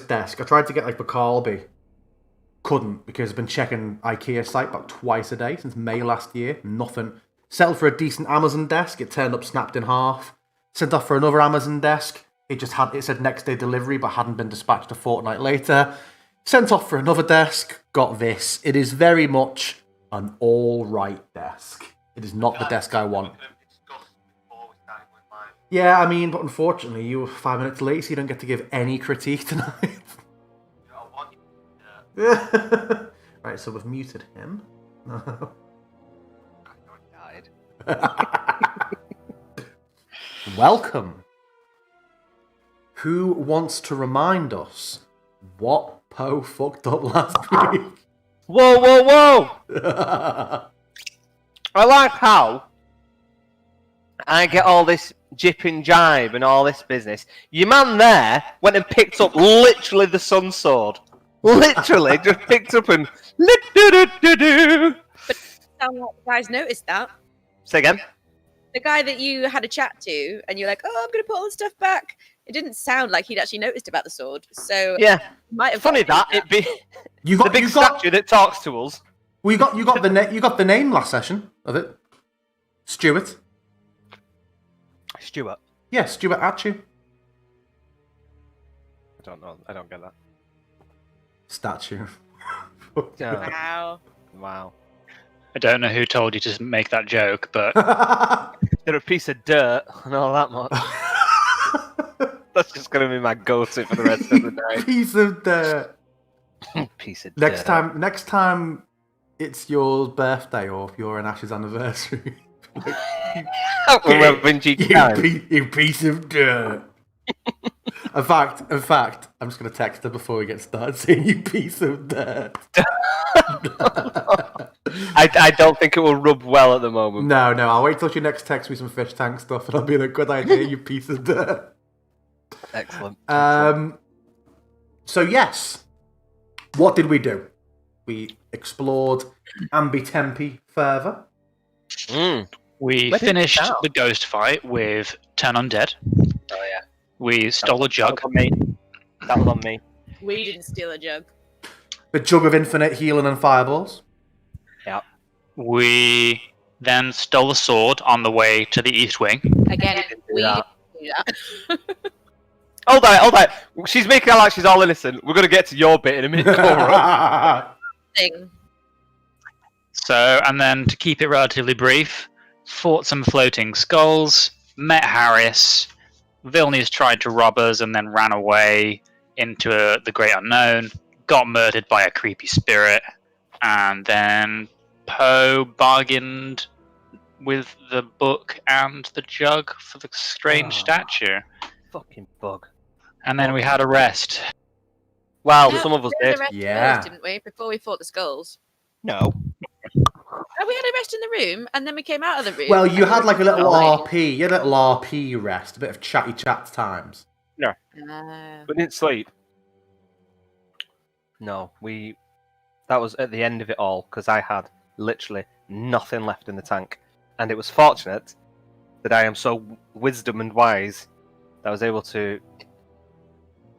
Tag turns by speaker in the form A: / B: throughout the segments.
A: desk. I tried to get like Bacalby. Couldn't, because I've been checking IKEA site about twice a day since May last year. Nothing. Settled for a decent Amazon desk. It turned up snapped in half. Sent off for another Amazon desk. It said next day delivery, but hadn't been dispatched a fortnight later. Sent off for another desk. Got this. It is very much an all-right desk. It is not the desk I want. Yeah, I mean, but unfortunately, you were 5 minutes late, so you don't get to give any critique tonight. Right, so we've muted him. Welcome. Who wants to remind us what Poe fucked up last week?
B: Whoa, whoa, whoa! I like how I get all this jip and jibe and all this business. Your man there went and picked up literally the sun sword. Literally, just picked up and...
C: But sound like the guys noticed that.
B: Say again?
C: The guy that you had a chat to, and you're like, oh, I'm going to put all the stuff back. It didn't sound like he'd actually noticed about the sword. So
B: yeah,
C: might have
B: funny that it be the big statue that talks to us.
A: Well, you got the name last session of it. Stuart.
B: Stuart.
A: Yeah, Stuart Atchu.
B: I don't know. I don't get that.
A: Statue.
C: Wow.
B: Wow.
D: I don't know who told you to make that joke, but
B: They're a piece of dirt and all that much. That's just going to be my go-to for the rest of the night.
A: Piece of dirt.
B: Piece of dirt.
A: Next time it's your birthday or your and Ash's anniversary. You piece of dirt. In fact, I'm just going to text her before we get started saying, you piece of dirt.
B: I don't think it will rub well at the moment.
A: No, I'll wait till she next texts me some fish tank stuff and I'll be like, good idea, you piece of dirt.
B: Excellent.
A: So yes, what did we do? We explored Ambi-Tempi further.
D: We finished the ghost fight with 10 undead.
B: Oh yeah.
D: We stole a jug.
B: That was on me.
C: We didn't steal a jug.
A: The jug of infinite healing and fireballs.
B: Yeah.
D: We then stole a sword on the way to the East Wing.
C: Again, we didn't do that.
B: Hold on. She's making out like she's all innocent. We're going to get to your bit in a minute.
C: Thing.
D: So, and then to keep it relatively brief, fought some floating skulls, met Harris. Vilnius tried to rob us and then ran away into the Great Unknown, got murdered by a creepy spirit, and then Poe bargained with the book and the jug for the strange statue.
B: Fucking bug.
D: And then we had a rest.
B: Well, some of us did.
A: Yeah.
C: Didn't we? Before we fought the skulls.
B: No.
C: Oh, we had a rest in the room, and then we came out of the room.
A: Well, you had like a little RP. You had a little RP rest, a bit of chatty chat times.
B: No. We didn't sleep. No, that was at the end of it all, because I had literally nothing left in the tank. And it was fortunate that I am so wisdom and wise that I was able to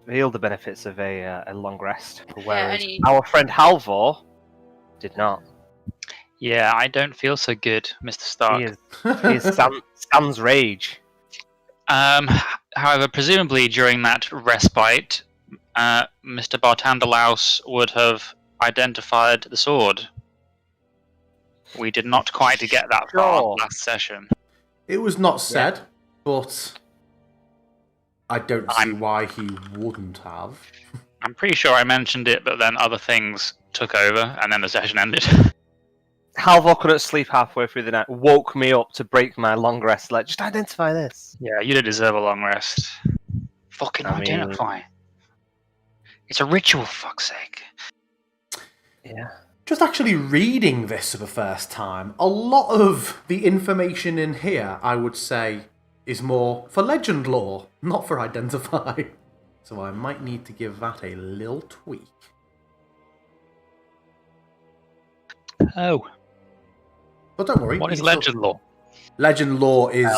B: feel the benefits of a long rest. Whereas our friend Halvor did not.
D: Yeah, I don't feel so good, Mr. Stark.
B: He is Sam's rage.
D: However, presumably during that respite, Mr. Bartandalaus would have identified the sword. We did not quite get that far last session.
A: It was not said, but I don't see why he wouldn't have.
D: I'm pretty sure I mentioned it, but then other things took over, and then the session ended.
B: Halvor couldn't sleep halfway through the night, woke me up to break my long rest, like, just identify this.
D: Yeah, you did deserve a long rest. Fucking identify. It's a ritual, for fuck's sake.
B: Yeah.
A: Just actually reading this for the first time, a lot of the information in here, I would say, is more for legend lore, not for identify. So I might need to give that a little tweak.
D: Oh.
A: But don't worry.
D: What is legend lore?
A: Legend lore is...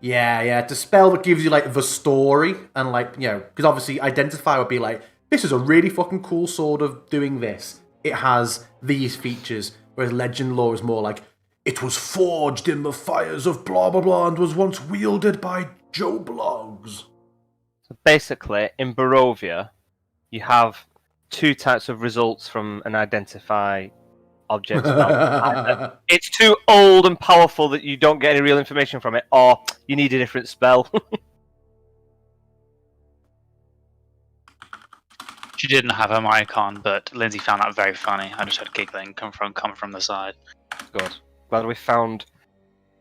A: Yeah, it's a spell that gives you, like, the story, and, like, you know, because obviously identify would be, like, this is a really fucking cool sword of doing this. It has these features, whereas legend lore is more like, it was forged in the fires of blah blah blah and was once wielded by Joe Bloggs.
B: So basically, in Barovia, you have 2 types of results from an identify object spell. Either it's too old and powerful that you don't get any real information from it, or you need a different spell.
D: She didn't have her mic on, but Lindsay found that very funny. I just heard giggling come from the side.
B: Good. Glad we found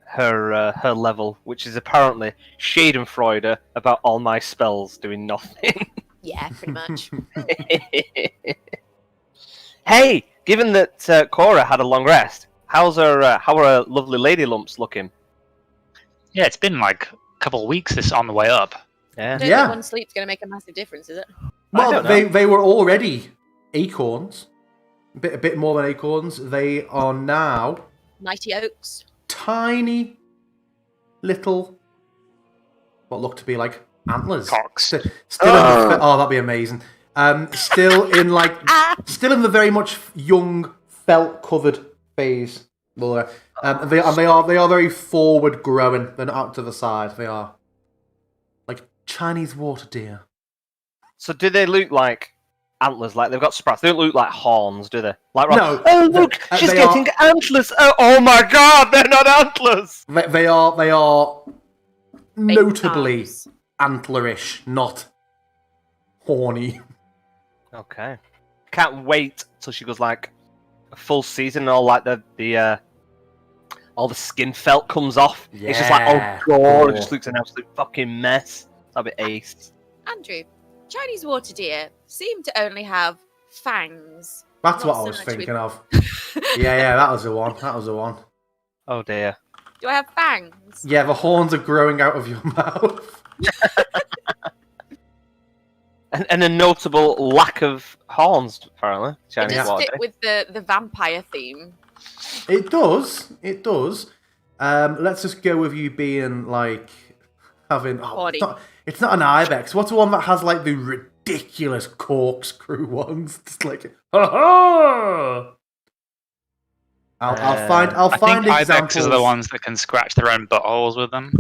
B: her level, which is apparently Schadenfreude about all my spells doing nothing.
C: Yeah, pretty much.
B: Hey, given that Cora had a long rest, how are her lovely lady lumps looking?
D: Yeah, it's been like a couple of weeks this on the way up.
C: I
B: Yeah.
C: don't
A: Yeah.
C: think one sleep's going to make a massive difference, is it?
A: Well,
B: don't know.
A: they were already acorns, a bit more than acorns. They are now
C: Mighty Oaks.
A: tiny little, what look to be like antlers.
D: Cocks.
A: Still in the, oh, that'd be amazing. Still in the very much young felt covered phase. Well, they are very forward growing. They're not out to the side. They are like Chinese water deer.
B: So do they look like antlers? Like they've got sprouts? They don't look like horns, do they? Like
A: No.
B: Oh look, she's
A: they
B: getting antlers. Oh my god, they're not antlers.
A: They are notably
C: arms.
A: antlerish, not horny.
B: Okay. Can't wait till she goes like a full season and all like the all the skin felt comes off. It's just like
A: Yeah.
B: oh god,
A: Cool.
B: it just looks an absolute fucking mess. That'd be ace.
C: Andrew, Chinese water deer seem to only have fangs.
A: That's
C: Not
A: what I was
C: so much
A: thinking of. Yeah, that was the one. That was the one.
B: Oh dear.
C: Do I have fangs?
A: Yeah, the horns are growing out of your mouth.
B: And a notable lack of horns, apparently.
C: It
B: Chinese
C: does
B: water.
C: fit with the vampire theme.
A: It does. It does. Let's just go with you being like having. Oh,
C: Horny.
A: it's not an ibex. What's the one that has like the ridiculous corkscrew ones? Just like, ha ha! I'll find
D: I think
A: examples.
D: ibexes are the ones that can scratch their own buttholes with them.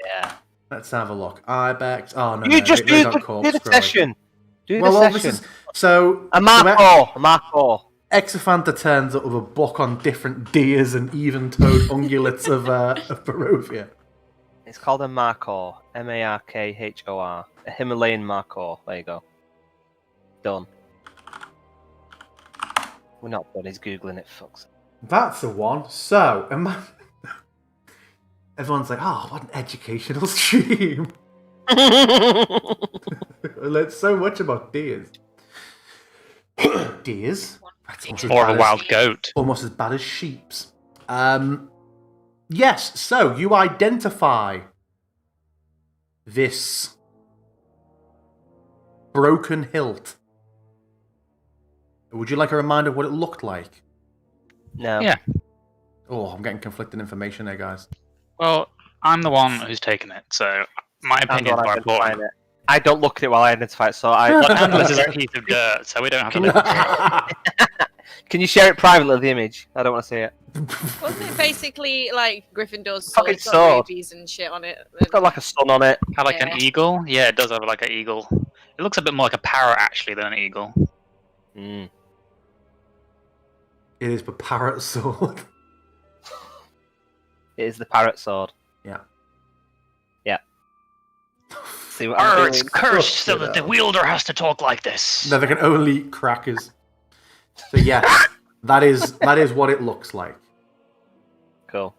B: Yeah.
A: Let's have a look. Ibex. Oh no,
B: You
A: no,
B: just
A: they
B: do
A: don't
B: the
A: corkscrew.
B: session. Do
A: Well,
B: the
A: this
B: session.
A: is so.
B: A Marco.
A: Exafanta turns up with a book on different deers and even-toed ungulates of Barovia.
B: It's called a Markor. Markhor. A Himalayan Markor. There you go. Done. We're not done. He's googling it. Fucks.
A: That's the one. So, everyone's like, "Oh, what an educational stream!" I learned so much about deers. Deers. That's almost as
D: Or
A: bad
D: a
A: as-
D: wild goat.
A: Almost as bad as sheep's. Yes. So you identify this broken hilt. Would you like a reminder of what it looked like?
B: No.
D: Yeah.
A: Oh, I'm getting conflicting information there, guys.
D: Well, I'm the one who's taken it, so my
B: I'm the
D: opinion's
B: one
D: more
B: identifying
D: important.
B: it. I don't look at it while I identify it, so I.
D: Antlers is a piece of dirt, so we don't have to look at it.
B: Can you share it privately, the image? I don't want to see it.
C: Wasn't it basically like Gryffindor's sword?
B: Fucking
C: It's got
B: sword.
C: rubies and shit on it.
B: It's got like a sun on it.
D: Have like
C: Yeah.
D: an eagle? Yeah, it does have like an eagle. It looks a bit more like a parrot actually than an eagle.
B: Mm.
A: It is the parrot sword.
B: It is the parrot sword.
A: Yeah.
B: Yeah. See what I'm
D: It's
B: doing?
D: cursed so
A: Fuck it
D: that the
A: up.
D: wielder has to talk like this.
A: No, they can only eat crackers. So yes, that is what it looks like.
B: Cool.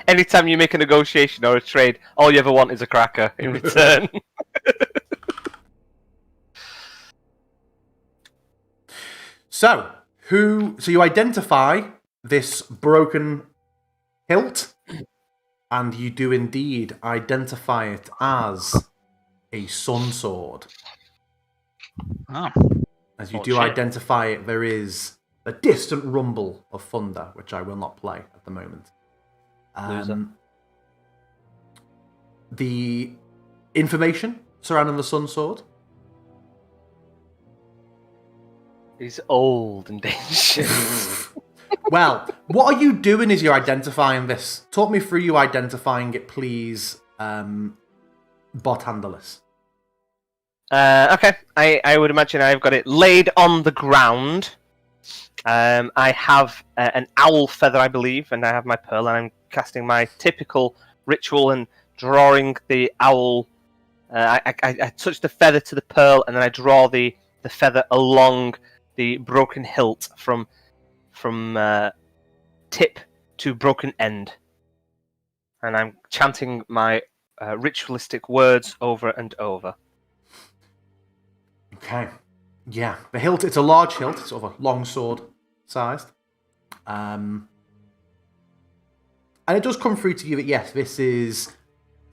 B: Anytime you make a negotiation or a trade, all you ever want is a cracker in return.
A: So you identify this broken hilt, and you do indeed identify it as a sun sword.
D: Oh.
A: As you
D: Oh,
A: do
D: shit.
A: identify it, there is a distant rumble of thunder, which I will not play at the moment.
B: Loser.
A: The information surrounding the Sun Sword?
B: He's old and dangerous.
A: Well, what are you doing as you're identifying this? Talk me through you identifying it, please, Bot Handlers.
B: Okay, I would imagine I've got it laid on the ground. I have an owl feather, I believe, and I have my pearl, and I'm casting my typical ritual and drawing the owl. I touch the feather to the pearl, and then I draw the feather along the broken hilt from tip to broken end. And I'm chanting my ritualistic words over and over.
A: Okay. Yeah. The hilt, it's a large hilt, sort of a long sword sized. And it does come through to you that, yes, this is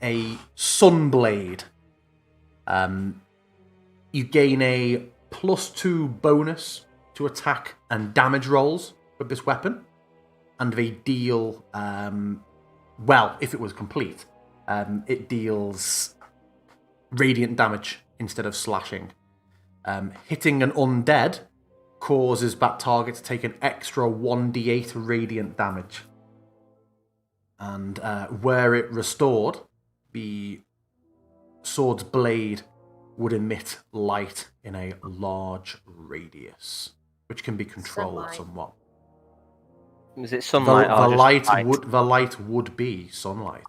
A: a Sunblade. You gain a +2 bonus to attack and damage rolls with this weapon. And they deal, well, if it was complete, it deals radiant damage instead of slashing. Hitting an undead causes that target to take an extra 1d8 radiant damage. And where it restored, the sword's blade would emit light in a large radius, which can be controlled
C: Sunlight.
B: Is
A: somewhat.
B: it sunlight?
A: The
B: or just
A: light would be sunlight.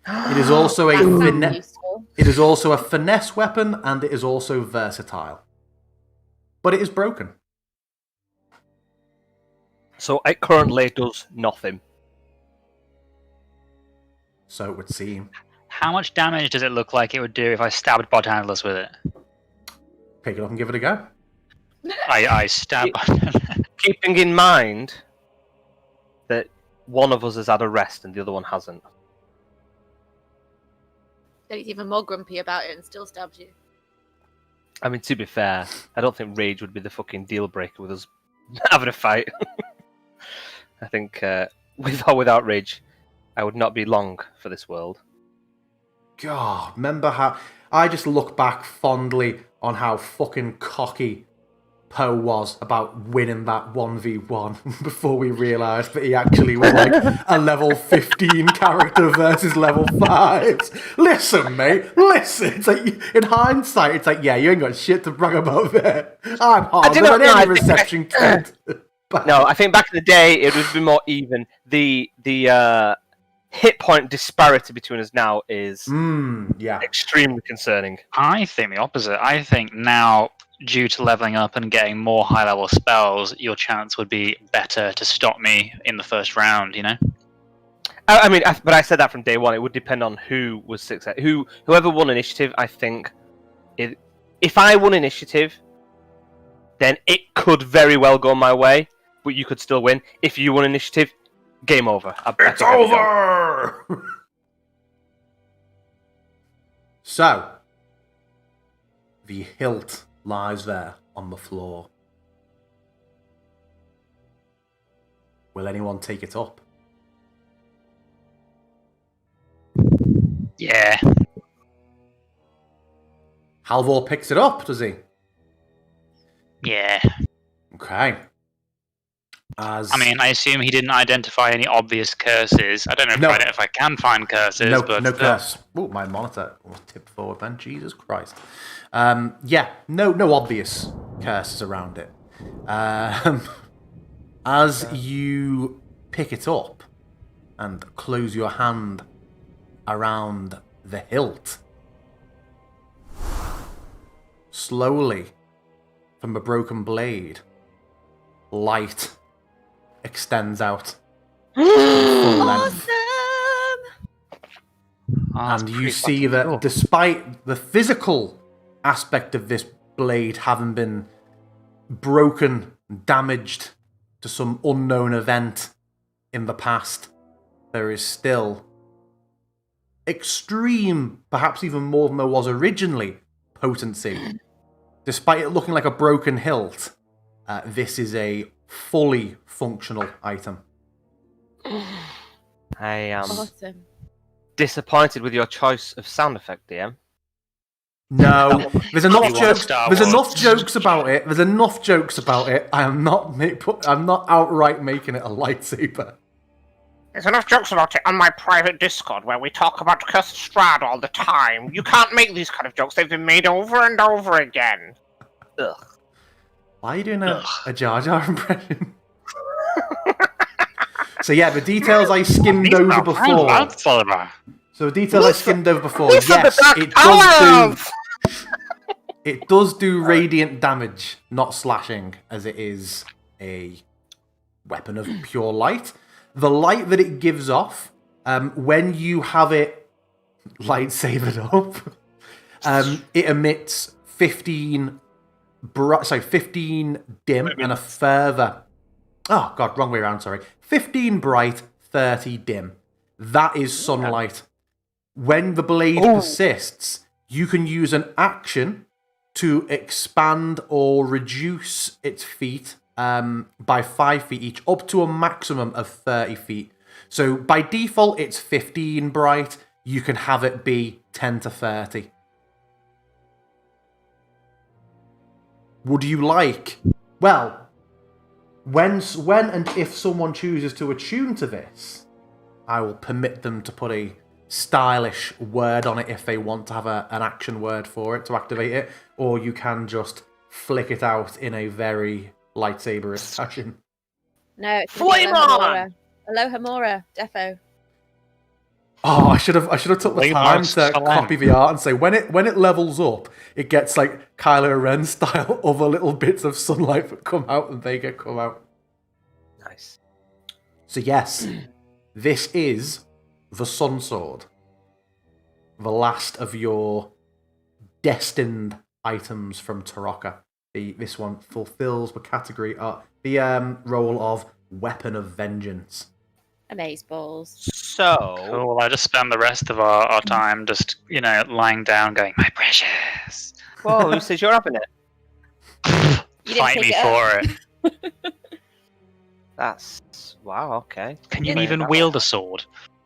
A: It is also
C: That sounds
A: a
C: useful.
A: it is also a finesse weapon, and it is also versatile. But it is broken.
B: So it currently does nothing.
A: So it would seem.
D: How much damage does it look like it would do if I stabbed Bot Handlers with it?
A: Pick it up and give it a go.
D: I stab.
B: Keeping in mind that one of us has had a rest and the other one hasn't.
C: Then he's even more grumpy about it and still stabs you.
B: I mean, to be fair, I don't think rage would be the fucking deal breaker with us having a fight. I think with or without rage, I would not be long for this world.
A: God, remember how I just look back fondly on how fucking cocky Poe was about winning that 1v1 before we realised that he actually was like a level 15 character versus level 5. Listen, mate, listen. It's like, in hindsight, it's like, yeah, you ain't got shit to brag about there. I'm harder than any reception kid.
B: No, I think back in the day it would be more even. The hit point disparity between us now is
A: yeah,
B: extremely concerning.
D: I think the opposite. I think now, due to leveling up and getting more high-level spells, your chance would be better to stop me in the first round, you know?
B: I mean, but I said that from day one. It would depend on who was success. Whoever won initiative, I think. If I won initiative, then it could very well go my way, but you could still win. If you won initiative, game over.
A: It's over! So, the hilt lies there on the floor. Will anyone take it up?
D: Yeah.
A: Halvor picks it up, does he?
D: Yeah.
A: Okay.
D: I mean, I assume he didn't identify any obvious curses. I don't know if I can find curses,
A: no
D: but...
A: curse. Oh, my monitor was tipped forward then. Jesus Christ. Yeah, no obvious curses around it. As you pick it up and close your hand around the hilt, slowly, from the broken blade, light extends out full length. And you see that despite the physical aspect of this blade having been broken, damaged to some unknown event in the past, there is still extreme, perhaps even more than there was originally, potency. Despite it looking like a broken hilt, this is a fully functional item.
B: I am
C: Awesome.
B: disappointed with your choice of sound effect, DM.
A: No, there's enough
D: You want
A: jokes.
D: Star
A: There's
D: Wars.
A: enough jokes about it. There's enough jokes about it. I'm not outright making it a lightsaber.
E: There's enough jokes about it on my private Discord where we talk about Curse of Strahd all the time. You can't make these kind of jokes. They've been made over and over again.
B: Ugh.
A: Why are you doing a Jar Jar impression? So yeah, the details I skimmed over before. So the details I skimmed over before. Yes, it does do radiant damage, not slashing, as it is a weapon of pure light. The light that it gives off, when you have it lightsabered up, it emits 15 dim and a further... Oh, God, wrong way around, sorry. 15 bright, 30 dim. That is sunlight. When the blade persists, you can use an action to expand or reduce its feet by 5 feet each, up to a maximum of 30 feet. So by default, it's 15 bright. You can have it be 10 to 30. Would you like... Well, when and if someone chooses to attune to this, I will permit them to put a stylish word on it if they want to have an action word for it to activate it, or you can just flick it out in a very lightsaber-ish fashion.
C: No, it's
E: Flame on!
C: Aloha Mora, defo.
A: Oh, I should have took the
D: Flame
A: time
D: on
A: to
D: Salam.
A: copy the art and say when it levels up, it gets like Kylo Ren style other little bits of sunlight that come out and they come out.
B: Nice.
A: So yes, this is the Sun Sword. The last of your destined items from Taraka. This one fulfills the category the role of Weapon of Vengeance.
C: Amazeballs.
B: So,
D: Cool. I just spend the rest of our time just, lying down going, my precious.
B: whoa, who says you're having it?
C: You didn't
D: Fight
C: pick
D: me
C: it up.
D: for it.
B: That's... Wow, okay.
D: Can you
C: Yeah.
D: even wield a sword?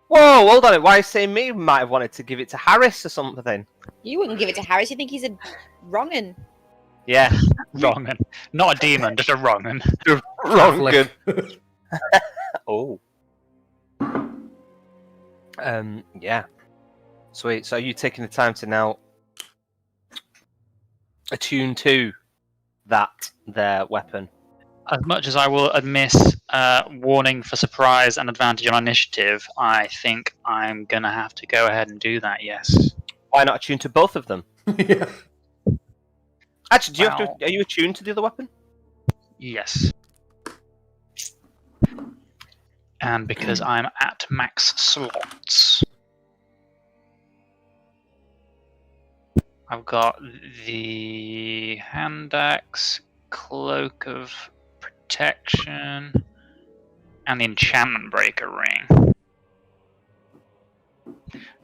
B: Whoa, hold on. Why say me might have wanted to give it to Harris or something?
C: You wouldn't give it to Harris. You think he's a wrong'un.
B: Yeah.
D: Wrong'un. Not a demon, just a wrong'un.
B: Wrong. Good.
A: Catholic.
B: Oh. Yeah. Sweet. So are you taking the time to now attune to their weapon?
D: As much as I will admit warning for surprise and advantage on initiative, I think I'm going to have to go ahead and do that, yes.
B: Why not attune to both of them?
A: Yeah.
B: Actually, do you have
D: Well-
B: to? Are you attuned to the other weapon?
D: Yes. And because I'm at max slots, I've got the hand axe, cloak of protection, and the enchantment breaker ring.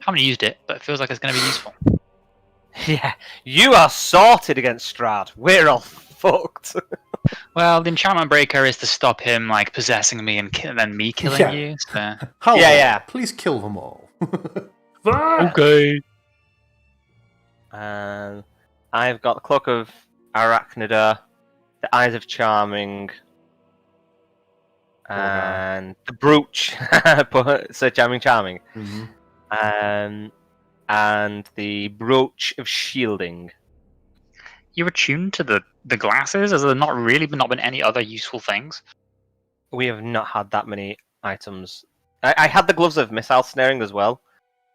D: Haven't used it, but it feels like it's going to be useful.
B: Yeah. You are sorted against Strahd. We're all fucked.
D: Well, the enchantment breaker is to stop him possessing me and then me killing
A: Yeah.
D: you. So.
A: How?
B: Yeah.
A: Please kill them all.
D: Okay.
B: And I've got the cloak of Arachnida, the eyes of Charming, and the brooch. So Charming.
A: Mhm.
B: And the brooch of shielding.
D: You're attuned to the glasses? Has there not been any other useful things?
B: We have not had that many items. I had the gloves of missile snaring as well,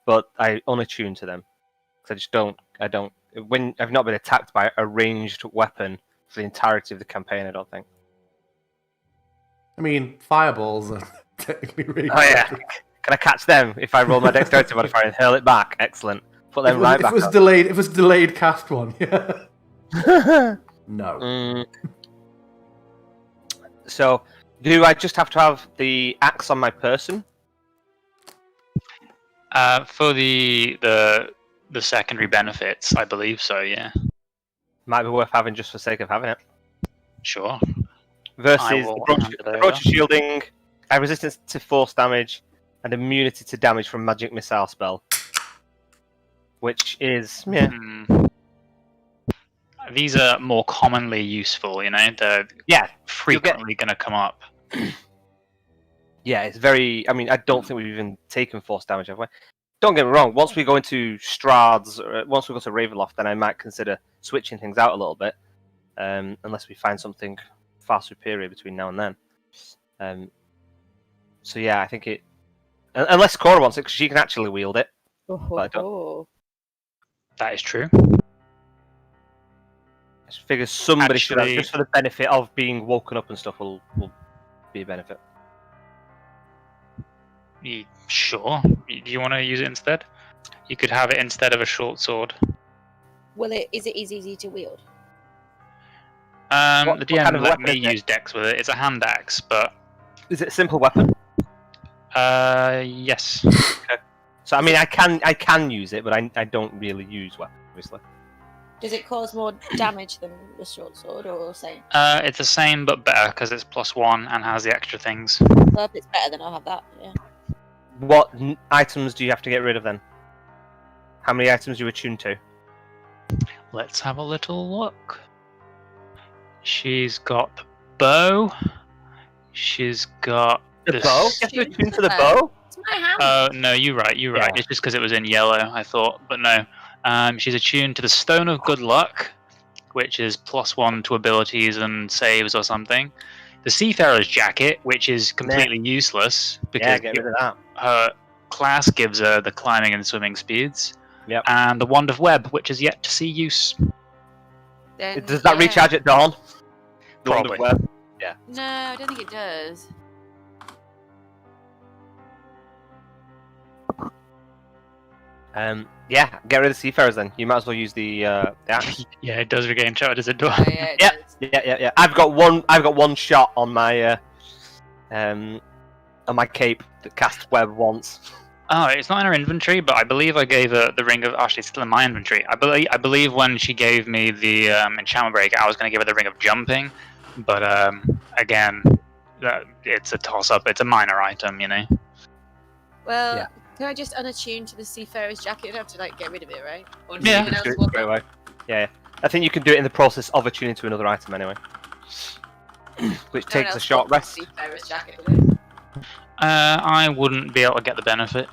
B: but I only tuned to them. 'Cause I just don't. When I've not been attacked by a ranged weapon for the entirety of the campaign, I don't think.
A: I mean, fireballs are technically really
B: Oh yeah. Can I catch them if I roll my dexterity modifier and hurl it back? Excellent. Put them right back.
A: If it was delayed cast one, yeah.
B: up.
A: No.
B: So, do I just have to have the axe on my person?
D: For the secondary benefits, I believe so. Yeah.
B: Might be worth having just for sake of having it.
D: Sure.
B: Versus
D: I
B: the
D: will
B: brooch,
D: hand it
B: the
D: over.
B: brooch of shielding, I have resistance to force damage, and immunity to damage from magic missile spell. Which is, yeah,
D: Hmm. these are more commonly useful. They're
B: Yeah,
D: frequently going to come up.
B: Yeah, it's very. I mean, I don't think we've even taken force damage, have we? Don't get me wrong. Once we go into Strahd's, once we go to Ravenloft, then I might consider switching things out a little bit, unless we find something far superior between now and then. So yeah, I think it. Unless Cora wants it, because she can actually wield it. But I don't.
D: That is true.
B: I just figure somebody should have,
D: Actually-
B: just for the benefit of being woken up and stuff, will be a benefit.
D: Sure. Do you want to use it instead? You could have it instead of a short sword.
C: Is it easy to wield?
B: What
D: The DM
B: kind of
D: let
B: weapon
D: me
B: is it?
D: use dex with it. It's a hand axe, but
B: Is it a simple weapon?
D: yes.
B: So I mean, I can use it, but I don't really use weapons, obviously.
C: Does it cause more damage than the short sword, or same?
D: It's the same but better because it's +1 and has the extra things.
C: Well, if it's better, then I'll have that. Yeah.
B: What items do you have to get rid of then? How many items are you attuned to?
D: Let's have a little look. She's got the bow. She's got
B: The bow? You have to attune to the bow?
C: It's my hand.
D: Oh no, you're right.
B: Yeah.
D: It's just because it was in yellow, I thought, but no. She's attuned to the Stone of Good Luck, which is +1 to abilities and saves or something. The Seafarer's Jacket, which is completely useless
B: Yeah,
D: because
B: get rid of that.
D: her class gives her the climbing and swimming speeds.
B: Yep.
D: And the Wand of Web, which is yet to see use.
C: Then,
B: Does that recharge at dawn? The Wand of
D: Probably.
B: Web?
C: No, I don't think it does.
B: Yeah, get rid of the Seafarers then. You might as well use the axe.
D: Yeah, it does regain charge, does it?
C: Oh, yeah, it
B: Yep.
C: does.
B: Yeah. I've got one shot on my cape that casts web once.
D: Oh, it's not in her inventory, but I believe I gave her the ring of. Actually, it's still in my inventory. I believe when she gave me the enchantment break, I was going to give her the ring of jumping, but again, it's a toss-up. It's a minor item,
C: Well,
B: Yeah.
C: can I just unattune to the Seafarer's Jacket? I'd have to get rid of it, right? Or does
D: Yeah.
C: anyone else
B: Do it
C: want
B: straight
C: that?
B: away. Yeah. I think you can do it in the process of attuning to another item anyway. Which
C: No one
B: takes a
C: else
B: short
C: wants the
B: rest.
C: Seafarer's Jacket, do they?
D: I wouldn't be able to get the benefit.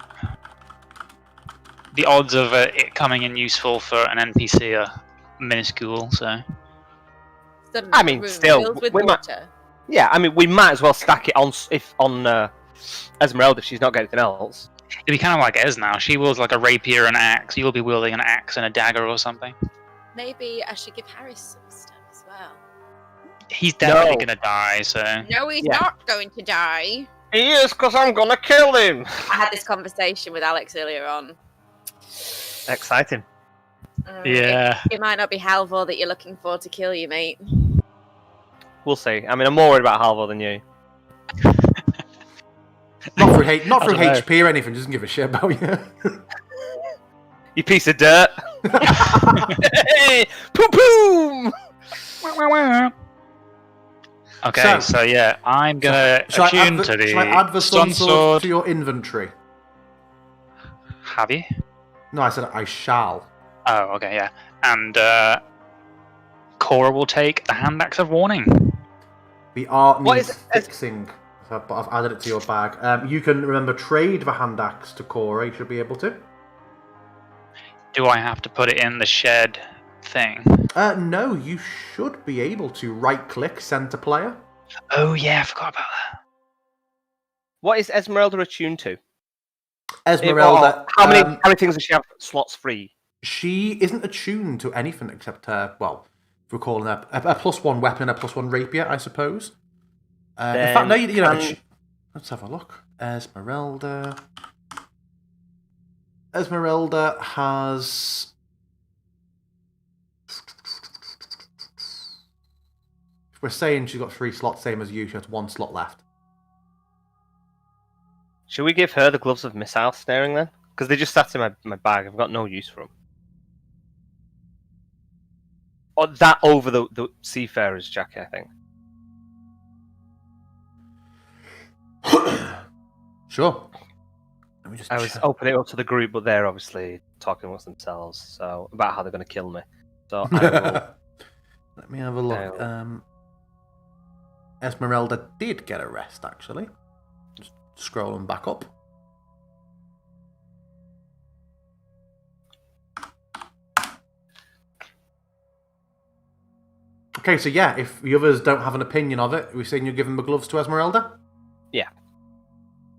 D: The odds of it coming in useful for an NPC are minuscule, so.
C: Some
B: I mean,
C: room
B: still,
C: filled with
B: we might-
C: water.
B: Yeah, I mean, we might as well stack it on Esmeralda if she's not got anything else.
D: It'd be kind of like Ez now. She wields like a rapier and an axe. You'll be wielding an axe and a dagger or something.
C: Maybe I should give Harris some stuff as well.
D: He's definitely
B: No.
D: gonna die, so.
C: No, he's
B: Yeah.
C: not going to die.
B: He is, because I'm gonna kill him!
C: I had this conversation with Alex earlier on.
B: Exciting.
D: Yeah.
C: It might not be Halvor that you're looking for to kill you, mate.
B: We'll see. I mean, I'm more worried about Halvor than you.
A: Not through, not through
B: I don't know.
A: HP or anything, doesn't give a shit about you.
B: You piece of dirt! Hey! Poom poom!
D: Okay, so yeah, I'm gonna
A: Shall I
D: attune
A: add
D: to the
A: shall I add the
D: Sun
A: Sun Sword
D: Sword.
A: to your inventory?
D: Have you?
A: No, I said I shall.
D: Oh, okay, yeah. And Cora will take the Hand Axe of Warning.
A: The art
B: What
A: needs
B: is it?
A: fixing, but I've added it to your bag. You can, remember, trade the hand axe to Cora. You should be able to.
D: Do I have to put it in the shed thing?
A: No, you should be able to right-click, send to player.
D: Oh yeah, I forgot about that.
B: What is Esmeralda attuned to?
A: Esmeralda,
B: How many things does she have slots free?
A: she isn't attuned to anything except well, if we're calling her a +1 weapon and a +1 rapier, I suppose. In fact, no, you know. Let's have a look. Esmeralda has. We're saying she's got 3 slots, same as you. She has 1 slot left.
B: Should we give her the gloves of missile snaring then? Because they just sat in my bag. I've got no use for them. Or that over the Seafarer's Jacket, I think.
A: Sure. Let me just
B: I was
A: check.
B: opening it up to the group, but they're obviously talking amongst themselves about how they're going to kill me. So I will
A: Let me have a look. Esmeralda did get a rest, actually. Just scrolling back up. Okay, so yeah, if the others don't have an opinion of it, we're saying you're giving the gloves to Esmeralda?
B: Yeah.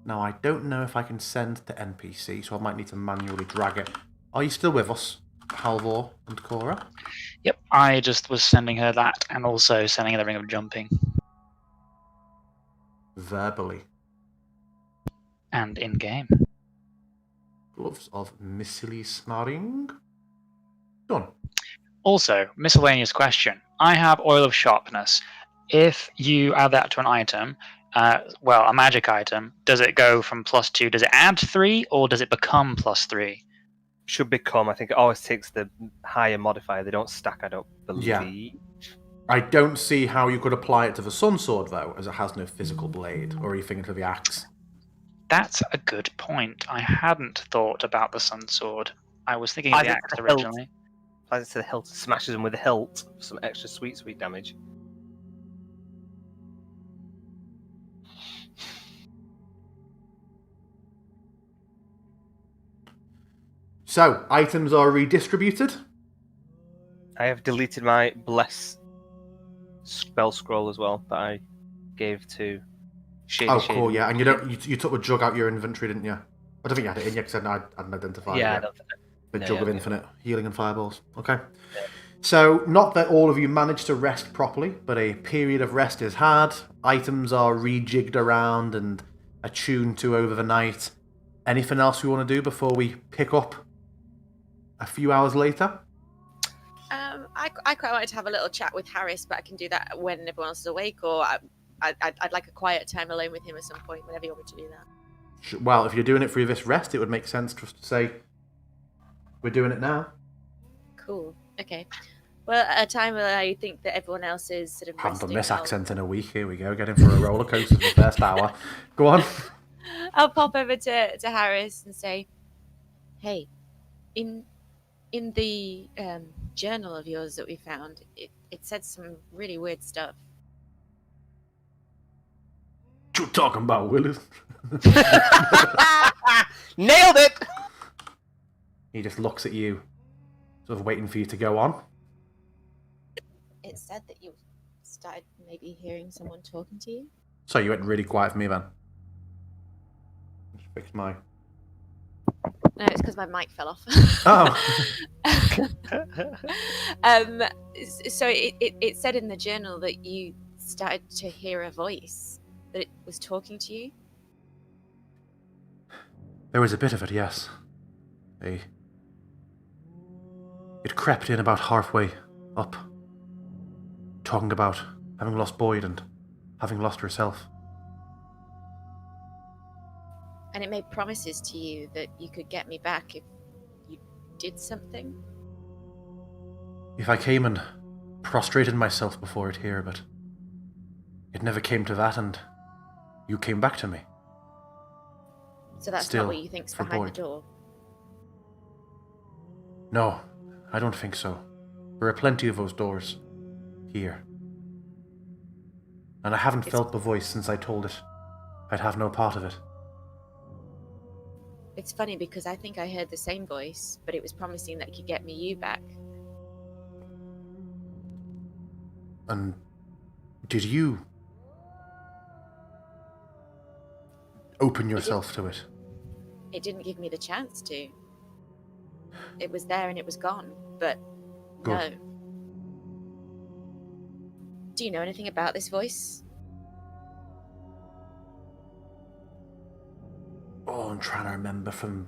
A: Now, I don't know if I can send to NPC, so I might need to manually drag it. Are you still with us, Halvor and Cora?
D: Yep, I just was sending her that and also sending her the ring of jumping.
A: Verbally.
D: And in game.
A: Gloves of Missily Snaring. Done.
D: Also, miscellaneous question. I have Oil of Sharpness. If you add that to an item, a magic item, does it go from +2? Does it add 3 or does it become +3?
B: Should become. I think it always takes the higher modifier. They don't stack. I don't believe.
A: Yeah. I don't see how you could apply it to the Sun Sword, though, as it has no physical blade, or anything to the axe.
D: That's a good point. I hadn't thought about the Sun Sword. I was thinking of the axe originally.
B: Applies it to the hilt, smashes them with the hilt for some extra sweet damage.
A: So, items are redistributed.
B: I have deleted my bless spell scroll as well that I gave to Shady.
A: Oh, cool, yeah. And you took the jug out your inventory, didn't you? I don't think you had it in yet because I hadn't identified it.
B: I
A: Yeah,
B: don't think
A: the
B: no,
A: jug of
B: okay.
A: infinite healing and fireballs. Okay.
B: Yeah.
A: So, not that all of you managed to rest properly, but a period of rest is had. Items are rejigged around and attuned to over the night. Anything else we want to do before we pick up a few hours later?
C: I quite wanted to have a little chat with Harris, but I can do that when everyone else is awake, or I'd like a quiet time alone with him at some point, whenever you want me to do that.
A: Well, if you're doing it for this rest, it would make sense just to say, we're doing it now.
C: Cool. Okay. Well, at a time where I think that everyone else is sort of
A: Haven't done
C: resting,
A: this accent in a week. Here we go. Get in for a roller coaster for the first hour. Go on.
C: I'll pop over to Harris and say, "Hey, in the journal of yours that we found, it said some really weird stuff."
A: What you talking about, Willis?
B: Nailed it!
A: He just looks at you, sort of waiting for you to go on.
C: It said that you started maybe hearing someone talking to you.
A: So you went really quiet for me then. Just fix my...
C: No, it's because my mic fell off.
A: Oh.
C: So it said in the journal that you started to hear a voice, that it was talking to you.
A: There was a bit of it, yes. It crept in about halfway up, talking about having lost Boyd and having lost herself.
C: And it made promises to you that you could get me back if you did something.
A: If I came and prostrated myself before it here, but it never came to that, and you came back to me.
C: So that's
A: Still,
C: not what you think's
A: for
C: behind
A: Boyd.
C: the door.
A: No, I don't think so. There are plenty of those doors here. And I haven't felt the voice since I told it I'd have no part of it.
C: It's funny because I think I heard the same voice, but it was promising that it could get me you back.
A: And did you open yourself to it?
C: It didn't give me the chance to. It was there and it was gone, but
A: Good.
C: no. Do you know anything about this voice?
A: Oh, I'm trying to remember from...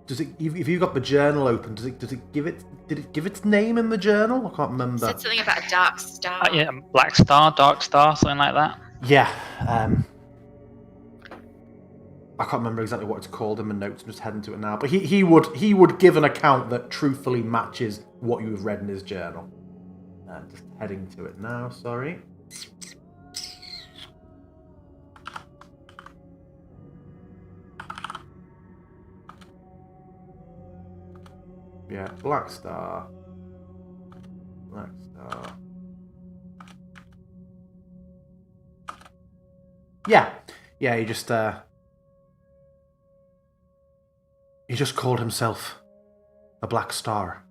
A: Does it? If you got the journal open, does it give it? Did it give its name in the journal? I can't
C: It
A: remember.
C: said something about a dark star.
D: Yeah, Black Star, Dark Star, something like that.
A: Yeah. I can't remember exactly what it's called in the notes. I'm just heading to it now. But he would give an account that truthfully matches what you've read in his journal. Just heading to it now. Sorry. Yeah, Black Star. Black Star. Yeah, he just called himself a Black Star.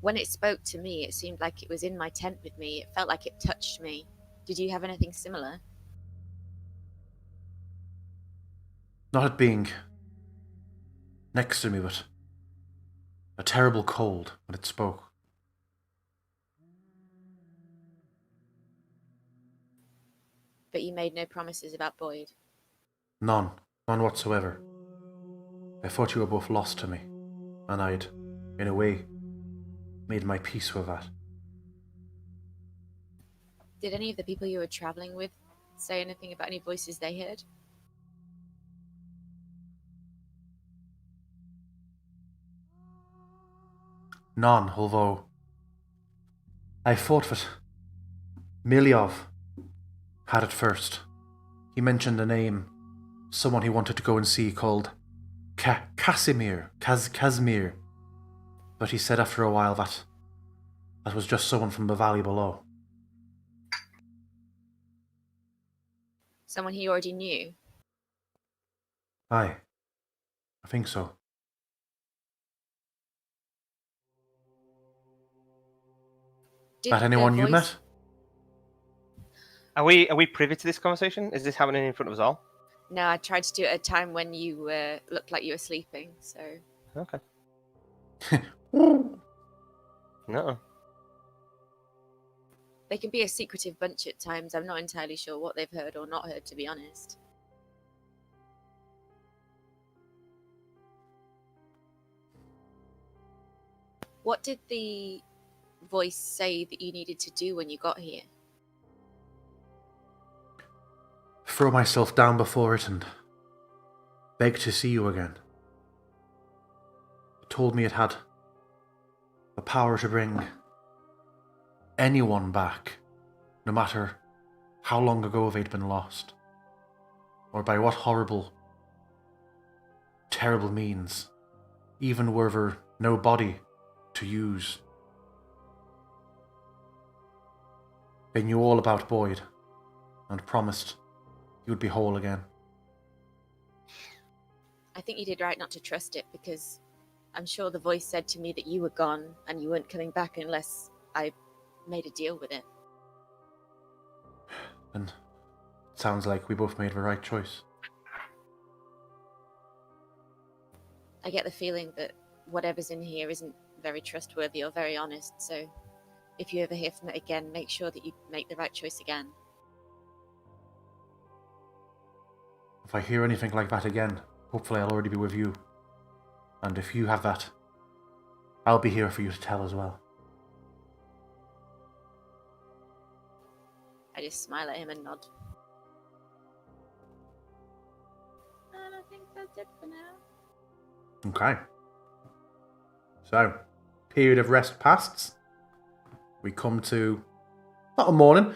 C: When it spoke to me, it seemed like it was in my tent with me. It felt like it touched me. Did you have anything similar?
A: Not it being next to me, but a terrible cold when it spoke.
C: But you made no promises about Boyd.
A: None whatsoever. I thought you were both lost to me, and I'd, in a way, made my peace with that.
C: Did any of the people you were traveling with say anything about any voices they heard?
A: None, although I thought that Milyov had it first. He mentioned a name, someone he wanted to go and see called Casimir. But he said after a while that was just someone from the valley below.
C: Someone he already knew?
A: Aye, I think so.
C: Did
A: That
C: the
A: anyone you
C: voice-
A: met?
B: Are we privy to this conversation? Is this happening in front of us all?
C: No, I tried to do it at a time when you looked like you were sleeping, so...
B: Okay. No.
C: They can be a secretive bunch at times. I'm not entirely sure what they've heard or not heard, to be honest. What did the voice say that you needed to do when you got here?
A: Throw myself down before it and beg to see you again. It told me it had the power to bring anyone back, no matter how long ago they'd been lost, or by what horrible, terrible means, even were there no body to use. They knew all about Boyd and promised he would be whole again.
C: I think you did right not to trust it, because I'm sure the voice said to me that you were gone and you weren't coming back unless I made a deal with it.
A: And it sounds like we both made the right choice.
C: I get the feeling that whatever's in here isn't very trustworthy or very honest, so if you ever hear from it again, make sure that you make the right choice again.
A: If I hear anything like that again, hopefully I'll already be with you. And if you have that, I'll be here for you to tell as well.
C: I just smile at him and nod. And I think that's it for now.
A: Okay. So, period of rest passes. We come to not a morning.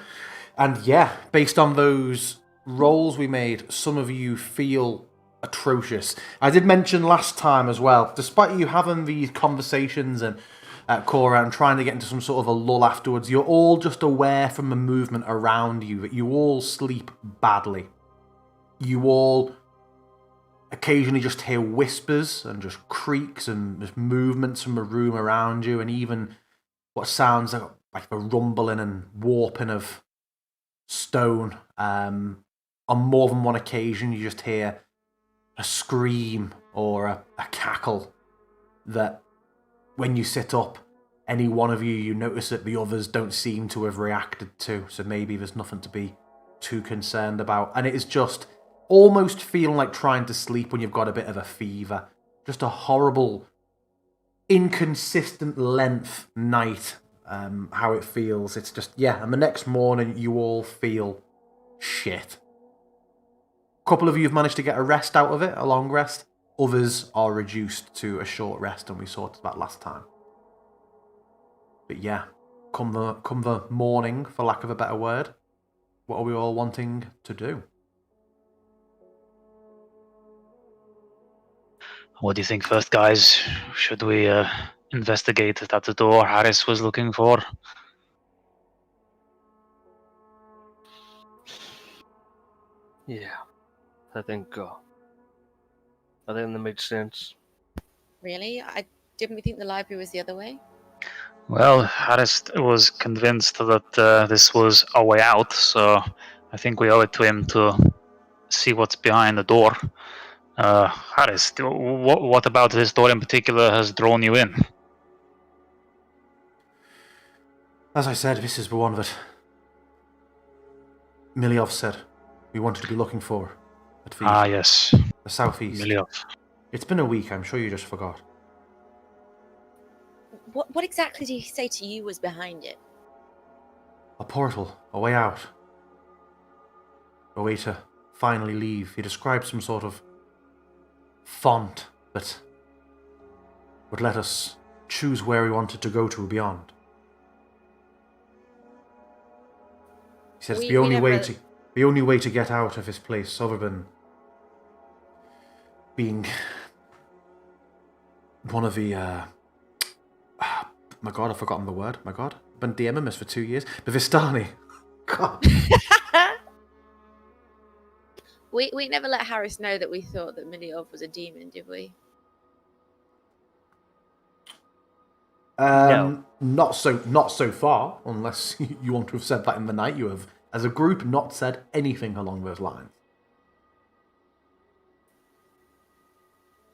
A: And yeah, based on those rolls we made, some of you feel atrocious. I did mention last time as well, despite you having these conversations and Cora and trying to get into some sort of a lull afterwards, you're all just aware from the movement around you that you all sleep badly. You all occasionally just hear whispers and just creaks and just movements from the room around you, and even what sounds like the rumbling and warping of stone. On more than one occasion, you just hear a scream or a cackle that, when you sit up, any one of you notice that the others don't seem to have reacted to, so maybe there's nothing to be too concerned about. And it is just almost feeling like trying to sleep when you've got a bit of a fever. Just a horrible, inconsistent length night, how it feels. It's just, yeah, and the next morning you all feel shit. A couple of you have managed to get a rest out of it, a long rest. Others are reduced to a short rest, and we sorted that last time. But yeah, come the morning, for lack of a better word, what are we all wanting to do?
D: What do you think first, guys? Should we investigate that door Harris was looking for?
B: Yeah, I think that makes sense.
C: Really? Didn't we think the library was the other way?
D: Well, Harris was convinced that this was a way out, so I think we owe it to him to see what's behind the door. Harris, what about this door in particular has drawn you in?
A: As I said, this is the one that Miliov said we wanted to be looking for at the,
D: Yes.
A: the southeast.
D: Miliov.
A: It's been a week, I'm sure you just forgot.
C: What exactly did he say to you was behind it?
A: A portal, a way out. A way to finally leave. He described some sort of font that would let us choose where we wanted to go to beyond. He said it's
C: We
A: the only
C: never-
A: way to get out of this place, other than being one of the my god, I've forgotten the word. My god, I've been DMing this for 2 years. Bavistani. God.
C: We never let Harris know that we thought that Miliov was a demon, did we?
B: No.
A: Not so far, unless you want to have said that in the night. You have, as a group, not said anything along those lines.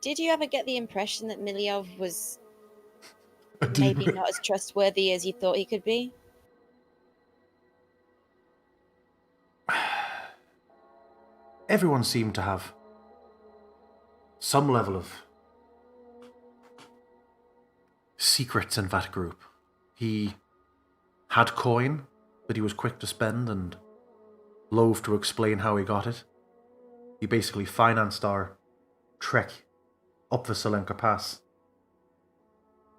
C: Did you ever get the impression that Miliov was
A: A
C: maybe
A: demon.
C: not as trustworthy as you thought he could be?
A: Everyone seemed to have some level of secrets in that group. He had coin that he was quick to spend and loath to explain how he got it. He basically financed our trek up the Selenka Pass.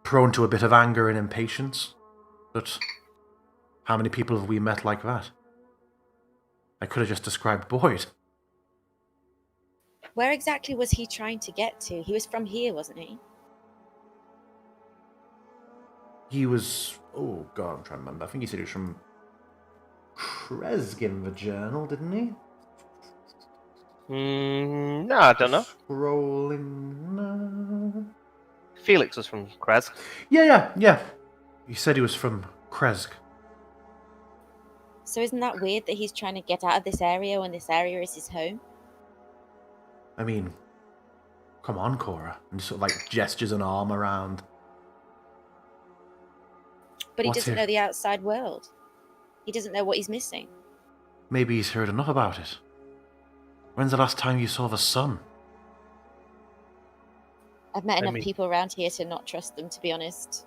A: Prone to a bit of anger and impatience, but how many people have we met like that? I could have just described Boyd.
C: Where exactly was he trying to get to? He was from here, wasn't he?
A: He was... Oh, God, I'm trying to remember. I think he said he was from Kresk in the journal, didn't he?
B: No, I don't know.
A: Scrolling... No.
B: Felix was from Kresk.
A: Yeah. He said he was from Kresk.
C: So isn't that weird that he's trying to get out of this area when this area is his home?
A: I mean, come on, Cora. And sort of like gestures an arm around.
C: But he
A: What's
C: doesn't
A: here?
C: know the outside world. He doesn't know what he's missing.
A: Maybe he's heard enough about it. When's the last time you saw the sun?
C: I've met enough people around here to not trust them, to be honest.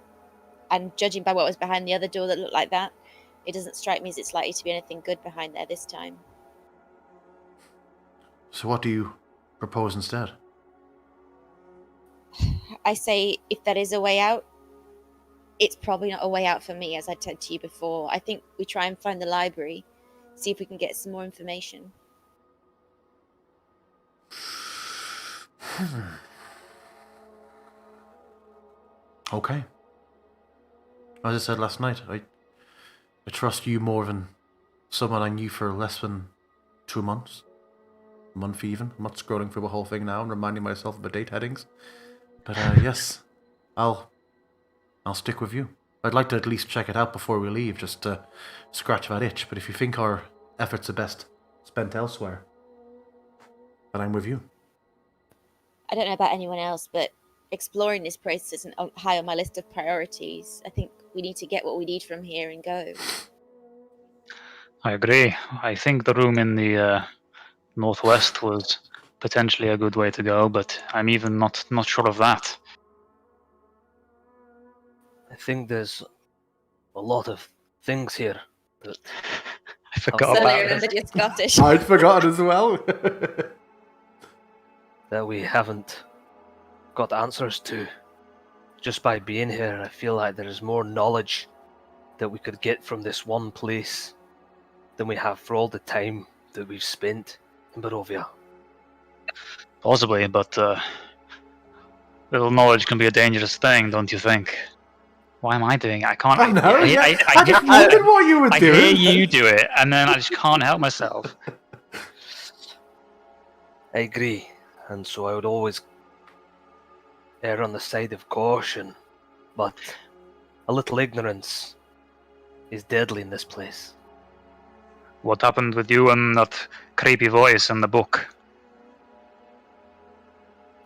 C: And judging by what was behind the other door that looked like that, it doesn't strike me as it's likely to be anything good behind there this time.
A: So what do you propose instead?
C: I say, if that is a way out, it's probably not a way out for me, as I said to you before. I think we try and find the library, see if we can get some more information.
A: Okay. As I said last night, I trust you more than someone I knew for less than 2 months. A month even. I'm not scrolling through the whole thing now and reminding myself of the date headings. But yes, I'll stick with you. I'd like to at least check it out before we leave, just to scratch that itch. But if you think our efforts are best spent elsewhere, then I'm with you.
C: I don't know about anyone else, but exploring this place isn't high on my list of priorities. I think we need to get what we need from here and go.
D: I agree. I think the room in the northwest was potentially a good way to go, but I'm even not sure of that.
B: I think there's a lot of things here that
D: I forgot
C: Suddenly
D: about
C: remembered
D: it.
C: you're Scottish.
A: I'd forgotten as well.
B: that we haven't got answers to. Just by being here, I feel like there is more knowledge that we could get from this one place than we have for all the time that we've spent in Barovia.
D: Possibly, but little knowledge can be a dangerous thing, don't you think? Why am I doing it? I can't.
A: I know, yeah. I just
D: I
A: wondered what you were
D: I
A: doing.
D: hear you do it, and then I just can't help myself.
B: I agree, and so I would always err on the side of caution, but a little ignorance is deadly in this place.
D: What happened with you and that creepy voice in the book?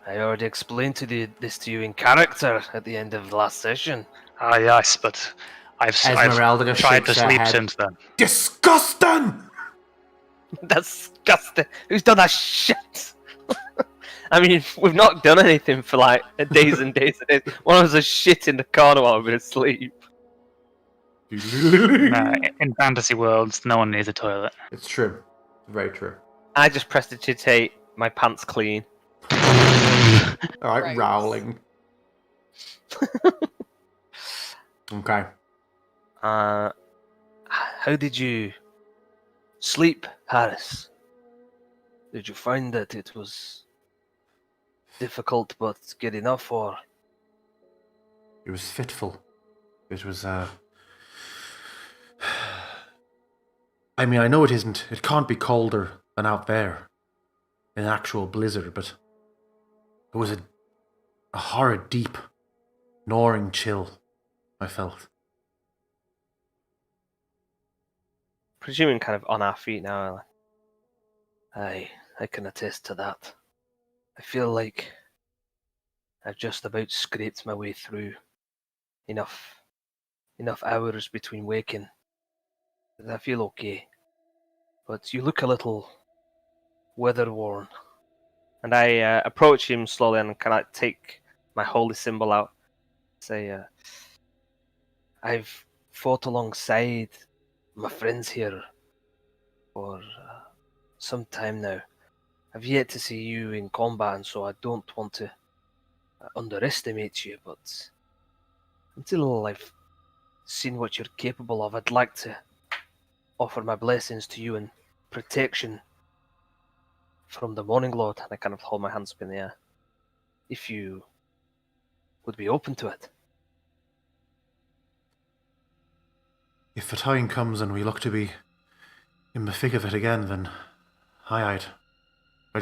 B: I already explained this to you in character at the end of the last session.
D: Ah, yes, but I've
A: Esmeralda just
D: tried to
A: shakes her
D: sleep
A: head.
D: since then.
A: Disgusting!
B: Disgusting! Who's done that shit? I mean, we've not done anything for like days and days and days. One of us is shit in the corner while we've been asleep.
D: In fantasy worlds, no one needs a toilet.
A: It's true. Very true.
B: I just prestidigitate my pants clean.
A: Alright,
C: Gross.
A: rowling. Okay.
B: How did you sleep, Harris? Did you find that it was difficult but good enough, or?
A: It was fitful. It was, I mean, I know it isn't. It can't be colder than out there. In an actual blizzard, but it was a horrid, deep, gnawing chill I felt.
B: Presuming kind of on our feet now, I can attest to that. I feel like I've just about scraped my way through enough hours between waking that I feel okay. But you look a little weather-worn. And I approach him slowly and kind of take my holy symbol out. Say, I've fought alongside my friends here for some time now. I've yet to see you in combat, and so I don't want to underestimate you, but until I've seen what you're capable of, I'd like to offer my blessings to you and protection from the Morning Lord. And I kind of hold my hands up in the air. If you would be open to it.
A: If the time comes and we look to be in the thick of it again, then I'd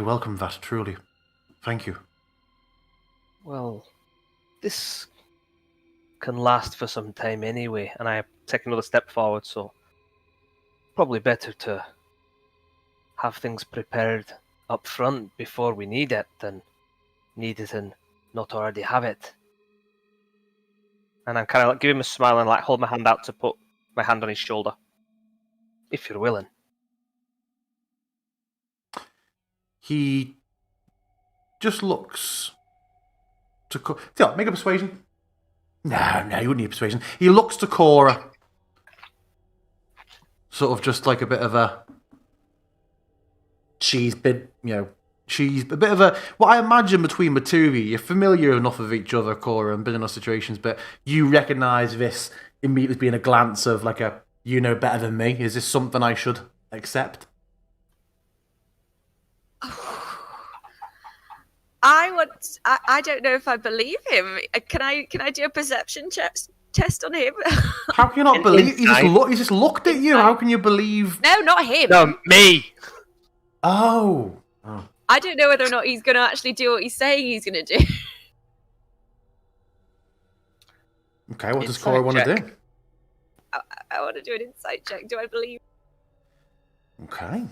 A: welcome that, truly. Thank you.
B: Well, this can last for some time anyway, and I take another step forward, so probably better to have things prepared up front before we need it than need it and not already have it. And I'm kind of like give him a smile and like hold my hand out to put my hand on his shoulder, if you're willing.
A: He just looks to yeah, make a persuasion. No, you wouldn't need persuasion. He looks to Cora, sort of just like a bit of a. She's a bit of a. What I imagine between the two of you, you're familiar enough with each other, Cora, and been in those situations, but you recognise this immediately being a glance of like a, you know better than me. Is this something I should accept?
C: I don't know if I believe him. Can I do a perception test on him?
A: How can you not believe? He just looked at you. How can you believe?
C: No, not him.
B: No, me!
A: Oh.
C: I don't know whether or not he's going to actually do what he's saying he's going to do.
A: Okay, what does
B: Insight
A: Cora want to
B: check.
A: do?
C: I want to do an insight check. Do I believe?
A: Okay.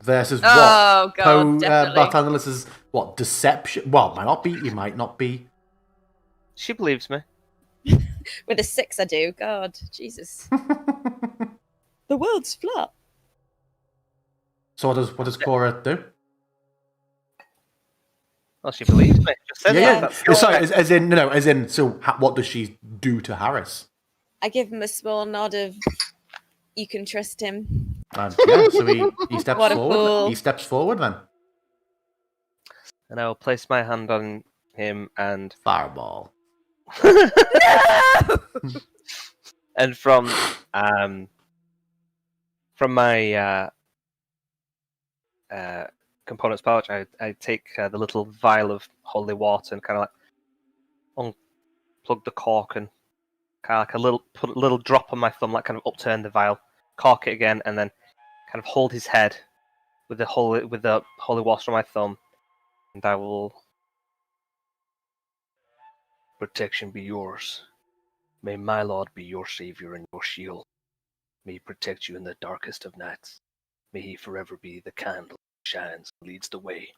A: Versus what?
C: Oh god, definitely.
A: Barthandelus is what? Deception? Well, might not be. You might not be.
B: She believes me.
C: With a 6, I do. God, Jesus. The world's flat.
A: So what does Cora do?
B: Well, she believes me. Just said
A: Yeah.
B: that.
A: Sorry, as in. So, what does she do to Harris?
C: I give him a small nod of, you can trust him.
A: And yeah, so he steps
C: What a
A: forward.
C: fool.
A: He steps forward then.
B: And I will place my hand on him and
A: Fireball.
C: No!
B: and from my components pouch, I take the little vial of holy water and kind of like unplug the cork and kind of like put a little drop on my thumb, like kind of upturn the vial, cork it again, and then kind of hold his head with the holy water on my thumb, and I will. Protection be yours. May my lord be your savior and your shield. May he protect you in the darkest of nights. May he forever be the candle that shines and leads the way.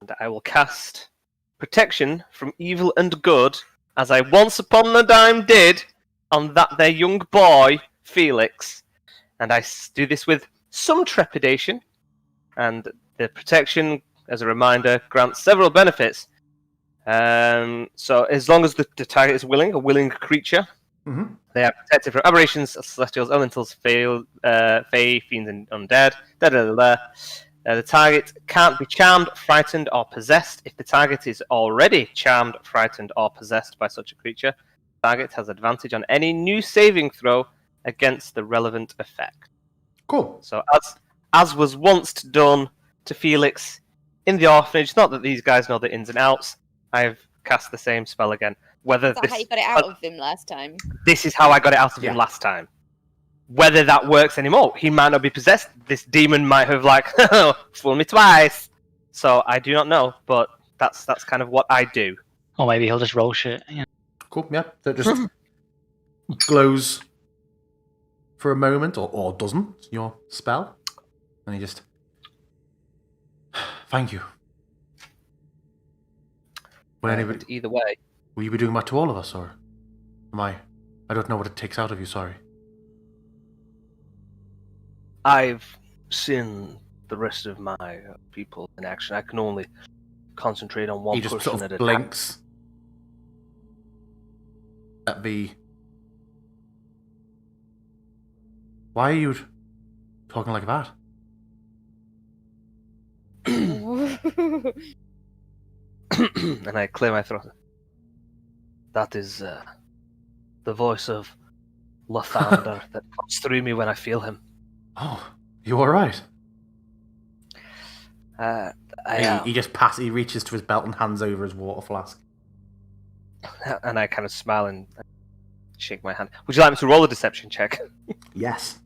B: And I will cast protection from evil and good, as I once upon a time did on that their young boy, Felix. And I do this with some trepidation, and the protection, as a reminder, grants several benefits. So as long as the target is willing, a willing creature, they are protected from aberrations, celestials, elementals, fey, fiends, and undead. The target can't be charmed, frightened, or possessed. If the target is already charmed, frightened, or possessed by such a creature, the target has advantage on any new saving throw against the relevant effect.
A: Cool.
B: So as was once done to Felix in the orphanage, not that these guys know the ins and outs, I've cast the same spell again. Whether
C: Is that how you got it out of him last time?
B: This is how I got it out of him last time. Whether that works anymore, he might not be possessed. This demon might have fooled me twice. So I do not know, but that's kind of what I do.
D: Or maybe he'll just roll shit. Yeah.
A: Cool, yeah. So it just glows for a moment, or doesn't, your spell. And he just... Thank you.
B: Either way.
A: Will you be doing that to all of us, or am I don't know what it takes out of you, sorry.
B: I've seen the rest of my people in action. I can only concentrate on one
A: he just
B: person
A: sort
B: at
A: of
B: a
A: blinks at the... Why are you talking like that?
B: And I clear my throat. That is the voice of Lathander that comes through me when I feel him.
A: Oh, you alright? He just he reaches to his belt and hands over his water flask.
B: And I kind of smile and shake my hand. Would you like me to roll a deception check?
A: Yes.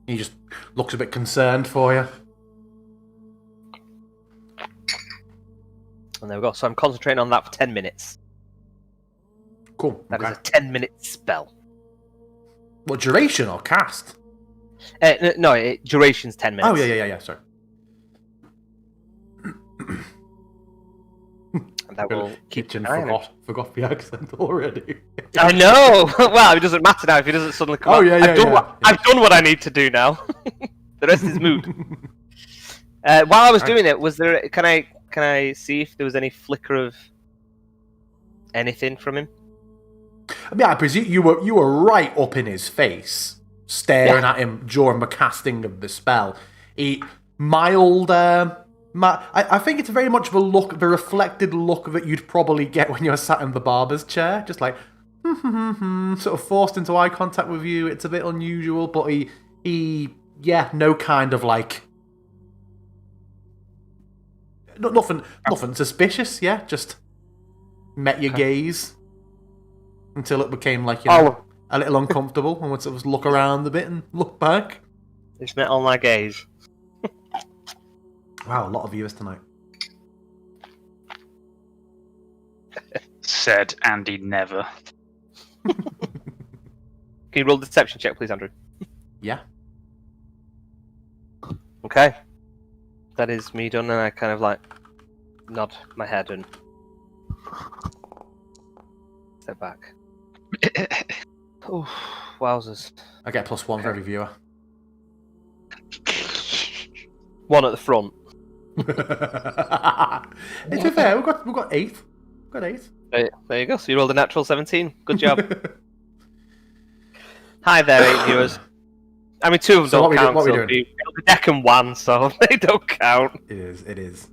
A: He just looks a bit concerned for you.
B: And there we go. So I'm concentrating on that for 10 minutes.
A: Cool.
B: That is a 10-minute spell.
A: What, duration or cast?
B: No, duration's 10 minutes.
A: Oh, yeah, sorry.
B: And that will keep
A: Kitchen forgot the accent already.
B: I know! Well, it doesn't matter now if he doesn't suddenly come
A: Oh,
B: out.
A: yeah,
B: I've done what I need to do now. The rest is moot. While I was doing it, was there? Can I see if there was any flicker of anything from him?
A: I mean, I presume you were right up in his face, staring at him during the casting of the spell. I think it's very much the reflected look that you'd probably get when you're sat in the barber's chair, just like, sort of forced into eye contact with you. It's a bit unusual, but no kind of like, nothing suspicious. Yeah, just met your gaze until it became like a little uncomfortable, and would sort of look around a bit and look back.
B: It's met on my gaze.
A: Wow, a lot of viewers tonight.
D: Said Andy never.
B: Can you roll the deception check, please, Andrew?
A: Yeah.
B: Okay. That is me done, and I kind of like nod my head and step back. Oh, wowzers.
A: I get +1 for every viewer.
B: One at the front.
A: It's fair. We've got 8. We've got 8.
B: There you go. So you rolled a natural 17. Good job. Hi there, 8 viewers. I mean, 2 of them
A: So
B: don't count.
A: what we
B: So
A: doing?
B: it'll be deck and 1, so they don't count.
A: It is.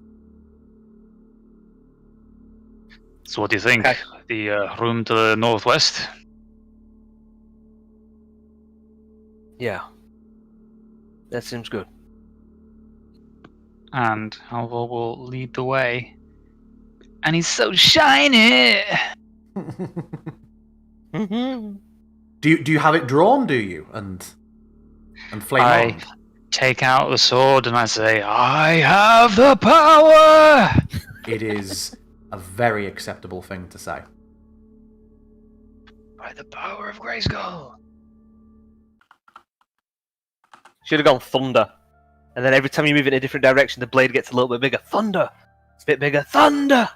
D: So what do you think?
B: Okay.
D: The room to the northwest?
B: Yeah. That seems good.
D: And Halvor will lead the way. And he's so shiny!
B: Mm-hmm.
A: Do you have it drawn? Do you and flame
D: I
A: on?
D: take out the sword and I say, I have the power!
A: It is a very acceptable thing to say.
D: By the power of Grayskull.
B: Should have gone thunder. And then every time you move in a different direction, the blade gets a little bit bigger. Thunder! It's a bit bigger. Thunder!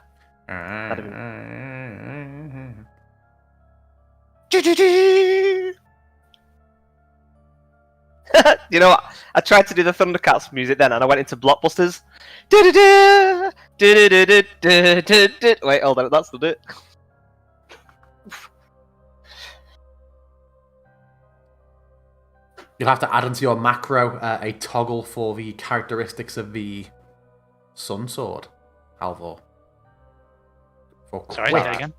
B: You know what? I tried to do the Thundercats music then, and I went into Blockbusters. Wait, hold on, that's not it.
A: You'll have to add into your macro a toggle for the characteristics of the Sun Sword, Halvor. For
D: Sorry,
A: quick.
D: say that again.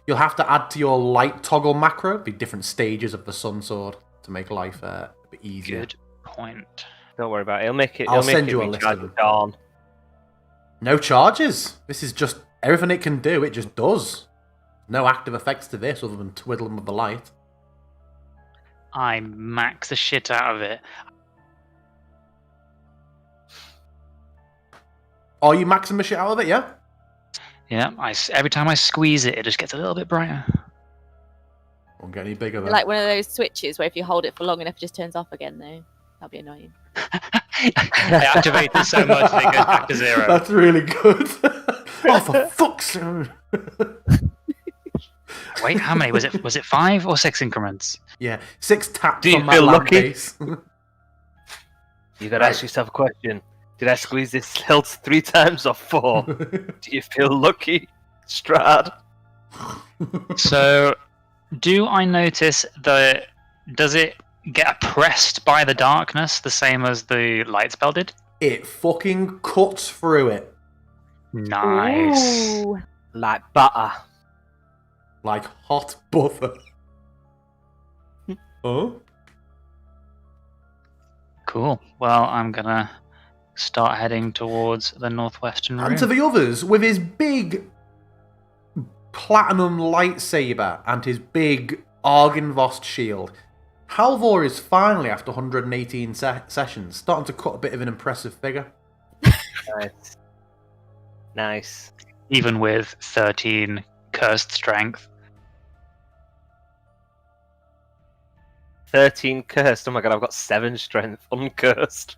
A: You'll have to add to your light toggle macro the different stages of the Sun Sword to make life a bit easier.
D: Good point.
B: Don't worry about it. He'll make it.
A: I'll
B: He'll make
A: send
B: it
A: you a list
B: recharge
A: of them.
B: at dawn.
A: No charges. This is just everything it can do. It just does. No active effects to this other than twiddling with the light.
D: I max the shit out of it.
A: Are you maxing the shit out of it? Yeah.
D: Yeah, every time I squeeze it, it just gets a little bit brighter.
A: Won't get any bigger. Then.
C: Like one of those switches where if you hold it for long enough, it just turns off again, though. That'd be annoying.
D: I activate it so much that it goes back to 0.
A: That's really good. Oh, for fuck's sake!
D: Wait, how many? Was it 5 or 6 increments?
A: Yeah, 6 taps
B: Do you
A: on my
B: feel
A: lamp
B: lucky?
A: base.
B: You gotta ask yourself a question. Did I squeeze this hilt 3 times or 4? Do you feel lucky, Strahd?
D: So, do I notice that does it get oppressed by the darkness the same as the light spell did?
A: It fucking cuts through it
D: Nice.
C: Ooh.
B: Like butter.
A: like hot butter. Oh?
D: Cool. Well, I'm gonna start heading towards the northwestern room.
A: And to the others, with his big platinum lightsaber and his big Argynvost shield, Halvor is finally, after 118 sessions, starting to cut a bit of an impressive figure.
B: Nice. Nice.
D: Even with 13 cursed strength.
B: 13 cursed. Oh my god, I've got 7 strength uncursed.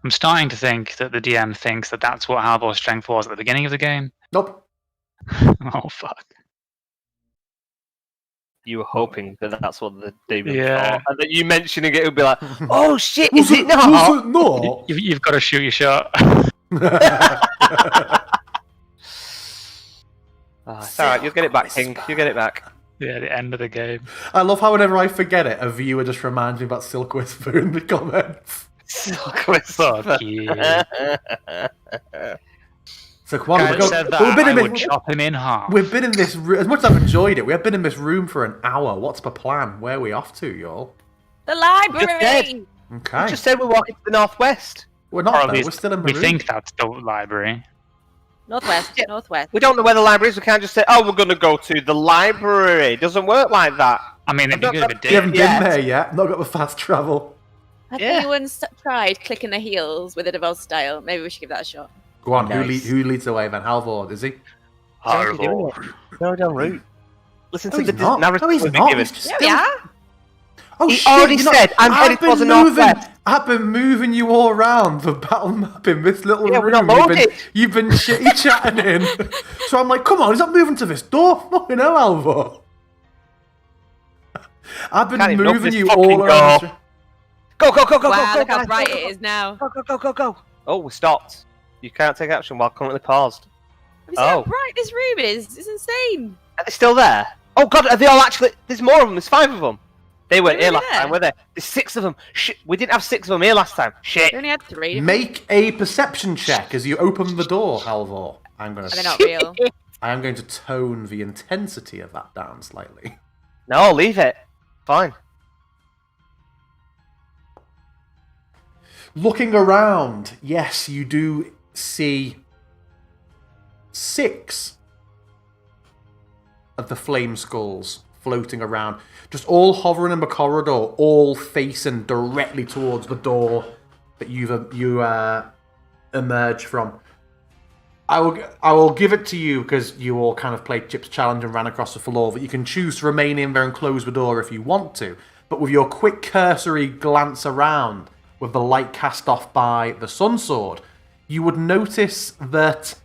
D: I'm starting to think that the DM thinks that that's what Halvor's strength was at the beginning of the game.
A: Nope.
D: Oh, fuck.
B: You were hoping that that's what the demon
D: Yeah.
B: thought, and that you mentioning it would be like, oh shit,
A: Was
B: is it not?
A: Was it not?
D: You've got to shoot your shot.
B: Oh, it's alright, you'll get it back, King. You'll get it back.
D: Yeah, the end of the game.
A: I love how whenever I forget it, a viewer just reminds me about Silk Whisper in the comments.
D: Fuck you.
A: So come on,
D: Guy
A: we've,
D: that said that,
A: we've been
D: I
A: in
D: would
A: this,
D: chop him in half.
A: we've been in this as much as I've enjoyed it. We have been in this room for an hour. What's the plan? Where are we off to, y'all?
C: The library!
B: dead.
A: Okay,
B: You just said we're walking to the northwest.
A: we're
D: Or
A: not
D: at
A: though.
D: least
A: We're still in the
D: we
A: room.
D: think that's the library.
C: Northwest,
B: Yeah.
C: northwest.
B: We don't know where the library is. We can't just say, oh, we're going to go to the library. It doesn't work like that.
D: I mean, it'd be good if it
A: We haven't
D: did.
B: Yeah.
A: been there yet. Not got the fast travel.
C: Have
B: Yeah.
C: anyone tried clicking the heels with a devolved style? Maybe we should give that a shot.
A: Go on,
B: Nice.
A: who leads the way then? Halvor, is he?
D: Halvor.
B: No, down route. Listen
A: No,
B: to
A: he's
B: the
A: not.
B: narrative
A: No, he's
B: we've been
A: not.
B: given.
A: He's just
C: Yeah,
A: still...
C: we are.
A: Oh,
B: He
A: shit,
B: already
A: you're not-
B: said, I'm headed
A: been
B: towards the
A: moving-
B: northwest.
A: I've been moving you all around the battle map in this little
B: Yeah, we're
A: room.
B: not loaded.
A: You've been shitty chatting in. So I'm like, come on, he's not moving to this door. Fucking hell, Halvor. I've been
B: Can't even open
A: moving
B: this
A: you
B: fucking
A: all around.
B: door. Go, go, go, go,
C: Wow,
B: go,
C: look
B: go,
C: how
B: guys,
C: bright
B: go,
C: it is now.
B: Go, go, go, go, go. Oh, we stopped. You can't take action while currently paused.
C: Have you seen how
B: Oh.
C: bright this room is? It's insane.
B: Are they still there? Oh god, are they all actually... There's more of them, there's 5 of them. They weren't
C: They're
B: here
C: really
B: last
C: there?
B: time, were they? There's 6 of them. Shit, we didn't have 6 of them here last time. Shit.
C: We only had 3.
A: Make a perception check as you open the door, Halvor.
C: They're not real.
A: I am going to tone the intensity of that down slightly.
B: No, leave it. Fine.
A: Looking around, yes, you do see 6 of the flame skulls floating around, just all hovering in the corridor, all facing directly towards the door that you emerge from. I will give it to you because you all kind of played Chip's challenge and ran across the floor, that you can choose to remain in there and close the door if you want to. But with your quick cursory glance around, with the light cast off by the Sun Sword, you would notice that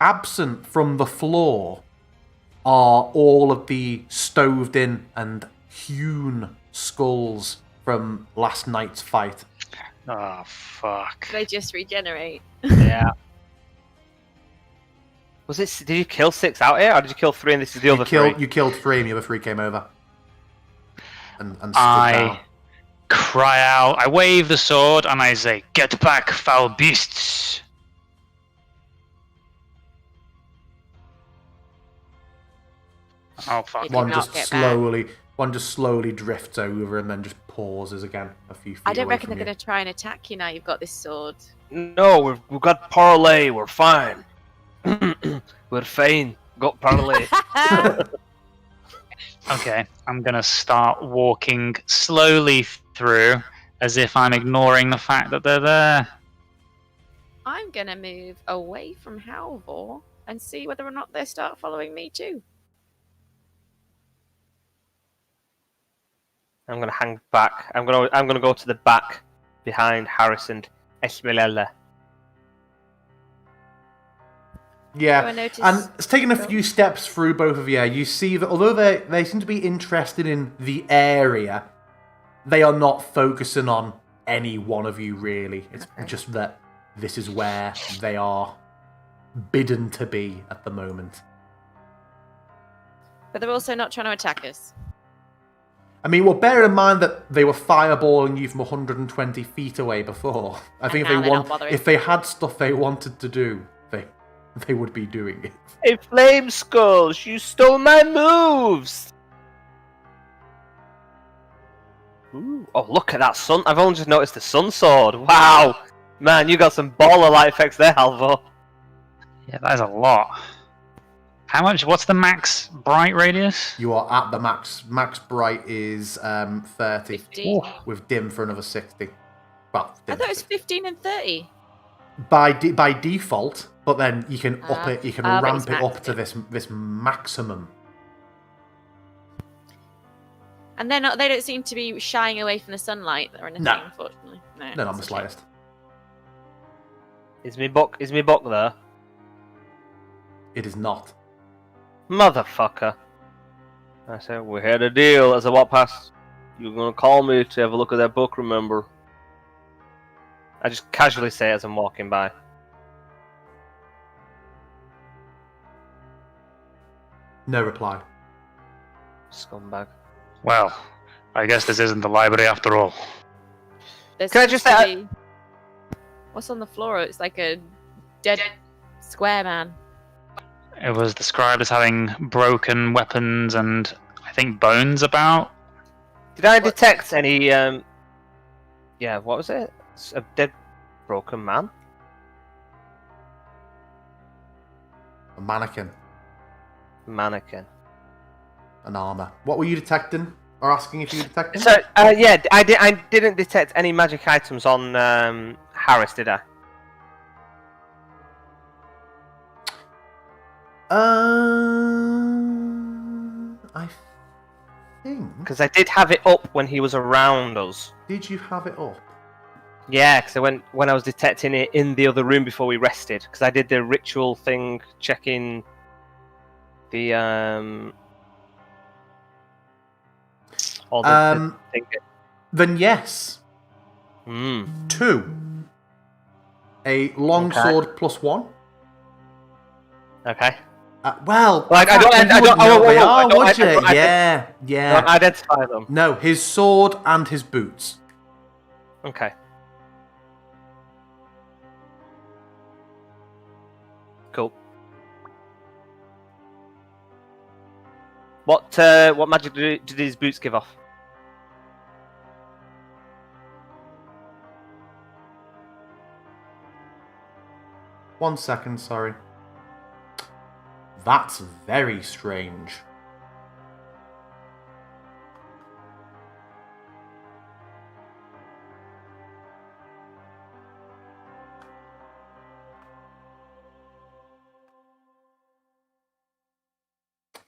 A: absent from the floor are all of the stoved in and hewn skulls from last night's fight.
D: Oh, fuck.
C: They just regenerate.
B: Yeah. Was it? Did you kill 6 out here, or did you kill 3 and this is the other 3?
A: You killed 3 and the other 3 came over. And stood
D: I
A: down.
D: cry out, I wave the sword, and I say, "Get back, foul beasts!" Oh, fuck.
C: It-
A: One
C: not
A: just
C: get back.
A: slowly drifts over and then just pauses again a few feet
C: I don't
A: away
C: reckon
A: from
C: they're
A: you.
C: going to try and attack you now you've got this sword.
B: No, we've got parlay. We're fine. We're fine. Got parlay.
D: Okay, I'm gonna start walking slowly through, as if I'm ignoring the fact that they're there.
C: I'm going to move away from Halvor and see whether or not they start following me too.
B: I'm gonna hang back. I'm gonna go to the back behind Harris and Esmeralda.
A: Yeah,
C: Do I notice-
A: and it's taken a few steps through both of you. You see that although they seem to be interested in the area, they are not focusing on any one of you really. It's just that this is where they are bidden to be at the moment.
C: But they're also not trying to attack us.
A: I mean, well, bear in mind that they were fireballing you from 120 feet away before. I think
C: now they're not bothering.
A: if they had stuff they wanted to do, they would be doing it.
B: Hey, Flame Skulls! You stole my moves. Ooh. Oh, look at that sun! I've only just noticed the sun sword. Wow, man, you got some baller light effects there, Halvor.
D: Yeah, that is a lot. How much? What's the max bright radius?
A: You are at the max. Max bright is 30
C: 15.
A: with dim for another 60. Well,
C: I
A: dim
C: thought it was 15 and 30.
A: by default, but then you can up it. You can
C: but
A: ramp
C: it's
A: it up
C: maxed
A: to
C: it.
A: this maximum.
C: And they don't seem to be shying away from the sunlight or anything,
A: No.
C: unfortunately. No,
A: No, not
C: that's
A: the
C: a
A: slightest.
B: Is me buck there?
A: It is not.
B: Motherfucker. I said, we had a deal as I walk past. You were gonna call me to have a look at that book, remember? I just casually say as I'm walking by.
A: No reply.
B: Scumbag.
D: Well, I guess this isn't the library after all.
C: There
B: Can I
C: seems
B: just
C: to
B: say-
C: be- What's on the floor? It's like a dead square man.
D: It was described as having broken weapons and, I think, bones about.
B: Did I detect any, yeah, what was it? It's a dead, broken man?
A: A mannequin,
B: Mannequin.
A: an armor. What were you detecting? Or asking if you were detecting?
B: So, yeah, I didn't detect any magic items on, Harris, did I?
A: I think.
B: Because I did have it up when he was around us.
A: Did you have it up?
B: Yeah, because when I was detecting it in the other room before we rested, because I did the ritual thing, checking the all the thing.
A: Then yes.
B: Mm.
A: 2. A longsword +1.
B: Okay.
A: Well,
B: Like, I
A: in
B: don't-
A: fact,
B: I
A: you
B: don't-
A: wouldn't know they
B: I
A: are,
B: don't-
A: would you?
B: I don't-
A: Yeah.
B: Don't identify them.
A: No, his sword and his boots.
B: Okay. Cool. What magic did his boots give off?
A: One second, sorry. That's very strange.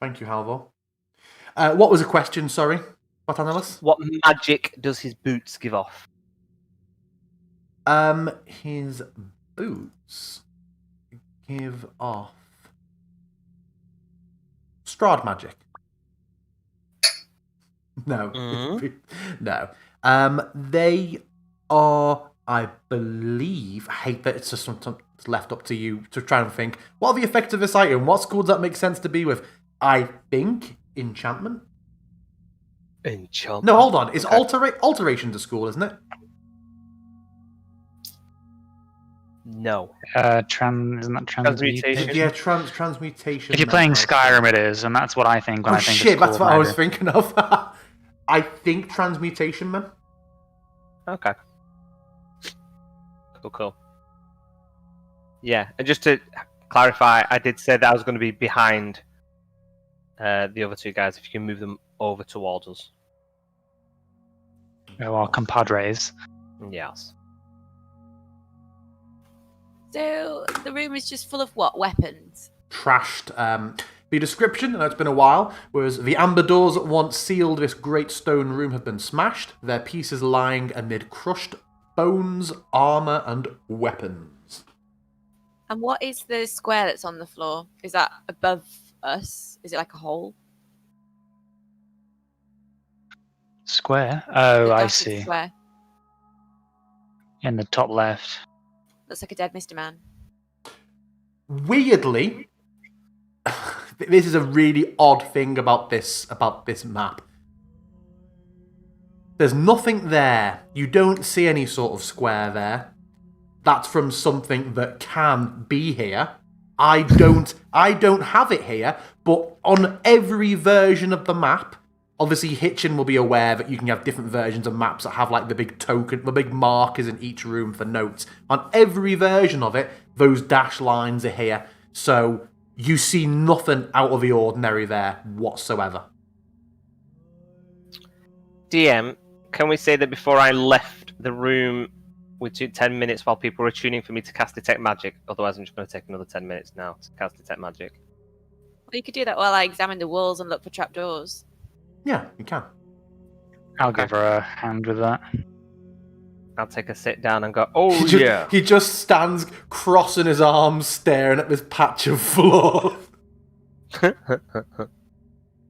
A: Thank you, Halvor. What was the question, sorry? Bartanalis?
B: What magic does his boots give off?
A: His boots give off Strahd magic. No. No. They are, I believe, I hate that it's just sometimes left up to you to try and think, what are the effects of this item? What school does that make sense to be with? I think enchantment.
B: Enchantment.
A: No, hold on. It's
B: Okay.
A: alteration to school, isn't it?
B: No.
D: Isn't that transmutation?
B: Transmutation.
A: Yeah, transmutation.
D: If you're playing Skyrim, it is, and that's what I think when
A: Oh
D: I think
A: shit,
D: of school
A: that's what I was
D: magic.
A: thinking of. I think transmutation, man.
B: Okay. Cool. Yeah, and just to clarify, I did say that I was going to be behind the other two guys. If you can move them over towards us.
D: Oh, our compadres.
B: Yes.
C: So the room is just full of what? Weapons?
A: Trashed. The description, and it's been a while, was the amber doors that once sealed this great stone room have been smashed, their pieces lying amid crushed bones, armor, and weapons.
C: And what is the square that's on the floor? Is that above us? Is it like a hole?
D: Square?
C: The
D: Oh, I
C: dotted
D: see.
C: Square.
D: In the top left.
C: Looks like a dead Mr. Man.
A: Weirdly, this is a really odd thing about this map. There's nothing there. You don't see any sort of square there. That's from something that can be here. I don't have it here, but on every version of the map, obviously Hitchin will be aware that you can have different versions of maps that have like the big markers in each room for notes. On every version of it, those dash lines are here. So you see nothing out of the ordinary there whatsoever.
B: DM, can we say that before I left the room, we took 10 minutes while people were tuning for me to cast Detect Magic? Otherwise, I'm just going to take another 10 minutes now to cast Detect Magic.
C: Well, you could do that while I examine the walls and look for trapdoors.
A: Yeah, you can.
D: I'll give her a hand with that.
B: I'll take a sit down and go, oh
A: He just,
B: yeah.
A: he just stands crossing his arms, staring at this patch of floor.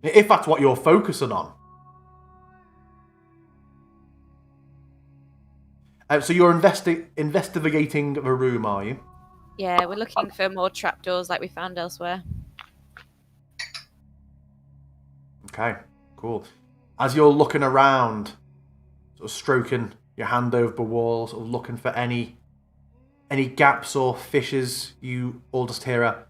A: If that's what you're focusing on. So you're investigating the room, are you?
C: Yeah, we're looking for more trapdoors like we found elsewhere.
A: Okay, cool. As you're looking around, sort of stroking your hand over the wall, sort of looking for any gaps or fissures, you all just hear a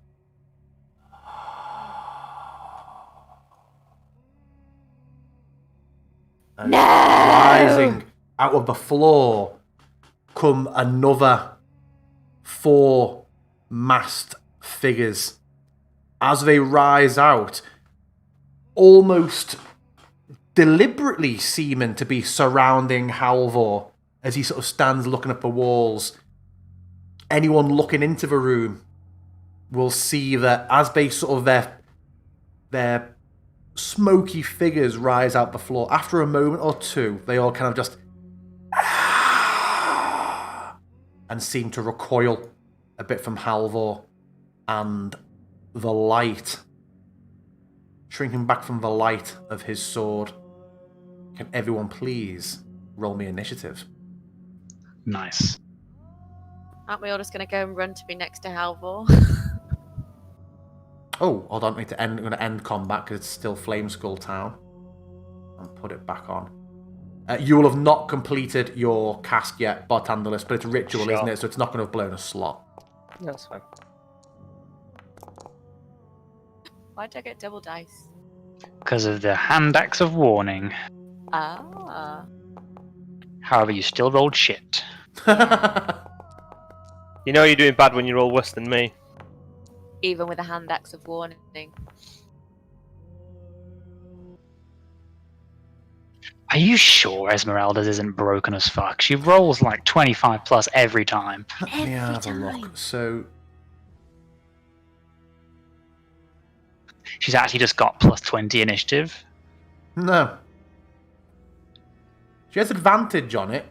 A: and
C: No!
A: rising out of the floor come another 4 masked figures. As they rise out, almost deliberately seeming to be surrounding Halvor as he sort of stands looking at the walls. Anyone looking into the room will see that as they sort of their smoky figures rise out the floor, after a moment or two, they all kind of just and seem to recoil a bit from Halvor, and the light, shrinking back from the light of his sword. Can everyone please roll me initiative?
D: Nice.
C: Aren't we all just going to go and run to be next to Halvor?
A: Oh, hold on, I'm going to end combat because it's still Flame Skull Town. And put it back on. You will have not completed your cast yet, Bartandalis, but it's ritual,
B: Sure.
A: isn't it? So it's not going to have blown a slot.
B: That's fine.
C: Why did I get double dice?
D: Because of the hand axe of warning.
C: Ah.
D: However, you still rolled shit.
B: You know you're doing bad when you roll worse than me.
C: even with a hand axe of warning.
D: Are you sure Esmeralda's isn't broken as fuck? She rolls like 25 plus every time.
A: Let me have a look. So,
D: She's actually just got plus 20 initiative.
A: no. She has advantage on it.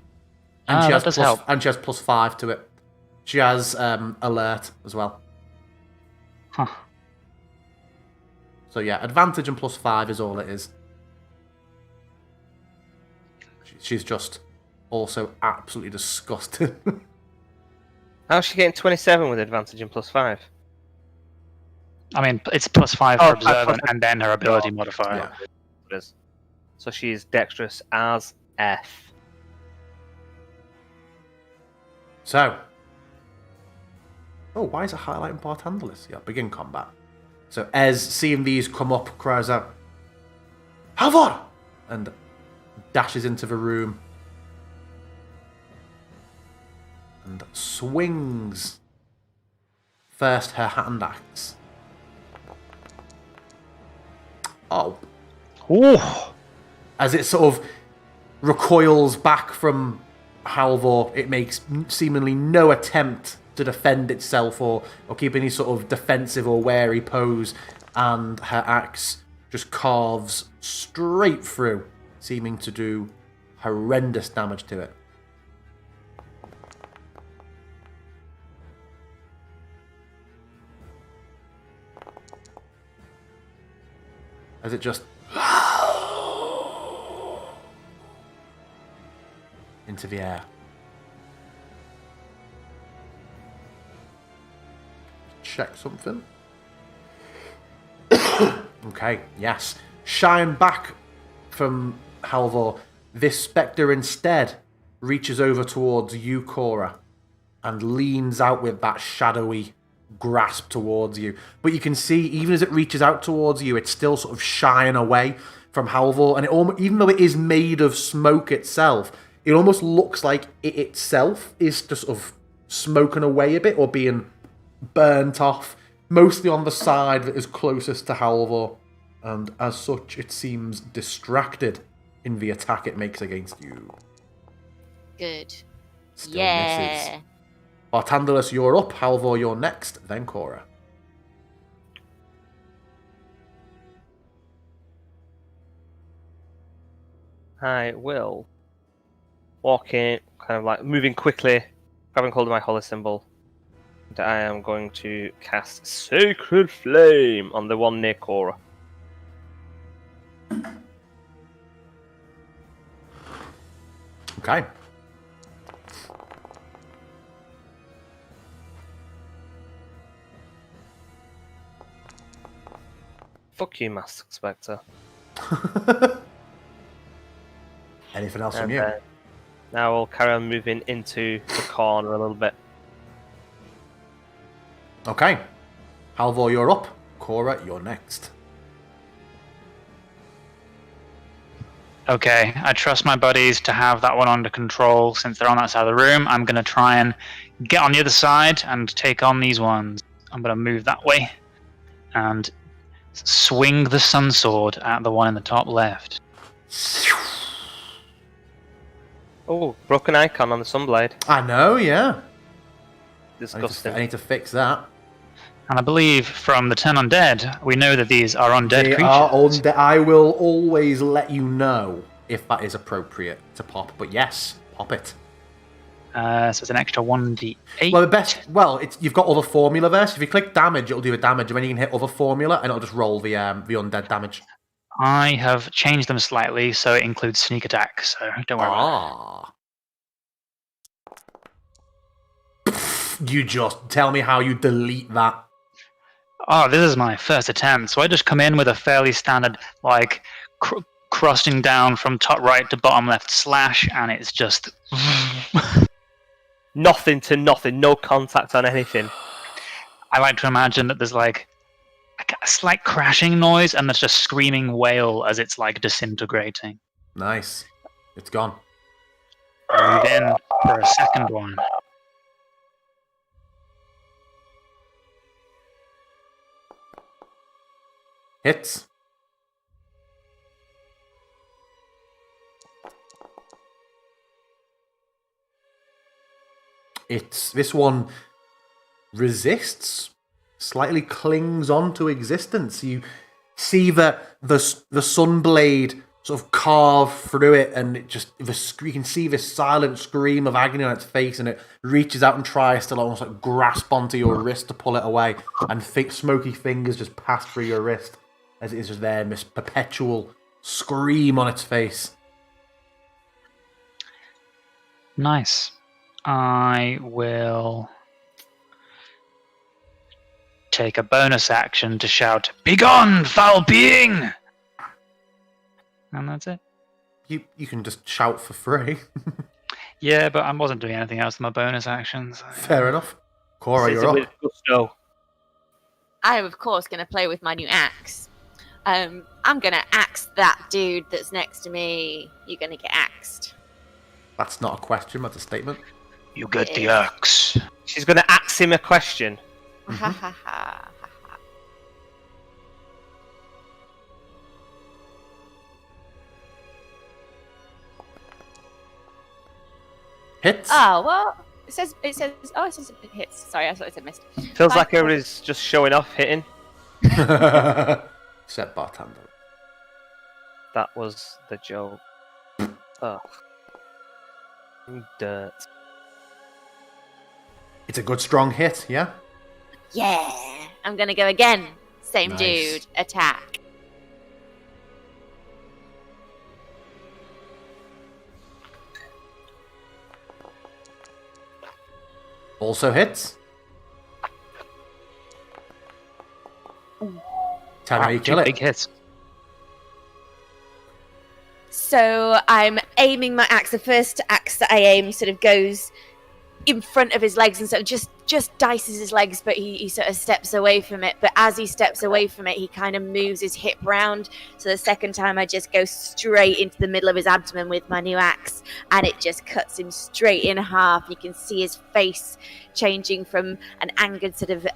A: And
D: Ah,
A: she
D: that
A: has
D: does
A: plus,
D: help.
A: And she has +5 to it. She has alert as well.
D: Huh.
A: So yeah, advantage and +5 is all it is. She's just also absolutely disgusting.
B: How's she getting 27 with advantage and +5?
D: I mean, it's +5
B: Oh,
D: for observant
B: 5+5.
D: and then her ability modifier.
A: Yeah.
B: It is. So she's dexterous as F.
A: So. Oh, why is it highlighting Bartandalus? Yeah, begin combat. So Ez, seeing these come up, cries out, Halvor! And dashes into the room. And swings first her hand axe. Oh.
D: Ooh!
A: As it sort of recoils back from Halvor, it makes seemingly no attempt to defend itself or keep any sort of defensive or wary pose, and her axe just carves straight through, seeming to do horrendous damage to it. As it just into the air. Check something. Okay, yes. Shine back from Halvor. This spectre instead reaches over towards you, Cora, and leans out with that shadowy grasp towards you. But you can see, even as it reaches out towards you, it's still sort of shying away from Halvor, and it even though it is made of smoke itself, it almost looks like it itself is just sort of smoking away a bit or being burnt off, mostly on the side that is closest to Halvor, and as such it seems distracted in the attack it makes against you.
C: Good.
A: Still
C: Yeah.
A: misses. Bartandalus, you're up. Halvor, you're next. Then Cora.
B: I will walk in, kind of like moving quickly, grabbing hold of my holy symbol. And I am going to cast Sacred Flame on the one near Cora.
A: Okay.
B: Fuck you, Master Spectre.
A: Anything else from
B: And
A: you?
B: now we'll carry on moving into the corner a little bit.
A: Okay. Halvor, you're up. Cora, you're next.
D: Okay, I trust my buddies to have that one under control since they're on that side of the room. I'm going to try and get on the other side and take on these ones. I'm going to move that way and swing the sun sword at the one in the top left.
B: Oh, broken icon on the Sunblade.
A: I know, yeah.
B: Disgusting.
A: I need to fix that.
D: And I believe from the 10 undead, we know that these are undead
A: They
D: creatures.
A: are undead. I will always let you know if that is appropriate to pop. But yes, pop it.
D: So it's an extra 1d8.
A: Well, you've got other formula there. So if you click damage, it'll do a damage, and then you can hit other formula, and it'll just roll the undead damage.
D: I have changed them slightly, so it includes sneak attack, so don't worry about it.
A: You just tell me how you delete that.
D: Oh, this is my first attempt, so I just come in with a fairly standard, like, crossing down from top right to bottom left slash, and it's just...
B: Nothing to nothing, no contact on anything.
D: I like to imagine that there's, like, a slight crashing noise, and there's just screaming wail as it's, like, disintegrating.
A: Nice. It's gone.
D: Move in for a second one.
A: Hits. This one resists, slightly clings on to existence. You see the sunblade sort of carve through it, and it just you can see this silent scream of agony on its face, and it reaches out and tries to almost like grasp onto your wrist to pull it away, and smoky fingers just pass through your wrist as it is just there in this perpetual scream on its face.
D: Nice. I will take a bonus action to shout, "Begone, foul being!" And that's it.
A: You can just shout for free.
D: Yeah, but I wasn't doing anything else with my bonus actions.
A: Fair enough. Cora,
B: Is
A: you're
B: it
A: up.
B: with gusto?
C: I am, of course, going to play with my new axe. I'm going to axe that dude that's next to me. You're going to get axed.
A: That's not a question, that's a statement.
D: You get the axe.
B: She's going to ask him a question.
C: Ha ha ha.
A: Hits.
C: Oh, well, it says it hits. Sorry, I thought it said missed.
B: Feels like everybody's just showing off, hitting.
A: Set bartender.
B: That was the joke. Ugh. Dirt.
A: It's a good strong hit, yeah?
C: Yeah, I'm going to go again. Same
A: Nice.
C: dude, attack.
A: Also hits. Tell me how you kill
D: Big
A: it.
D: hits.
C: So I'm aiming my axe. The first axe that I aim sort of goes in front of his legs and sort of just dices his legs, but he sort of steps away from it. But as he steps away from it, he kind of moves his hip round. So the second time I just go straight into the middle of his abdomen with my new axe, and it just cuts him straight in half. You can see his face changing from an angered sort of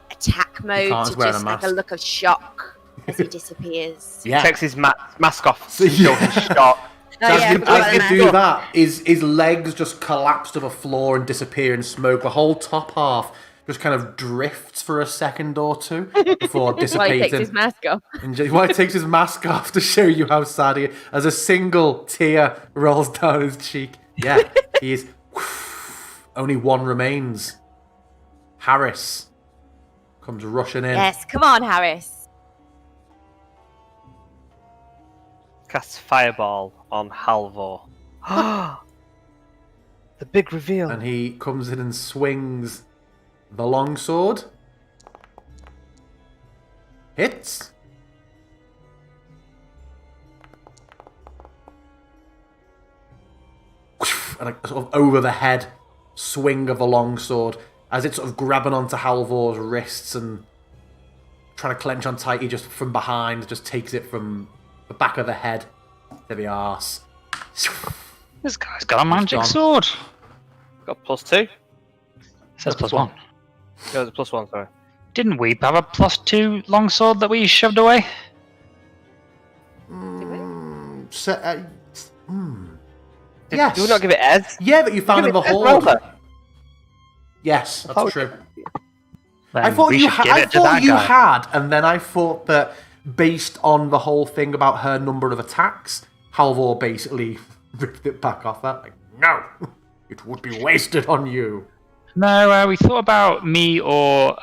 C: attack mode
A: can't
C: to
A: wear
C: just
A: a
C: like a
A: mask.
C: look of shock as he disappears.
A: Yeah.
B: Takes his mask off.
A: So,
B: Show
A: yeah.
B: his shock.
C: Oh, yeah, I
A: As
C: forgot
A: you
C: about
A: do
C: that.
A: that, his legs just collapse to the floor and disappear in smoke. The whole top half just kind of drifts for a second or two before
C: While he takes his
A: dissipating.
C: mask off.
A: And while he takes his mask off to show you how sad he is, as a single tear rolls down his cheek. Yeah, he is. Only one remains. Harris comes rushing in.
C: Yes, come on, Harris.
B: Casts Fireball on Halvor. The big reveal.
A: And he comes in and swings the longsword. Hits. And a sort of over the head swing of the longsword as it's sort of grabbing onto Halvor's wrists and trying to clench on tight. He just from behind just takes it from the back of the head to the arse.
D: This guy's got a magic
A: gone.
D: sword.
B: Got +2.
D: It says +1.
B: No, it's a +1, sorry.
D: Didn't we have a +2 longsword that we shoved away? Yes.
B: Do we not give it Ez?
A: Yeah, but you found in the hole. Yes, that's
B: Oh,
A: true.
D: Then
A: I thought
D: we
A: you
D: should give
A: I
D: it to
A: thought
D: that
A: you
D: guy.
A: had, and then I thought that based on the whole thing about her number of attacks, Halvor basically ripped it back off that. Like, no, it would be wasted on you.
D: No, we thought about me or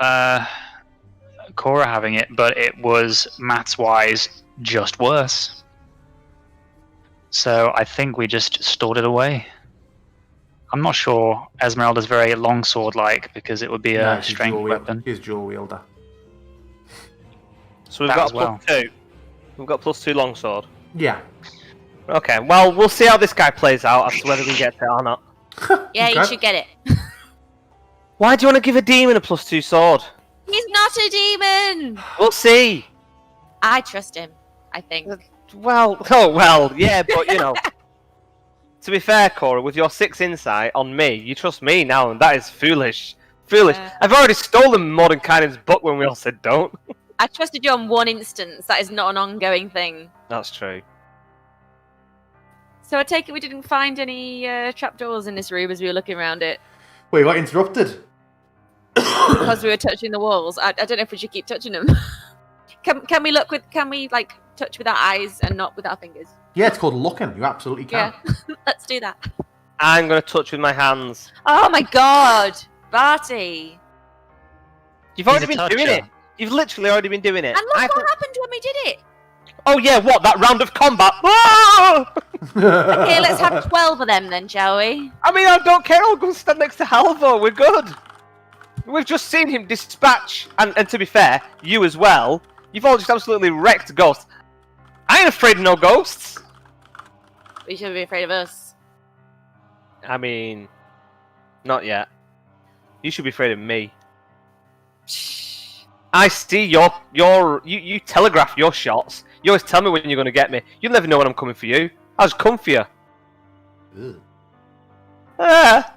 D: Cora having it, but it was maths-wise just worse. So I think we just stored it away. I'm not sure Esmeralda's very longsword-like because it would be a strength weapon.
A: He's dual wielder.
B: So we've
D: That
B: got
D: as well.
B: +2. We've got +2 longsword.
A: Yeah.
B: Okay, well, we'll see how this guy plays out as to whether we get it or not.
C: Yeah, you
A: Okay.
C: should get it.
B: Why do you want to give a demon a +2 sword?
C: He's not a demon!
B: We'll see.
C: I trust him, I think.
B: Well, yeah, but you know. To be fair, Cora, with your 6 insight on me, you trust me now, and that is foolish. Foolish. I've already stolen Mordenkainen's book when we all said don't.
C: I trusted you on one instance. That is not an ongoing thing.
B: That's true.
C: So I take it we didn't find any trapdoors in this room as we were looking around it
A: Wait, got interrupted.
C: because we were touching the walls. I don't know if we should keep touching them. Can we look with? Can we like touch with our eyes and not with our fingers?
A: Yeah, it's called looking. You absolutely can.
C: Yeah, let's do that.
B: I'm going to touch with my hands.
C: Oh my god, Barty!
B: You've already
D: He's a
B: been doing
D: toucher.
B: it. You've literally already been doing it.
C: And look
B: I
C: what
B: thought-
C: happened when we did it.
B: Oh yeah, what? That round of combat? Ah!
C: Okay, let's have 12 of them then, shall we?
B: I mean, I don't care. I'll go stand next to Halvor. We're good. We've just seen him dispatch, and to be fair, you as well. You've all just absolutely wrecked ghosts. I ain't afraid of no ghosts.
C: We shouldn't be afraid of us.
B: I mean, not yet. You should be afraid of me. I see you telegraph your shots. You always tell me when you're going to get me. You'll never know when I'm coming for you. I'll just come for you.
A: Ugh.
B: Ah.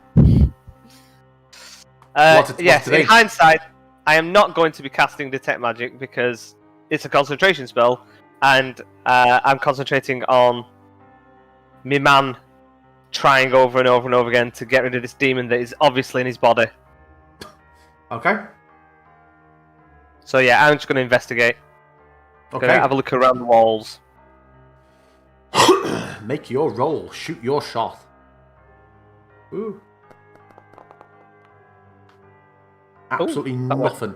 A: What's it
B: Yes,
A: today?
B: in hindsight, I am not going to be casting Detect Magic because it's a concentration spell, and I'm concentrating on me man trying over and over and over again to get rid of this demon that is obviously in his body.
A: Okay.
B: So yeah, I'm just going to investigate.
A: Okay.
B: Gonna have a look around the walls.
A: Make your roll. Shoot your shot. Ooh. Absolutely
B: that worked.
A: nothing.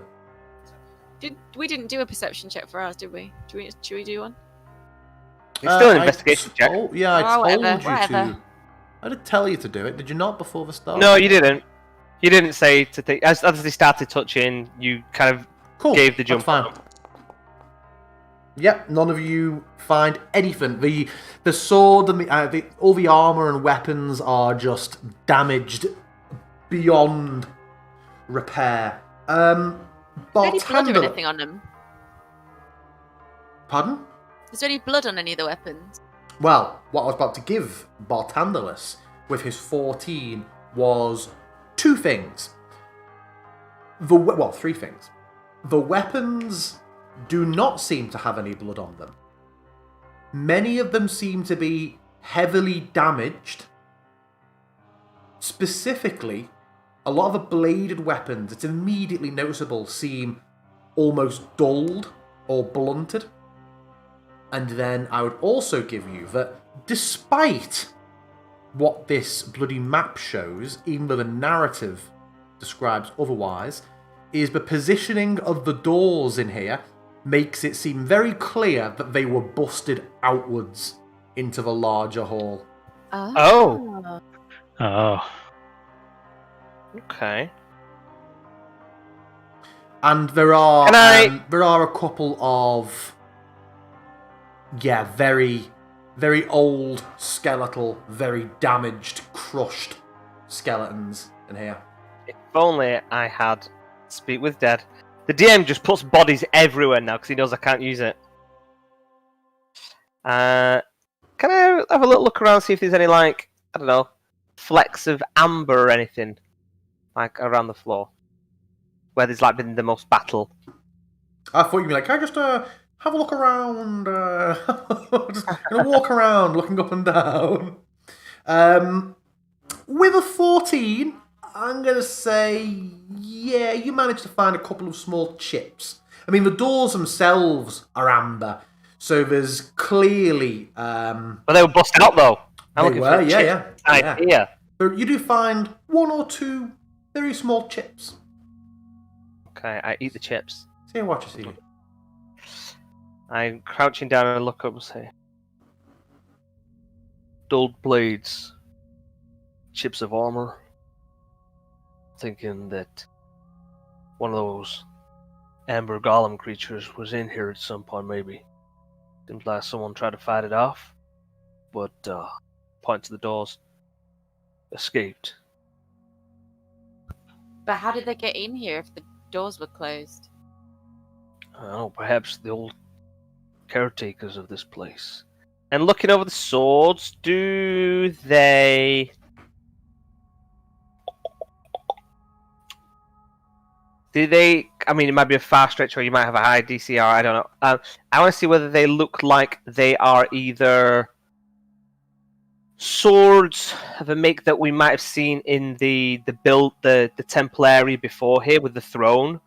C: We didn't do a perception check for ours, did we? Should we do one?
B: It's still an investigation check.
A: Yeah, I
C: Oh,
A: told
C: whatever,
A: you
C: whatever.
A: to. I did tell you to do it. Did you not before the start?
B: No, you didn't. You didn't say to think. As they started touching, you kind of
A: Cool.
B: gave the jump.
A: That's fine. Yep, none of you find anything. The sword and all the armor and weapons are just damaged beyond repair.
C: Is there any blood or
A: Bartender.
C: anything on them?
A: Pardon?
C: Is there any blood on any of the weapons?
A: Well, what I was about to give Bartanderless with his 14 was two things. Three things. The weapons do not seem to have any blood on them. Many of them seem to be heavily damaged. Specifically, a lot of the bladed weapons, it's immediately noticeable, seem almost dulled or blunted. And then I would also give you that despite what this bloody map shows, even though the narrative describes otherwise, is the positioning of the doors in here makes it seem very clear that they were busted outwards into the larger hall.
B: Oh.
D: Oh.
B: Okay.
A: And there are
B: Can I-
A: there are a couple of very, very old, skeletal, very damaged, crushed skeletons in here.
B: If only I had Speak with Dead. The DM just puts bodies everywhere now because he knows I can't use it. Can I have a little look around, see if there's any, like, I don't know, flecks of amber or anything, like, around the floor? Where there's, like, been the most battle.
A: I thought you'd be like, can I just have a look around? Just gonna walk around, looking up and down. With a 14, I'm gonna say, yeah, you managed to find a couple of small chips. I mean, the doors themselves are amber, so there's clearly.
B: But they were busted out, though. I'm
A: They
B: looking
A: were,
B: for
A: yeah,
B: chips
A: yeah.
B: idea.
A: But you do find one or two very small chips.
B: Okay, I eat the chips.
A: See what you see.
B: I'm crouching down and look up and say, dulled blades, chips of armor. Thinking that one of those amber golem creatures was in here at some point, maybe. Seems like someone tried to fight it off, but point to the doors, escaped.
C: But how did they get in here if the doors were closed?
B: I don't know, perhaps the old caretakers of this place. And looking over the swords, do they Do they? I mean, it might be a far stretch, or you might have a high DCR. I don't know. I want to see whether they look like they are either swords of a make that we might have seen in the Templary before here with the throne.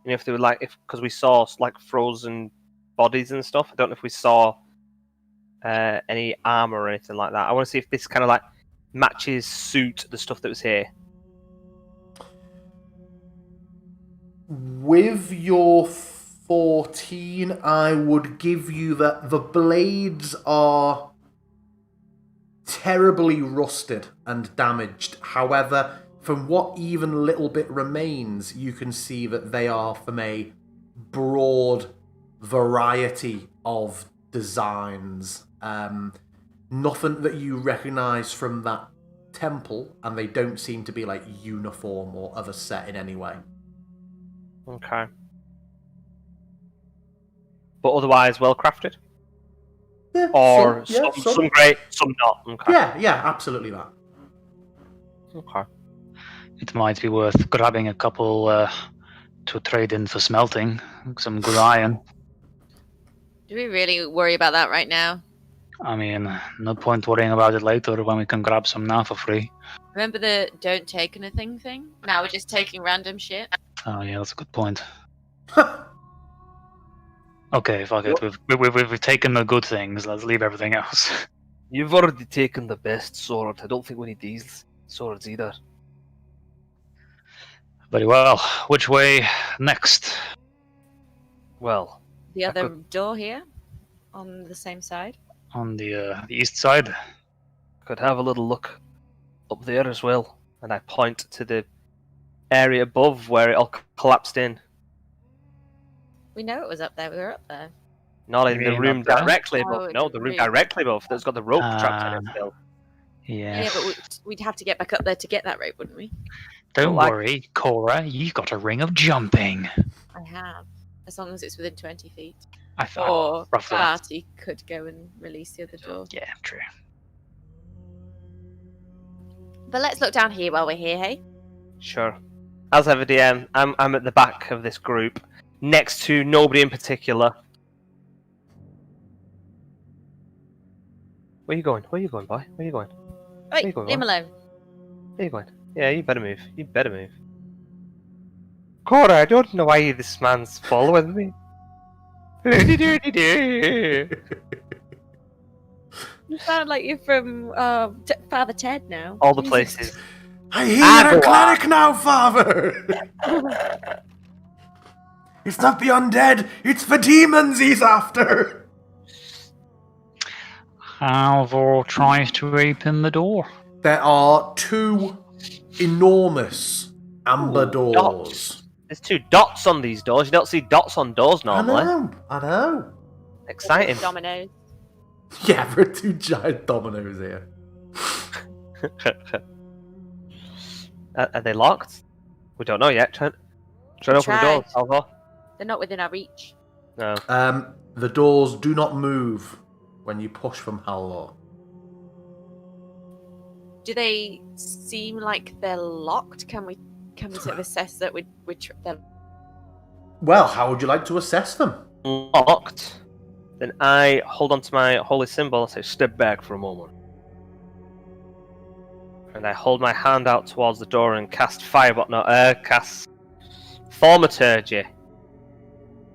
B: You know, if they were like, because we saw like frozen bodies and stuff. I don't know if we saw any armor or anything like that. I want to see if this kind of like matches suit the stuff that was here.
A: With your 14, I would give you that the blades are terribly rusted and damaged. However, from what even little bit remains, you can see that they are from a broad variety of designs. Nothing that you recognise from that temple, and they don't seem to be like uniform or other set in any way.
B: Okay. But otherwise, well crafted?
A: Yeah,
B: Or
A: some.
B: some great, some not. Okay.
A: Yeah, absolutely that.
B: Okay.
D: It might be worth grabbing a couple to trade in for smelting. Some good iron.
C: Do we really worry about that right now?
D: I mean, no point worrying about it later when we can grab some now for free.
C: Remember the don't take anything thing? Now we're just taking random shit.
D: Oh yeah, that's a good point. Okay, fuck it. We've taken the good things. Let's leave everything else.
B: You've already taken the best sword. I don't think we need these swords either.
D: Very well. Which way next?
B: Well,
C: The other door here, on the same side.
D: On the east side.
B: could have a little look up there as well. And I point to the area above where it all collapsed in.
C: We know it was up there. We were up there.
B: Not in
D: You
B: the
D: mean
B: room
D: up there?
B: directly
C: Oh,
B: above. No, the room
C: room.
B: directly above. That's got the rope trapped in it still.
D: Yeah.
C: Yeah, but we'd have to get back up there to get that rope, wouldn't we?
D: Don't
B: Well,
D: worry, Cora. You've got a ring of jumping.
C: I have. As long as it's within 20 feet.
D: I thought
C: Or
D: roughly.
C: Barty could go and release the other door.
D: Yeah, true.
C: But let's look down here while we're here, hey?
B: Sure. As ever, DM, I'm at the back of this group, next to nobody in particular. Where you going? Where you going, boy? Where you going?
C: Wait,
B: you going,
C: leave him
B: Ron?
C: alone.
B: Where you going? Yeah, you better move. You better move. Cora, I don't know why this man's following me.
C: You sound like you're from Father Ted now.
B: All the
C: Jesus.
B: places.
A: I hear you're a
B: Agua.
A: cleric now, Father! It's not the undead, it's the demons he's after!
D: Alvor tries to open the door.
A: There are two enormous amber
B: Ooh,
A: doors.
B: dots. There's two dots on these doors. You don't see dots on doors normally.
A: I know.
B: Exciting.
C: Dominoes.
A: Yeah, there are two giant dominoes here.
B: Are they locked? We don't know yet. Try and open the
C: Try.
B: doors, Alvor.
C: They're not within our reach.
B: No.
A: The doors do not move when you push from Halvor.
C: Do they seem like they're locked? Can we sort of assess that they're...
A: Well, how would you like to assess them?
B: Locked. Then I hold on to my holy symbol and say, step back for a moment. And I hold my hand out towards the door and cast cast Thaumaturgy.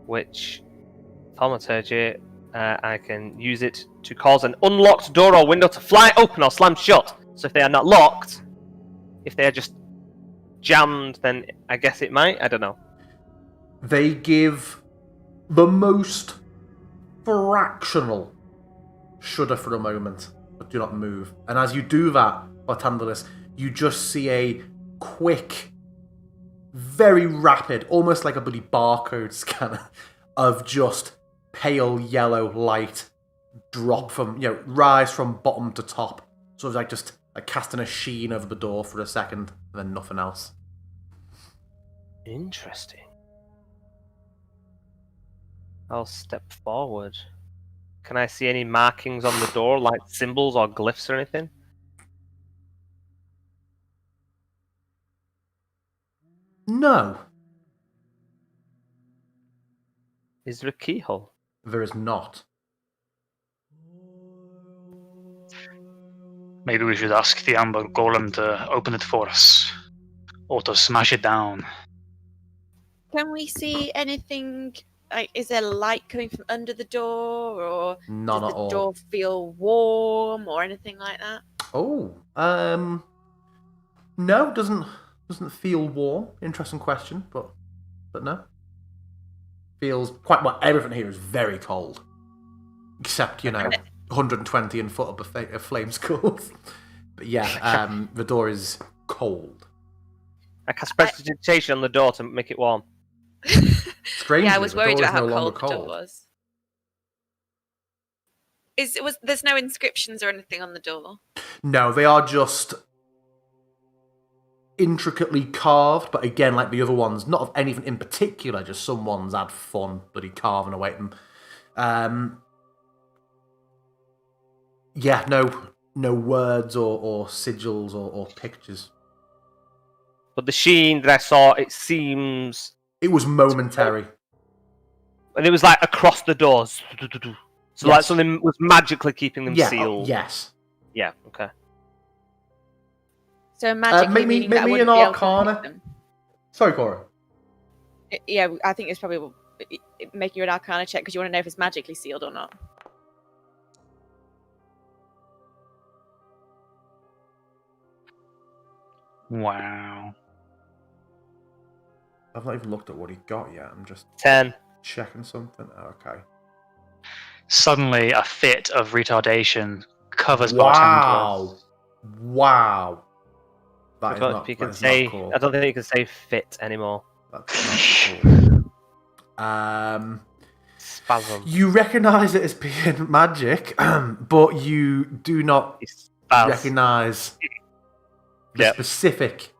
B: Which, Thaumaturgy, I can use it to cause an unlocked door or window to fly open or slam shut. So if they are not locked, if they are just jammed, then I guess it might. I don't know.
A: They give the most fractional shudder for a moment, but do not move. And as you do that, Bartandalis, you just see a quick, very rapid, almost like a bloody barcode scanner, of just pale yellow light drop from, rise from bottom to top. Sort of like just like casting a sheen over the door for a second, and then nothing else.
B: Interesting. I'll step forward. Can I see any markings on the door, like symbols or glyphs or anything?
A: No.
B: Is there a keyhole?
A: There is not.
D: Maybe we should ask the Amber Golem to open it for us. Or to smash it down.
C: Can we see anything? Like, is there light coming from under the door, or
A: None
C: does
A: at
C: the
A: all.
C: door feel warm, or anything like that?
A: Oh, no, doesn't feel warm. Interesting question, but no. Feels quite well. Everything here is very cold, except 120 and foot up of flame skulls. But yeah, the door is cold.
B: I cast prestidigitation on the door to make it warm.
A: Strangely,
C: Yeah, I was
A: the
C: worried
A: door is
C: about how
A: no longer
C: cold the door was. There's no inscriptions or anything on the door?
A: No, they are just intricately carved, but again, like the other ones, not of anything in particular, just some ones had fun bloody carving away at them. Yeah, no words or sigils or pictures.
B: But the sheen that I saw, it seems...
A: It was momentary.
B: And it was like across the doors. So like
A: Yes.
B: something was magically keeping them
A: Yeah,
B: sealed.
A: yes.
B: Yeah, okay.
C: So magically
A: make me
C: meaning that I
A: an
C: wouldn't be able to
A: Arcana.
C: pick them.
A: Sorry, Cora.
C: Yeah, I think it's probably making you an Arcana check because you want to know if it's magically sealed or not.
D: Wow.
A: I've not even looked at what he got yet. I'm just
B: 10.
A: checking something. Oh, okay.
D: Suddenly, a fit of retardation covers Bartender.
A: Wow.
B: I
A: That is
B: don't
A: not,
B: think you
A: that
B: can
A: is
B: say.
A: not cool.
B: I don't think you can say fit anymore.
A: That's not cool.
B: Spasm.
A: You recognise it as being magic, but you do not
B: Spaz.
A: recognise the
B: Yep.
A: specific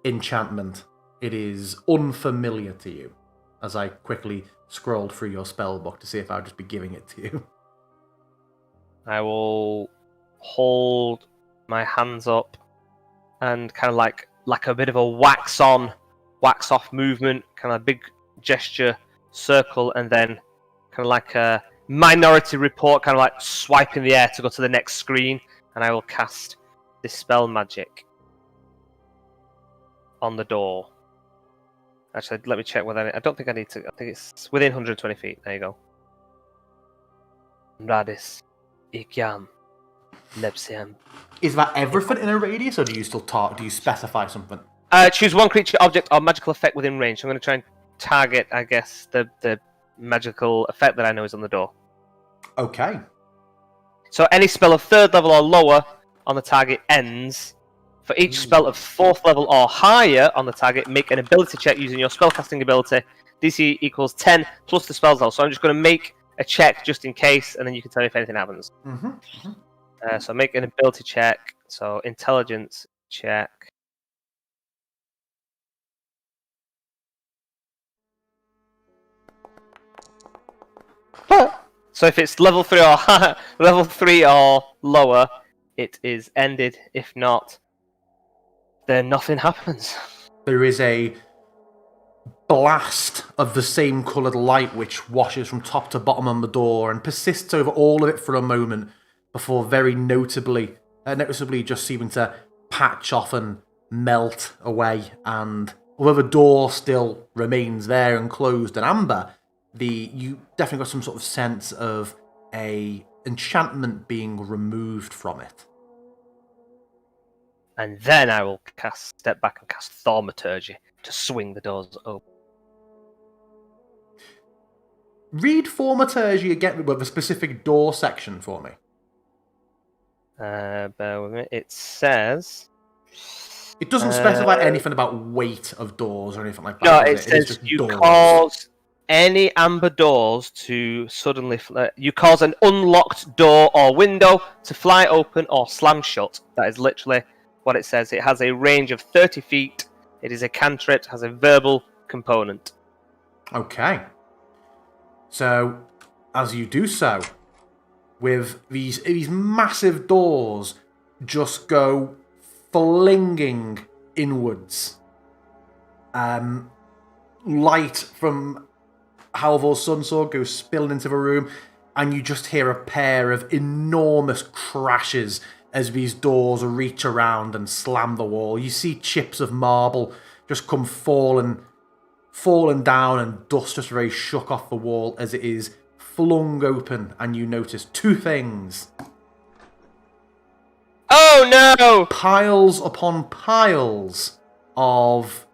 A: enchantment. It is unfamiliar to you. As I quickly scrolled through your spell book to see if I would just be giving it to you.
B: I will hold my hands up and kind of like a bit of a wax on, wax off movement, kind of a big gesture, circle, and then kind of like a Minority Report, kind of like swipe in the air to go to the next screen, and I will cast Dispel Magic on the door. Actually, let me check whether I don't think I need to. I think it's within 120 feet. There you go. Radis, Ikyam, Lepsiam.
A: Is that everything in a radius, or do you still talk? Do you specify something?
B: Choose one creature, object, or magical effect within range. So I'm going to try and target, I guess, the magical effect that I know is on the door.
A: Okay.
B: So any spell of 3rd level or lower on the target ends. For each spell of 4th level or higher on the target, make an ability check using your spellcasting ability. DC equals 10 plus the spell's level. So I'm just going to make a check just in case, and then you can tell me if anything happens. So make an ability check. So intelligence check. So if it's level 3 or level 3 or lower, it is ended. If not, then nothing happens.
A: There is a blast of the same coloured light which washes from top to bottom on the door and persists over all of it for a moment before very noticeably just seeming to patch off and melt away. And although the door still remains there and closed and amber, you definitely got some sort of sense of a enchantment being removed from it.
B: And then I will step back and cast Thaumaturgy to swing the doors open.
A: Read Thaumaturgy again with the specific door section for me.
B: Bear with me. It says...
A: It doesn't specify anything about weight of doors or anything like that.
B: No,
A: does
B: it says
A: just
B: you
A: doors.
B: cause any amber doors to suddenly... you cause an unlocked door or window to fly open or slam shut. That is literally what it says. It has a range of 30 feet. It is a cantrip, has a verbal component.
A: Okay. So, as you do so, with these massive doors just go flinging inwards. Light from Halvor's sun sword goes spilling into the room, and you just hear a pair of enormous crashes as these doors reach around and slam the wall. You see chips of marble just come falling down, and dust just very shook off the wall as it is flung open, and you notice two things.
B: Oh no!
A: Piles upon piles of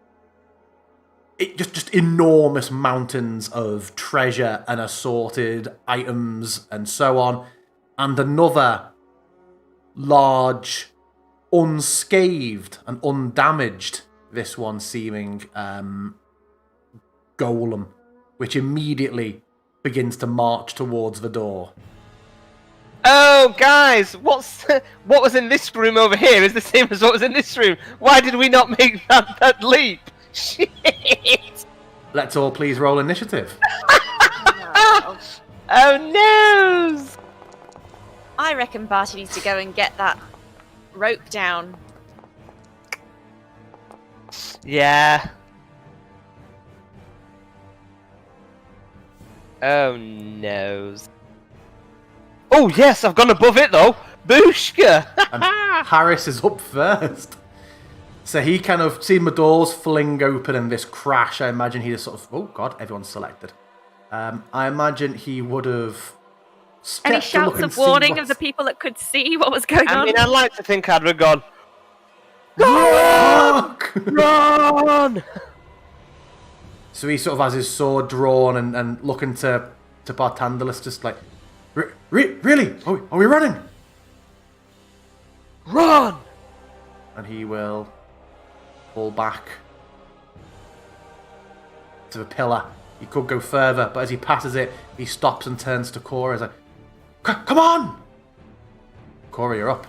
A: just enormous mountains of treasure and assorted items and so on, and another large, unscathed and undamaged, this one seeming golem, which immediately begins to march towards the door.
B: Oh, guys, what was in this room over here is the same as what was in this room. Why did we not make that leap? Shit!
A: Let's all please roll initiative.
B: Oh no!
C: I reckon Barty needs to go and get that rope down.
B: Yeah. Oh no. Oh yes, I've gone above it though. Booshka!
A: And Harris is up first. So he kind of seen the doors fling open and this crash. I imagine he just sort of, oh god, everyone's selected. I imagine he would have.
F: Any shouts of warning of the people that could see what was going on?
B: I mean, I'd like to think I'd have gone.
A: Run! So he sort of has his sword drawn and looking to Bartandalus, just like, really? Are we running?
B: Run!
A: And he will fall back to the pillar. He could go further, but as he passes it, he stops and turns to Cora. He's like, come on! Cora, you're up.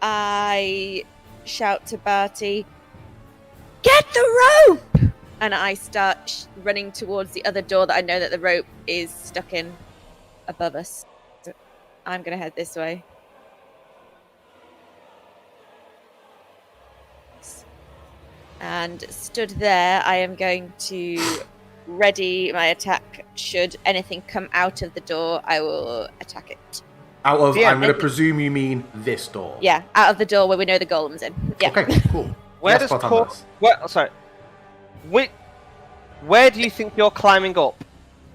C: I shout to Barty, "Get the rope!" And I start running towards the other door that I know that the rope is stuck in above us. So I'm going to head this way. And stood there, I am going to ready my attack. Should anything come out of the door, I will attack it.
A: Out of,
B: Yeah,
A: I'm going to presume you mean this door.
C: Yeah, out of the door where we know the golem's in. Yeah.
A: Okay, cool.
B: Where
A: Yes,
B: does
A: Bartandalus.
B: Cora... Where, sorry. Where do you think you're climbing up?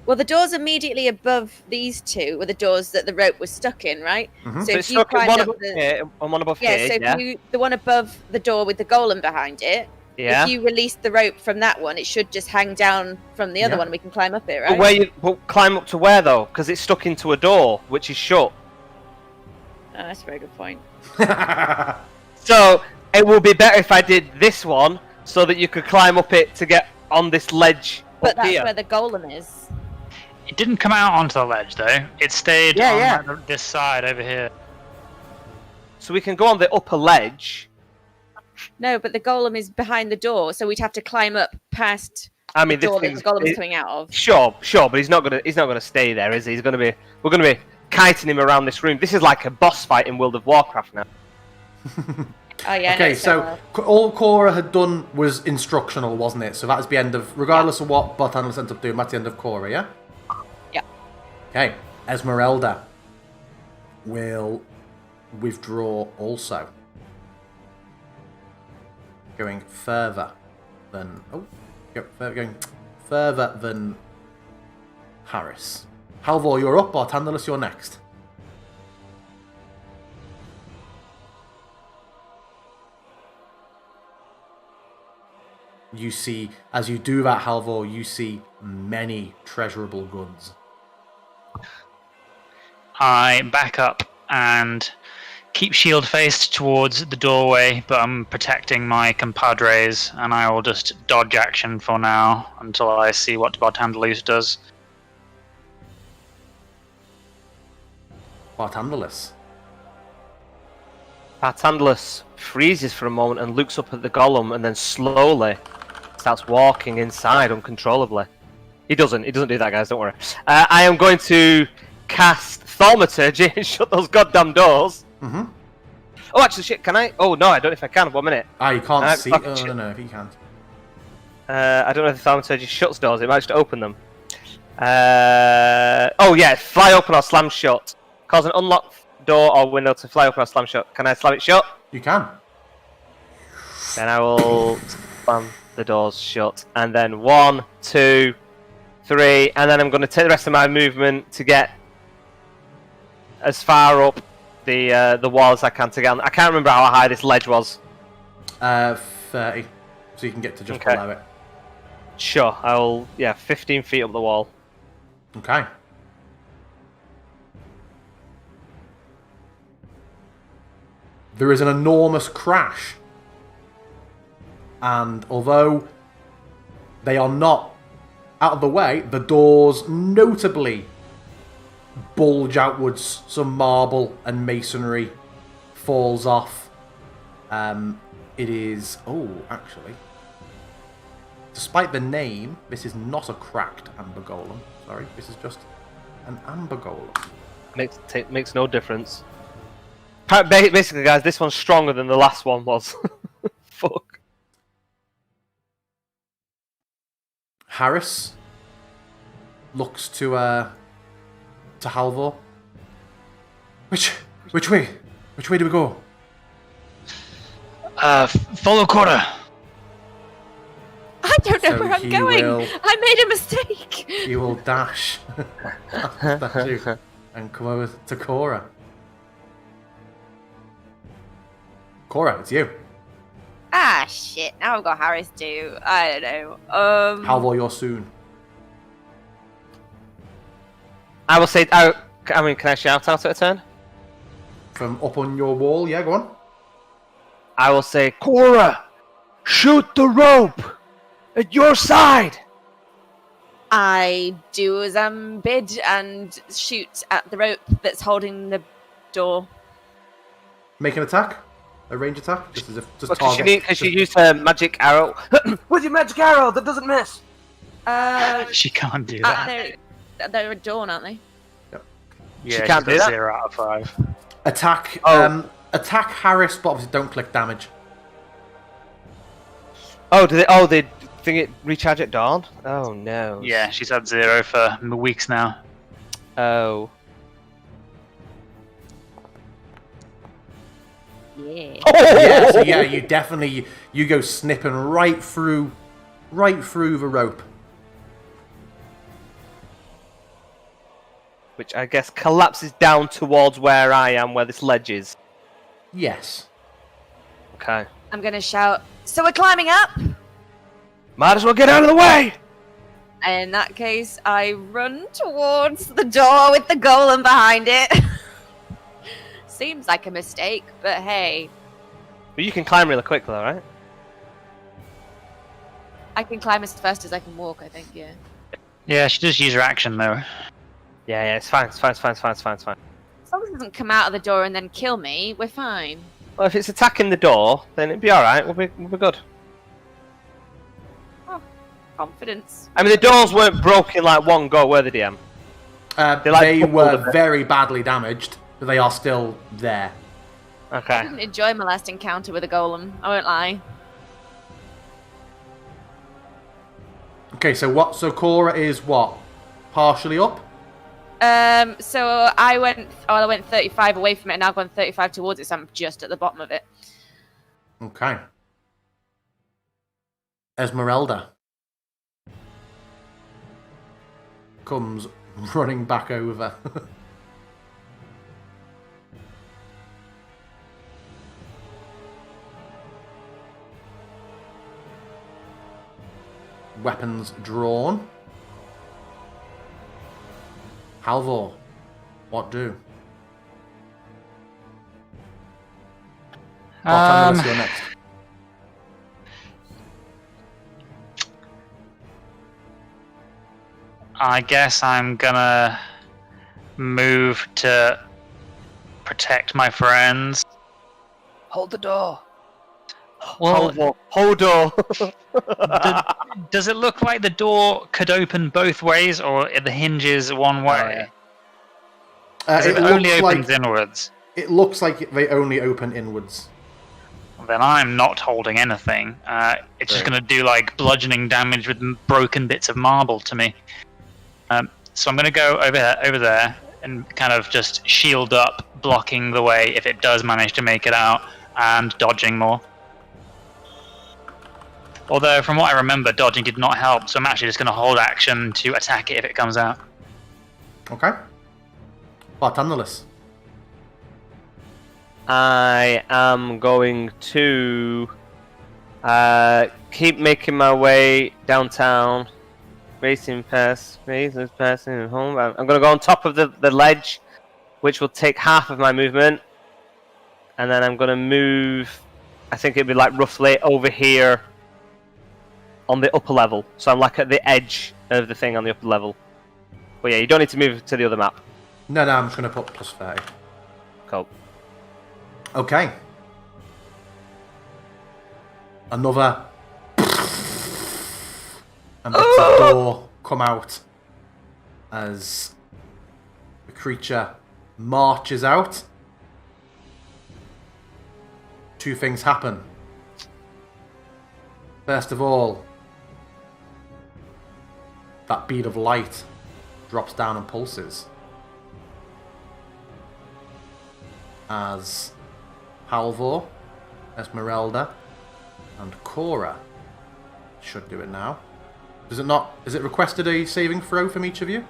C: Well, the doors immediately above these two were the doors that the rope was stuck in, right?
A: Mhm.
B: So
C: if
B: it's
C: you
B: stuck in
C: climbed
B: one
C: up
B: above
C: the...
B: here and one above
C: Yeah,
B: here,
C: so if
B: yeah?
C: the one above the door with the golem behind it,
B: Yeah.
C: if you release the rope from that one, it should just hang down from the other
A: Yeah.
C: one. We can climb up it,
B: But
C: right?
B: where you climb up to where though? Because it's stuck into a door which is shut.
C: Oh, that's a very good point.
B: So it would be better if I did this one so that you could climb up it to get on this ledge
C: But
B: up
C: that's
B: here.
C: where the golem is.
D: It didn't come out onto the ledge though. It stayed on like, this side over here.
B: So we can go on the upper ledge.
C: No, but the golem is behind the door, so we'd have to climb up past
B: I mean,
C: the
B: this
C: door that
B: thing's
C: the golem's coming out of.
B: Sure, but he's not gonna stay there, is he? We're gonna be kiting him around this room. This is like a boss fight in World of Warcraft now.
C: Oh yeah.
A: Okay,
C: no,
A: so all Cora had done was instructional, wasn't it? So that's the end of, regardless of what Bartandalus ends up doing, that's the end of Cora, yeah?
C: Yeah.
A: Okay, Esmeralda will withdraw also. Going further than... going further than Harris. Halvor, you're up. Bartandalus, you're next. You see, as you do that, Halvor, you see many treasurable goods.
D: I back up and keep shield faced towards the doorway, but I'm protecting my compadres, and I will just dodge action for now until I see what Bartandalus does.
A: Bartandalus.
B: Bartandalus freezes for a moment and looks up at the golem, and then slowly starts walking inside uncontrollably. He doesn't do that, guys. Don't worry. I am going to cast Thaumaturgy and shut those goddamn doors.
A: Mm-hmm.
B: Oh, actually, shit. Can I? Oh no, I don't know if I can. 1 minute.
A: Ah, you can't see...
B: fuck
A: Oh,
B: shit.
A: no, if you can't.
B: I don't know if the thaumaturgy shuts doors. It might just open them. Oh yeah, fly open or slam shut. Cause an unlocked door or window to fly open or slam shut. Can I slam it shut?
A: You can.
B: Then I will slam the doors shut. And then 1, 2, 3, and then I'm going to take the rest of my movement to get as far up the wall as I can to get on. I can't remember how high this ledge was.
A: 30. So you can get to just below it.
B: Sure, I'll 15 feet up the wall.
A: Okay. There is an enormous crash. And although they are not out of the way, the doors notably bulge outwards. Some marble and masonry falls off. It is... Oh, actually. Despite the name, this is not a cracked amber golem. Sorry, this is just an amber golem.
B: Makes no difference. Basically, guys, this one's stronger than the last one was. Fuck.
A: Harris looks to Halvor. Which way? Which way do we go?
D: Follow Cora.
C: I don't know
A: So
C: where I'm
A: he
C: going.
A: will-
C: I made a mistake.
A: You will dash past the statue and come over to Cora. Cora, it's you.
F: Ah, shit. Now I've got Harris too. I don't know.
A: Halvor, you're soon.
B: I will say... I mean, can I shout out at a turn?
A: From up on your wall, yeah, go on.
B: I will say, Cora, shoot the rope at your side.
C: I do as I'm bid and shoot at the rope that's holding the door.
A: Make an attack. A range attack. Just as if just
B: Because
A: target.
B: she used her magic arrow. With your magic arrow that doesn't miss.
D: She can't do that.
C: They're adorned, aren't they?
D: Yeah,
B: she can't
D: she's
B: do
D: got
B: that?
D: 0 out of 5.
A: Attack. Attack Harris, but obviously don't click damage.
B: Oh, they think it recharge at dawn? Oh no.
D: Yeah, she's had 0 for weeks now.
B: Oh.
F: Yeah.
A: Yeah, so yeah, you definitely you go snipping right through the rope.
B: Which I guess collapses down towards where I am, where this ledge is.
A: Yes.
B: Okay.
C: I'm gonna shout, so we're climbing up?
B: Might as well get out of the way!
C: In that case, I run towards the door with the golem behind it. Seems like a mistake, but hey,
B: But you can climb really quick though, right?
C: I can climb as fast as I can walk, I think, yeah.
D: Yeah, she does use her action though.
B: Yeah, it's fine, it's fine.
C: As long as it doesn't come out of the door and then kill me, we're fine.
B: Well, if it's attacking the door, then it'd be alright, we'll be good.
C: Confidence.
B: I mean, the doors weren't broken like one go, were they, DM?
A: They
B: coupled
A: were
B: a bit.
A: very badly damaged, but they are still there.
C: I
B: Okay.
C: didn't enjoy my last encounter with a golem, I won't lie.
A: Okay, so what? So Cora is what? Partially up.
C: So I went 35 away from it, and now I've gone 35 towards it, so I'm just at the bottom of it.
A: Okay. Esmeralda comes running back over. Weapons drawn. Halvor, what do? Bartender, you're next.
D: I guess I'm gonna move to protect my friends.
B: Hold the door.
D: Well,
B: Hold door.
D: does it look like the door could open both ways, or the hinges one way?
A: It
D: It only
A: looks
D: opens
A: like
D: inwards.
A: it looks like they only open inwards.
D: Then I'm not holding anything. It's just going to do like bludgeoning damage with broken bits of marble to me. So I'm going to go over there and kind of just shield up, blocking the way if it does manage to make it out, and dodging more. Although, from what I remember, dodging did not help, so I'm actually just going to hold action to attack it if it comes out.
A: Okay. Bartendalus.
B: I am going to keep making my way downtown, racing past home. I'm going to go on top of the ledge, which will take half of my movement, and then I'm going to move. I think it'll be like roughly over here on the upper level. So I'm like at the edge of the thing on the upper level. But yeah, you don't need to move to the other map.
A: No, I'm just going to put plus 30.
B: Cool.
A: Okay. Another. And bits of door come out as the creature marches out. Two things happen. First of all, that bead of light drops down and pulses as Halvor, Esmeralda, and Cora should do it now. Does it not? Is it requested a saving throw from each of you?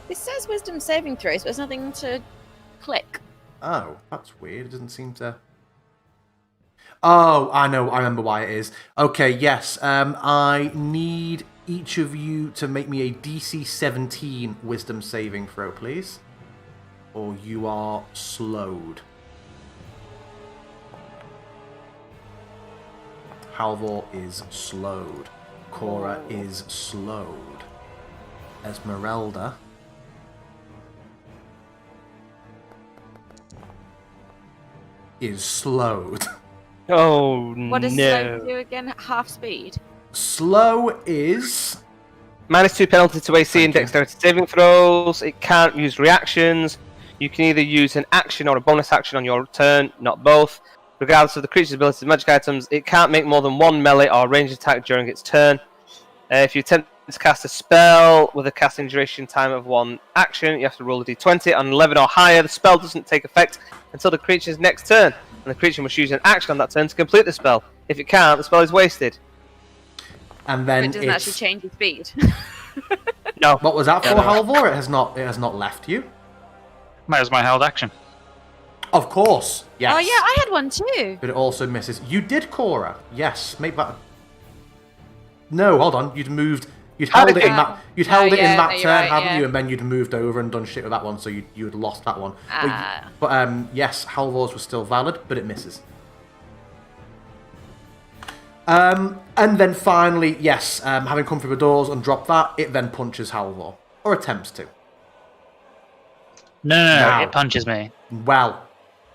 C: It says wisdom saving throws, but there's nothing to click.
A: Oh, that's weird. It doesn't seem to. Oh, I know. I remember why it is. Okay, yes. I need each of you to make me a DC 17 wisdom saving throw, please. Or you are slowed. Halvor is slowed. Cora is slowed. Esmeralda is slowed.
B: Oh
C: What does
B: no!
C: slow do again? Half speed.
A: Slow is...
B: -2 penalty to AC and dexterity saving throws. It can't use reactions. You can either use an action or a bonus action on your turn, not both. Regardless of the creature's ability to magic items, it can't make more than one melee or ranged attack during its turn. If you attempt to cast a spell with a casting duration time of one action, you have to roll a d20. On 11 or higher, the spell doesn't take effect until the creature's next turn, and the creature must use an action on that turn to complete the spell. If it can't, the spell is wasted.
A: And then
C: It doesn't
A: it's...
C: actually change your speed.
B: No.
A: What was that for,
B: no.
A: Halvor? It has not left you.
D: That was my held action.
A: Of course, yes.
C: Oh yeah, I had one too.
A: But it also misses. You did, Cora. Yes, make that. No, hold on. You'd moved. You'd held it in that. You'd held it in that
C: you're
A: turn,
C: right,
A: hadn't
C: yeah.
A: you? And then you'd moved over and done shit with that one, so you had lost that one.
C: Ah.
A: But yes, Halvor's was still valid, but it misses. And then finally, yes, having come through the doors and dropped that, it then punches Halvor, or attempts to.
D: No,
A: Now.
D: it punches me.
A: Well,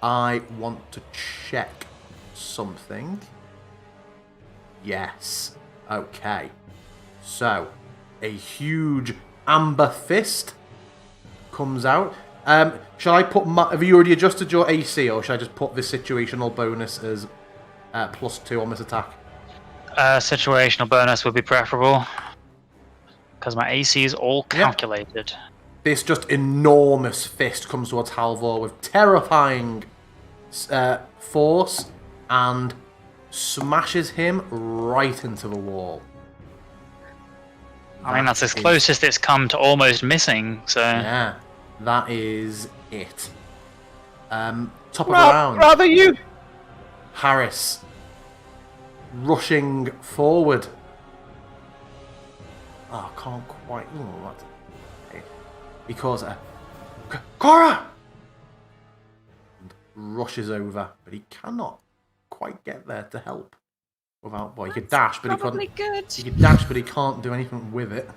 A: I want to check something. Yes. Okay. So, a huge amber fist comes out. Shall I put... have you already adjusted your AC, or should I just put the situational bonus as +2 on this attack?
D: Situational bonus would be preferable. Because my AC is all calculated.
A: This just enormous fist comes towards Halvor with terrifying force and smashes him right into the wall.
D: I mean, that's as closest it's come to almost missing, so...
A: Yeah, that is it. Top of the round.
B: Rather you!
A: Harris. Rushing forward. Oh, I can't quite... Ooh, that's... Okay. Because... Cora! And rushes over, but he cannot quite get there to help. Without... Well, he could dash, but he
C: Probably
A: couldn't...
C: good.
A: He could dash, but he can't do anything with it.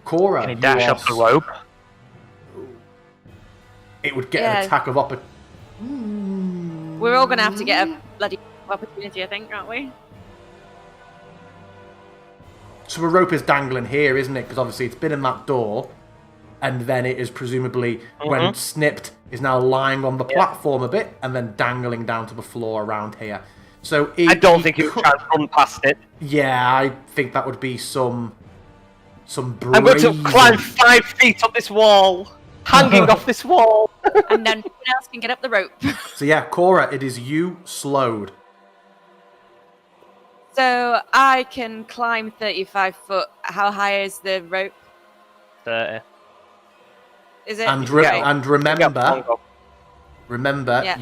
A: Cora,
D: Can he dash
A: you
D: up the
A: are...
D: rope?
A: It would get an attack of opportunity.
C: We're all gonna have to get a bloody opportunity, I think, aren't we?
A: So the rope is dangling here, isn't it? Because obviously it's been in that door, and then it is presumably, when snipped, is now lying on the platform a bit and then dangling down to the floor around here. So
B: I don't think he would try to run past it.
A: Yeah, I think that would be some brazen...
B: I'm going to climb 5 feet up this wall, hanging off this wall.
F: And then no one else can get up the rope.
A: So yeah, Cora, it is you slowed.
F: So I can climb 35 foot. How high is the rope?
B: 30.
F: Is it?
A: And remember,
F: Yeah.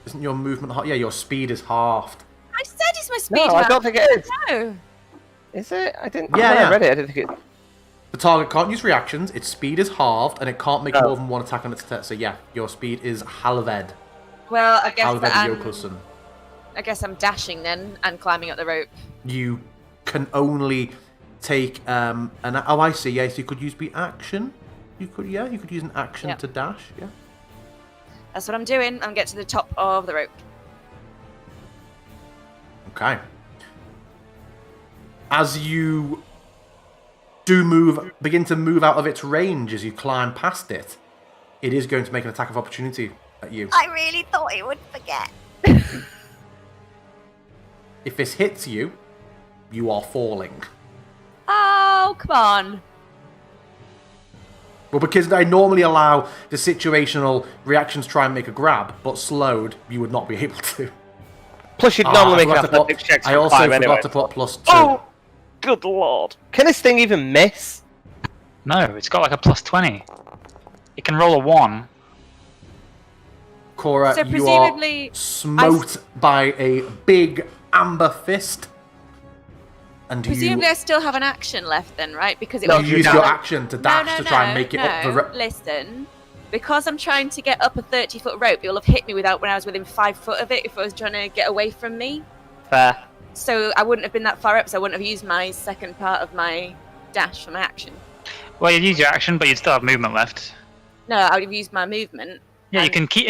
A: isn't your movement half? Yeah, your speed is halved.
F: I said it's my speed.
B: No, I don't think it is.
F: No.
B: Is it? I didn't.
A: Yeah,
B: when
A: yeah.
B: I read it, I didn't think it.
A: The target can't use reactions, its speed is halved, and it can't make more than one attack on its turn. So yeah, your speed is halved.
F: Well, I guess
A: Halved
F: that
A: Yokelson.
F: I guess I'm dashing then and climbing up the rope.
A: You can only take oh, I see. Yes, you could use the action. You could use an action to dash. Yeah.
F: That's what I'm doing. I'm getting to the top of the rope.
A: Okay. As you begin to move out of its range as you climb past it, it is going to make an attack of opportunity at you.
C: I really thought he would forget.
A: If this hits you, you are falling.
F: Oh, come on.
A: Well, because I normally allow the situational reactions to try and make a grab, but slowed, you would not be able to.
B: Plus, you'd normally make an athletics check.
A: I also forgot to put +2.
B: Oh, good lord! Can this thing even miss?
D: No, it's got like a +20. It can roll a 1.
A: Cora,
F: So
A: you are
F: presumably
A: smote by a big amber fist. And
F: Presumably I still have an action left then, right? Because it
A: you
F: was
A: use your action to dash to try and make it up the rope.
F: Listen, because I'm trying to get up a 30-foot rope, it will have hit me when I was within 5 foot of it if I was trying to get away from me.
B: Fair.
F: So I wouldn't have been that far up, so I wouldn't have used my second part of my dash for my action.
D: Well, you'd use your action, but you'd still have movement left.
F: No, I would have used my movement.
D: Yeah, you can keep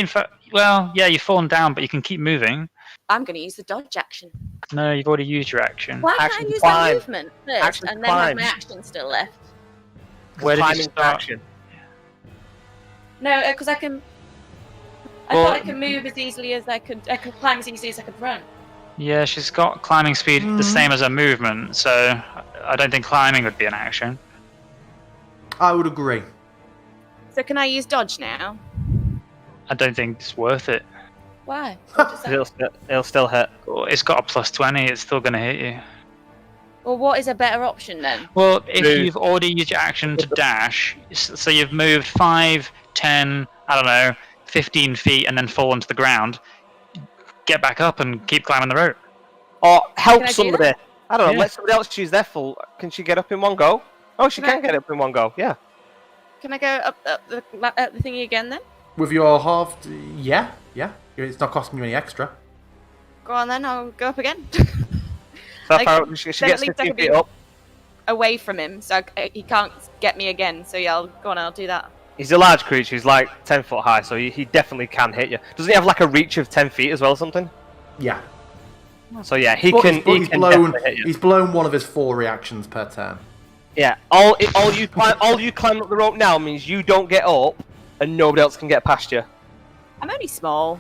D: well, yeah, you've fallen down, but you can keep moving.
F: I'm going to use the dodge action.
D: No, you've already used your action.
F: Why can't I
B: Action
F: use
B: climb.
F: my movement first
B: Action
F: and then have
B: climb.
F: my action still left?
D: Where did you
B: Climbing
D: start?
B: action.
F: No, because I can. I
D: Well-
F: thought I could move as easily as I could. I could climb as easily as I could run.
D: Yeah, she's got climbing speed the same as her movement, so I don't think climbing would be an action.
A: I would agree.
F: So can I use dodge now?
D: I don't think it's worth it.
F: Why? What does that-
B: It'll still hit.
D: It's got a +20, it's still going to hit you.
F: Well, what is a better option then?
D: Well, if
B: Move.
D: you've already used your action to dash, so you've moved 5, 10, I don't know, 15 feet and then fallen to the ground, get back up and keep climbing the rope.
B: Or help
F: Can I do
B: somebody.
F: that?
B: I don't know.
D: Yeah.
B: Let somebody else choose their full. Can she get up in one go? Oh, she
F: Can I-
B: can get up in one go. Yeah.
F: Can I go up the thingy again then?
A: With your half, yeah. It's not costing you any extra.
F: Go on then. I'll go up again.
B: So
F: Like,
B: far, she
F: then at
B: gets
F: least I
B: 15
F: could be-
B: feet up.
F: Away from him, so he can't get me again. So yeah, I'll go on. I'll do that.
B: He's a large creature. He's like 10 foot high, so he definitely can hit you. Doesn't he have like a reach of 10 feet as well or something?
A: Yeah.
B: So yeah, he
A: But
B: can.
A: he's blown.
B: Definitely hit you.
A: He's blown one of his 4 reactions per turn.
B: Yeah. All you climb up the rope now means you don't get up, and nobody else can get past you.
F: I'm only small.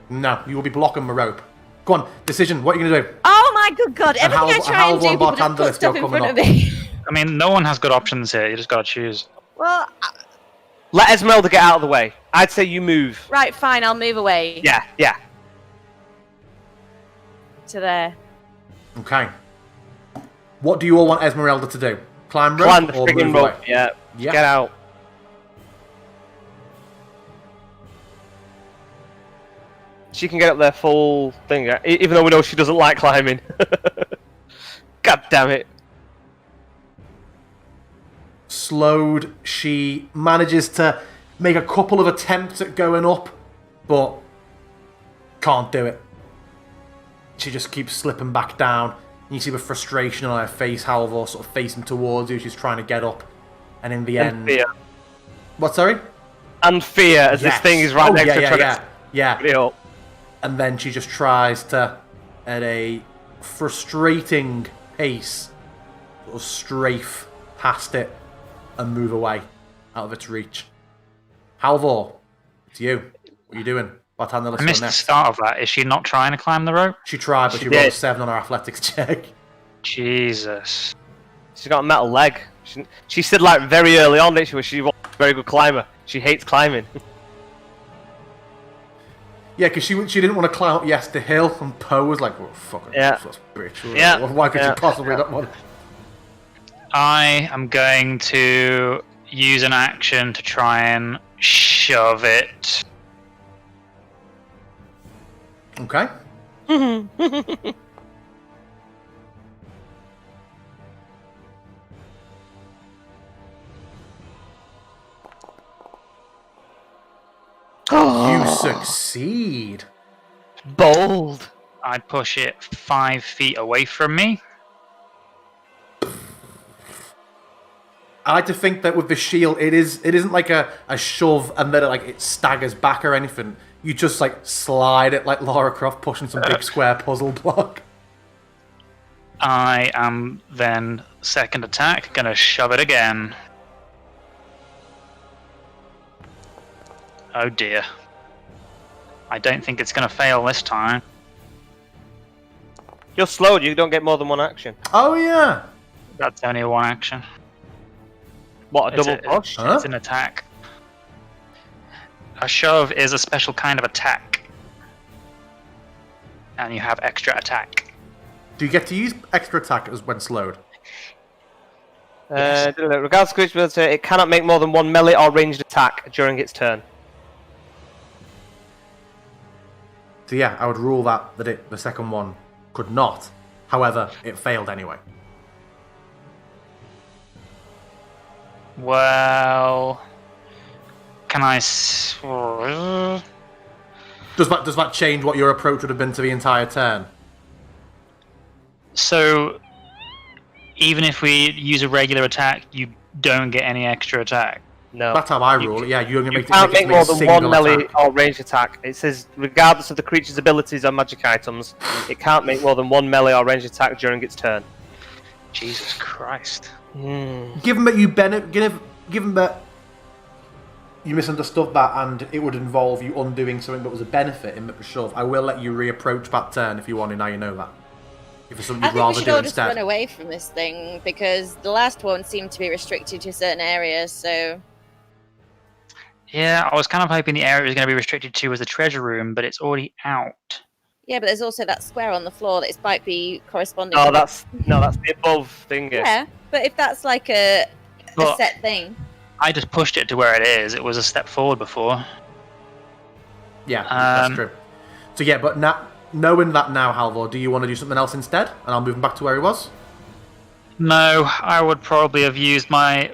A: No, you will be blocking the rope. Go on, decision. What are you gonna do?
F: Oh my good god!
A: And
F: Everything I
A: how-
F: try
A: how
F: and do,
A: one
F: people just
A: bartender
F: put
A: is still
F: stuff in
A: coming
F: front of me.
D: I mean, no one has good options here, you just gotta choose.
F: Well,
B: Let Esmeralda get out of the way. I'd say you move.
F: right, fine. I'll move away
B: Yeah.
F: to there.
A: Okay. What do you all want Esmeralda to do? Climb rope
B: Climb the
A: or
B: friggin'
A: move
B: rope.
A: away?
B: Yeah.
A: Yeah.
B: Get out. She can get up there full thing, even though we know she doesn't like climbing. God damn it.
A: Slowed, she manages to make a couple of attempts at going up, but can't do it. She just keeps slipping back down. You see the frustration on her face, Halvor sort of facing towards you. She's trying to get up, and in the
B: And
A: end,
B: fear.
A: what? Sorry.
B: And fear as this
A: Yes.
B: thing is right
A: Oh,
B: next to
A: yeah,
B: trying
A: yeah,
B: to
A: yeah.
B: get it up.
A: And then she just tries to, at a frustrating pace, sort of strafe past it and move away out of its reach. Halvor, It's you. What are you doing? Bartender,
D: I
A: let's go
D: missed the
A: next.
D: start of that. Is she not trying to climb the rope?
A: She tried, but
B: She
A: she rolled a
B: did.
A: 7 on her athletics check.
D: Jesus.
B: She's got a metal leg. She said like very early on that she was a very good climber. She hates climbing.
A: Yeah, because she didn't want to climb up the hill, and Poe was like, well, fucking useless bitch.
B: Yeah.
A: Why could you possibly not want?
D: I am going to use an action to try and shove it.
A: Okay. You succeed.
B: Bold.
D: I push it 5 feet away from me.
A: I like to think that with the shield, it isn't like a shove and then it staggers back or anything. You just like slide it like Lara Croft pushing some big square puzzle block.
D: I am then second attack, gonna shove it again. Oh dear. I don't think it's gonna fail this time.
B: You're slowed. You don't get more than one action.
A: Oh yeah.
D: That's only a 1 action.
B: What, a
D: It's
B: double push?
A: Huh?
D: It's an attack. A shove is a special kind of attack. And you have extra attack.
A: Do you get to use extra attack as when slowed?
B: Regardless of creature's ability, it cannot make more than one melee or ranged attack during its turn.
A: So yeah, I would rule that the second one could not. However, it failed anyway.
D: Well, can I?
A: Does that change what your approach would have been to the entire turn?
D: So, even if we use a regular attack, you don't get any extra attack.
B: No.
A: That's how I rule it. Yeah, you only
B: You
A: make
B: can't
A: it
B: make
A: to be
B: more
A: a
B: than
A: single
B: one melee
A: attack.
B: or ranged attack. It says, regardless of the creature's abilities or magic items, it can't make more than one melee or ranged attack during its turn.
D: Jesus Christ.
A: Given that given that you misunderstood that and it would involve you undoing something that was a benefit in the shove, I will let you reapproach that turn if you want to. Now you know that. If it's something
C: I
A: you'd
C: think we
A: rather
C: should
A: do
C: all just run
A: instead.
C: away from this thing because the last one seemed to be restricted to certain areas. So
D: Yeah, I was kind of hoping the area it was going to be restricted to was the treasure room, but it's already out.
C: yeah, but there's also that square on the floor that might be corresponding.
B: No,
C: to
B: that's the above thing.
C: yeah. But if that's like a
D: But
C: set thing,
D: I just pushed it to where it is. It was a step forward before.
A: Yeah, that's
D: Um,
A: true. So yeah, but knowing that now, Halvor, do you want to do something else instead? And I'll move him back to where he was?
D: No, I would probably have used my.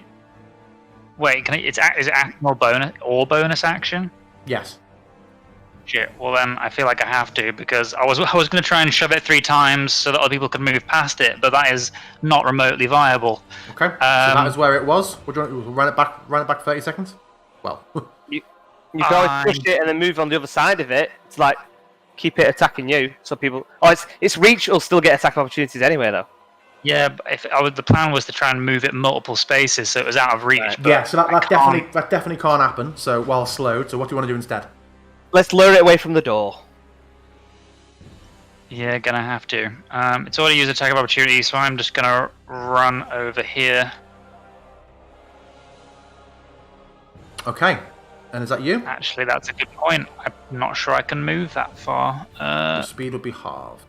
D: Wait, is it action or bonus action?
A: Yes.
D: Shit. Well, then I feel like I have to because I was going to try and shove it 3 times so that other people could move past it, but that is not remotely viable.
A: Okay. So that is where it was. Would you want to run it back 30 seconds? Well.
B: You can always push it and then move on the other side of it. It's like keep it attacking you, so people. Oh, its reach will still get attack opportunities anyway, though.
D: Yeah, but the plan was to try and move it multiple spaces so it was out of reach.
B: Right.
D: But
A: Yeah, so
D: I can't.
A: that definitely can't happen. So while slowed, so what do you want to do instead?
B: Let's lure it away from the door.
D: Yeah, gonna have to. It's already used attack of opportunity, so I'm just gonna run over here.
A: Okay. And is that you?
D: Actually, that's a good point. I'm not sure I can move that far.
A: Your speed will be halved.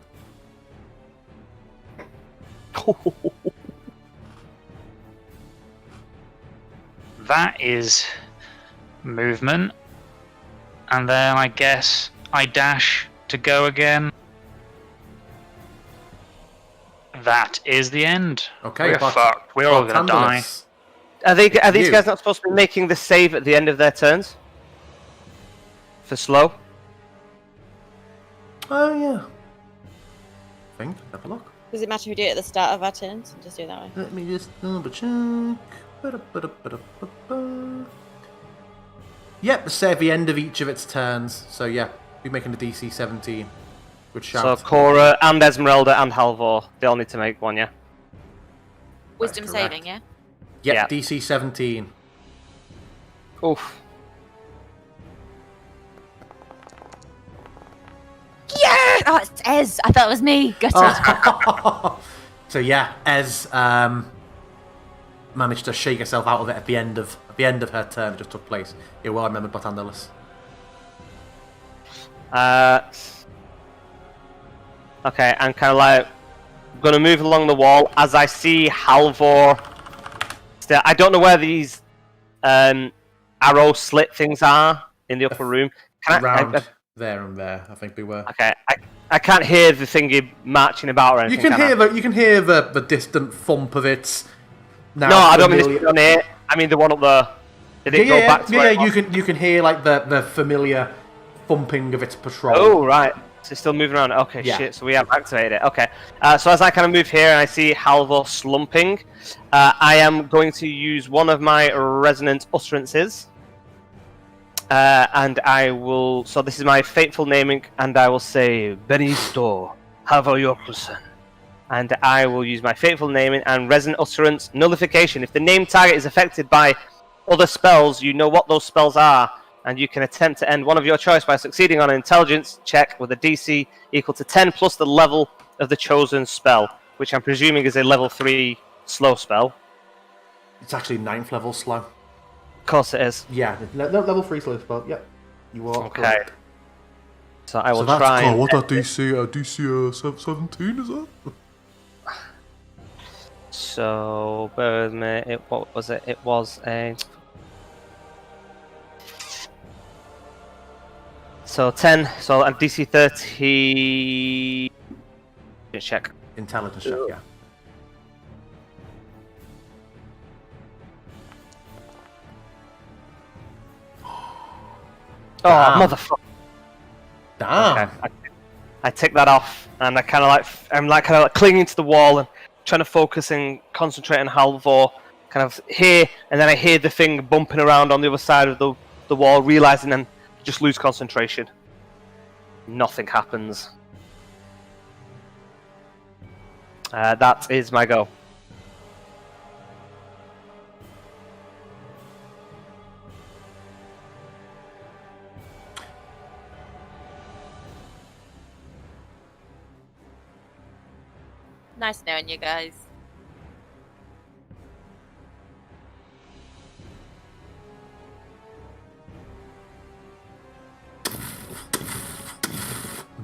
D: That is movement. And then I guess I dash to go again. That is the end.
A: Okay,
D: We're fucked. We're all gonna die.
A: Bartandalus.
B: Are these
A: You.
B: guys not supposed to be making the save at the end of their turns? For slow?
A: Oh yeah. Have a look.
C: does it matter if we do it at the start of our turns? Just do it that way.
A: Let me just double check. Ba-da-ba-da-ba-da-ba-ba. Yep, say at the end of each of its turns. So yeah, be making a DC 17. Good shout.
B: So Cora and Esmeralda and Halvor, they all need to make one, yeah?
C: Wisdom
A: correct.
C: saving, yeah.
A: Yep,
B: yeah.
A: DC 17.
B: Oof.
F: Oh, it's Ez. I thought it was me. Gutted.
A: So yeah, Ez managed to shake herself out of it at the end of her turn that just took place. Yeah, well remembered, Botandalis.
B: Okay, I'm kind of like gonna move along the wall as I see Halvor. Still, I don't know where these arrow slit things are in the upper room.
A: Around there and there, I think they were.
B: Okay, I can't hear the thingy marching about or anything.
A: You can hear the distant thump of it. Now
B: no, I don't mean this one here. I mean the one up there. Did it go back to where it was?
A: you can hear like the familiar thumping of its patrol.
B: Oh right, so it's still moving around. Okay,
A: Yeah.
B: shit. So we have activated it. Okay, so as I kind of move here and I see Halvor slumping, I am going to use one of my resonant utterances. And I will. So this is my fateful naming, and I will say Benisto Halvor Jorgensen. And I will use my fateful naming and resonant utterance nullification. If the named target is affected by other spells, you know what those spells are, and you can attempt to end one of your choice by succeeding on an intelligence check with a DC equal to 10 plus the level of the chosen spell, which I'm presuming is a level 3 slow spell.
A: It's actually 9th level slow.
B: Of course it is.
A: Yeah, level 3 slow spell. Yep, you are.
B: Okay.
A: Correct.
B: So I will
A: So that's
B: try.
A: cool. What that DC 17 is that?
B: So, bear with me. What was it? It was a. So 10. So a DC 30. Check.
A: Intelligence check, yeah.
B: Oh,
A: Damn.
B: motherfucker.
A: Damn.
B: Okay. I take that off, and I kind of like I'm like kind of like clinging to the wall and trying to focus and concentrate on Halvor. Kind of here, and then I hear the thing bumping around on the other side of the wall, realizing then just lose concentration. Nothing happens. That is my go.
F: Nice knowing you guys.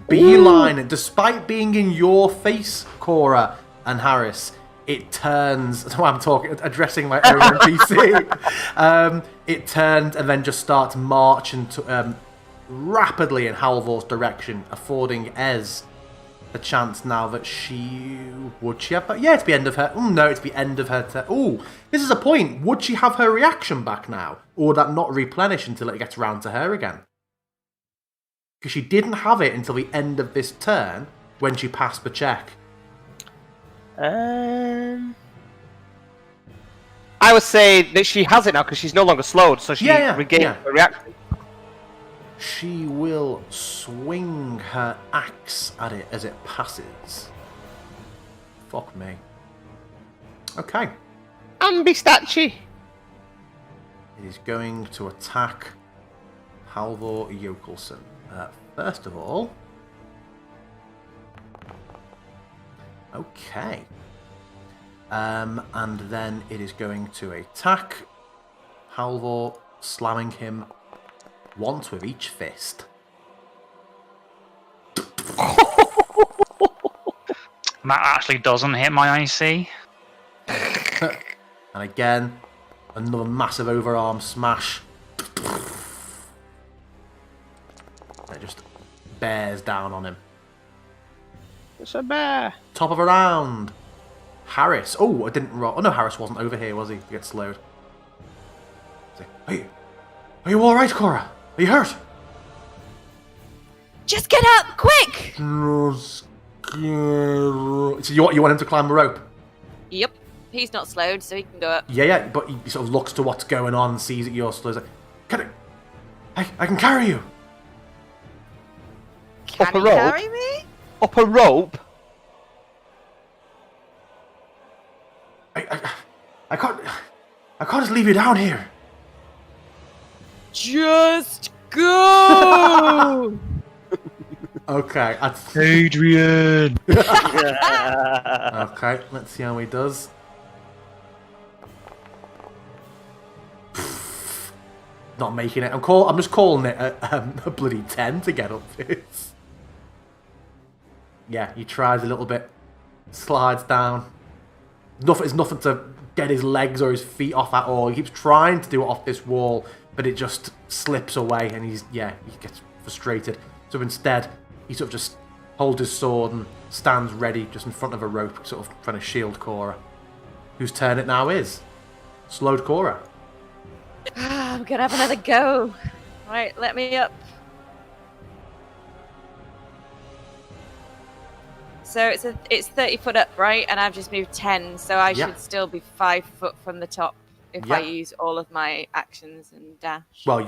A: Beeline, despite being in your face, Cora and Harris, it turns. So I'm addressing my own NPC. It turns and then just starts marching rapidly in Halvor's direction, affording Ez a chance now that would she have. Yeah, it's the end of her. No, it's the end of her. This is a point. Would she have her reaction back now, or would that not replenish until it gets round to her again? Because she didn't have it until the end of this turn when she passed the check.
B: I would say that she has it now because she's no longer slowed, so she regained her reaction.
A: She will swing her axe at it as it passes. Fuck me. Okay.
E: Ambistachi.
A: It is going to attack Halvor Jokelson. First of all... Okay. And then it is going to attack Halvor, slamming him once with each fist.
D: That actually doesn't hit my IC.
A: And again, another massive overarm smash. It just bears down on him.
E: It's a bear.
A: Top of a round. Harris. Oh, I didn't roll. Oh no, Harris wasn't over here, was he? To get slowed. Hey, are you all right, Cora? Are you hurt?
F: Just get up, quick!
A: So you want him to climb the rope?
F: Yep. He's not slowed, so he can go up.
A: Yeah, but he sort of looks to what's going on and sees that you're slow. He's like, I can carry you.
F: Can
B: Up a
F: you
B: rope?
F: carry me?
B: Up a rope?
A: I can't just leave you down here.
F: Just go!
A: Okay.
D: Adrian!
A: Okay, let's see how he does. Not making it. I'm just calling it a bloody 10 to get up this. Yeah, he tries a little bit. Slides down. It's nothing to get his legs or his feet off at all. He keeps trying to do it off this wall, but it just slips away, and he gets frustrated. So instead, he sort of just holds his sword and stands ready just in front of a rope, sort of trying to shield Cora. Whose turn it now is. Slowed Cora.
F: I'm gonna have another go. Right, let me up. So it's 30 foot up, right? And I've just moved 10, so I should still be 5 foot from the top if I use all of my actions and dash.
A: Well,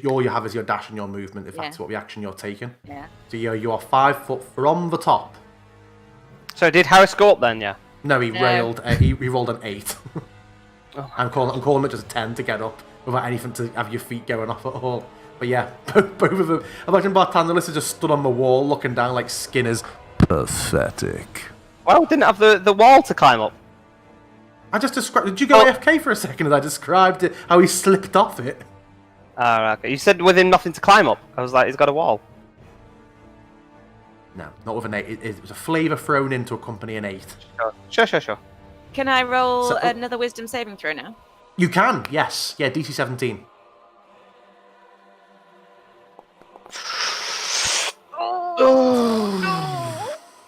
A: all you have is your dash and your movement, if that's what the action you're taking.
F: Yeah.
A: So you are 5 foot from the top.
B: So did Harris go up then? Yeah.
A: No, he railed. He rolled an 8.
B: Oh.
A: I'm calling it just a 10 to get up without anything to have your feet going off at all. But yeah, both of them. Imagine Bartandalis is just stood on the wall looking down like Skinner's. Pathetic.
B: Well, didn't have the wall to climb up.
A: I just described. Did you go AFK for a second as I described it? How he slipped off it.
B: Okay. You said with him nothing to climb up. I was like, he's got a wall.
A: No, not with an 8. It was a flavour thrown in to accompany an 8.
B: Sure.
F: Can I roll another wisdom saving throw now?
A: You can, yes. Yeah, DC 17.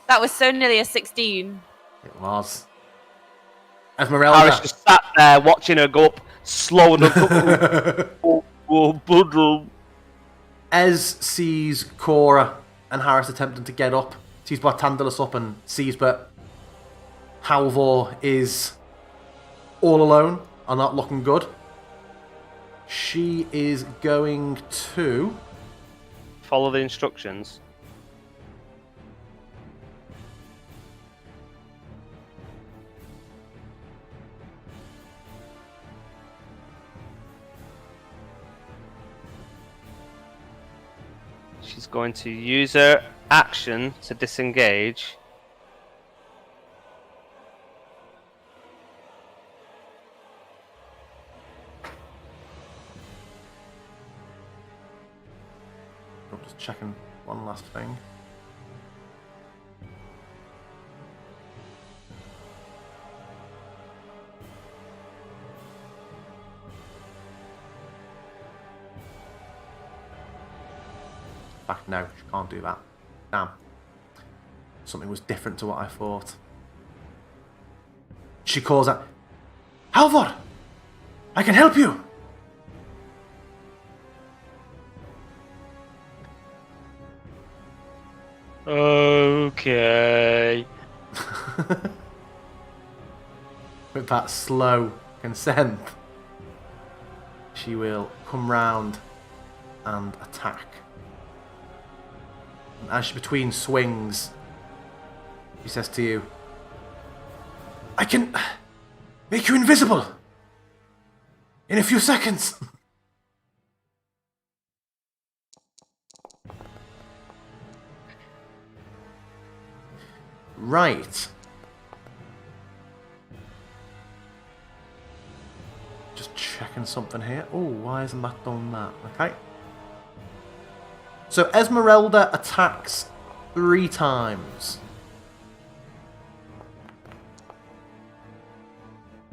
F: That was so nearly a 16.
A: It was. Esmeralda.
B: Harris just sat there watching her go up, slow enough.
A: Ez sees Cora and Harris attempting to get up, sees Bartandalis up and sees that Halvor is all alone and not looking good. She is going to
B: follow the instructions. She's going to use her action to disengage.
A: I'm just checking one last thing. In fact, no, she can't do that. Damn. Something was different to what I thought. She calls out, Halvor! I can help you!
D: Okay.
A: With that slow consent, she will come round and attack. And as she between swings, she says to you, I can make you invisible in a few seconds. Right. Just checking something here. Oh, why hasn't that done that? Okay. So Esmeralda attacks 3 times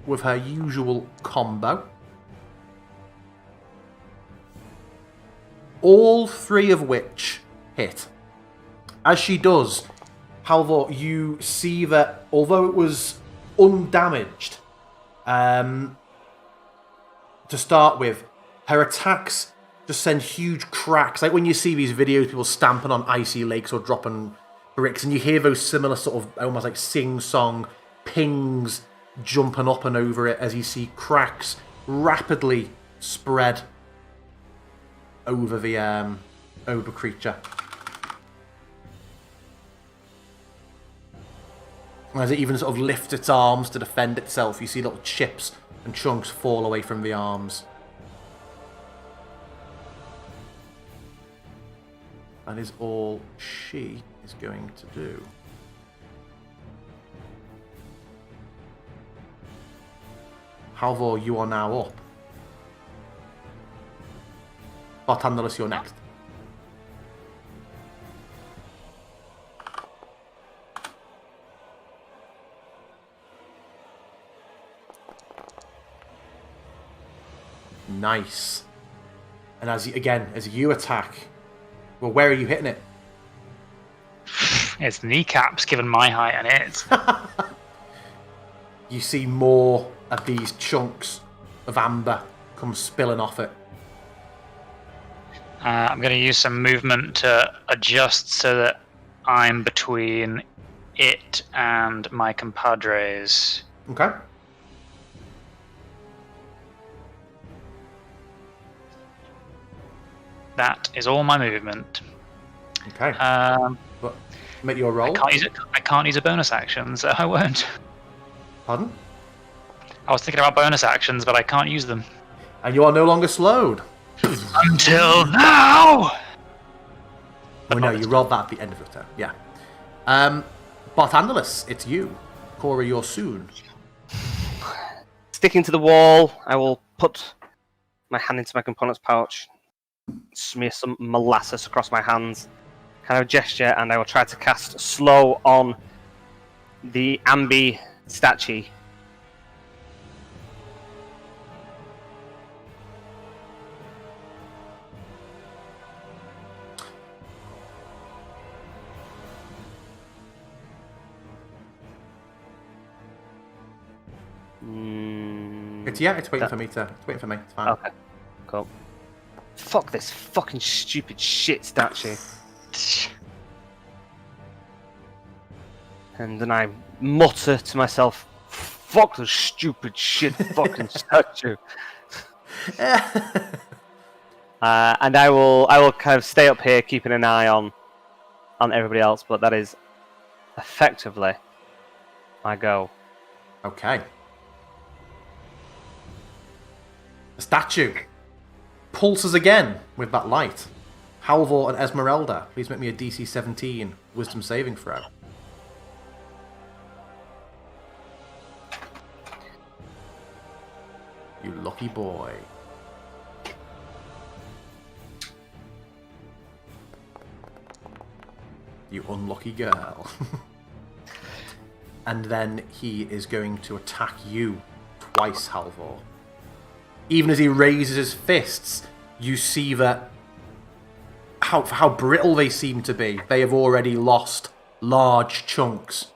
A: with her usual combo. All 3 of which hit. As she does, Halvor, you see that although it was undamaged to start with, her attacks just send huge cracks. Like when you see these videos, people stamping on icy lakes or dropping bricks, and you hear those similar sort of almost like sing-song pings jumping up and over it as you see cracks rapidly spread over the creature. As it even sort of lifts its arms to defend itself, you see little chips and chunks fall away from the arms. That is all she is going to do. Halvor, you are now up. Barthandelus, you're next. Nice. And as you attack, well, where are you hitting it?
D: It's kneecaps, given my height and it.
A: You see more of these chunks of amber come spilling off it.
D: I'm going to use some movement to adjust so that I'm between it and my compadres.
A: Okay.
D: That is all my movement.
A: Okay. But make your roll.
D: I can't use a bonus action, so I won't.
A: Pardon?
D: I was thinking about bonus actions, but I can't use them.
A: And you are no longer slowed.
D: Until now!
A: Oh no, you rolled that at the end of your turn. Yeah. Barthandelus, it's you. Cora, you're soon.
B: Sticking to the wall, I will put my hand into my component's pouch, smear some molasses across my hands, kind of gesture, and I will try to cast slow on the Ambi statue.
A: It's waiting for me. It's fine.
B: Okay, cool. Fuck this fucking stupid shit statue. And then I mutter to myself, fuck the stupid shit fucking statue. And I will kind of stay up here keeping an eye on everybody else, but that is effectively my go.
A: Okay. The statue pulses again with that light. Halvor and Esmeralda, please make me a DC 17 Wisdom saving throw. You lucky boy. You unlucky girl. And then he is going to attack you twice, Halvor. Even as he raises his fists, you see that how brittle they seem to be. They have already lost large chunks,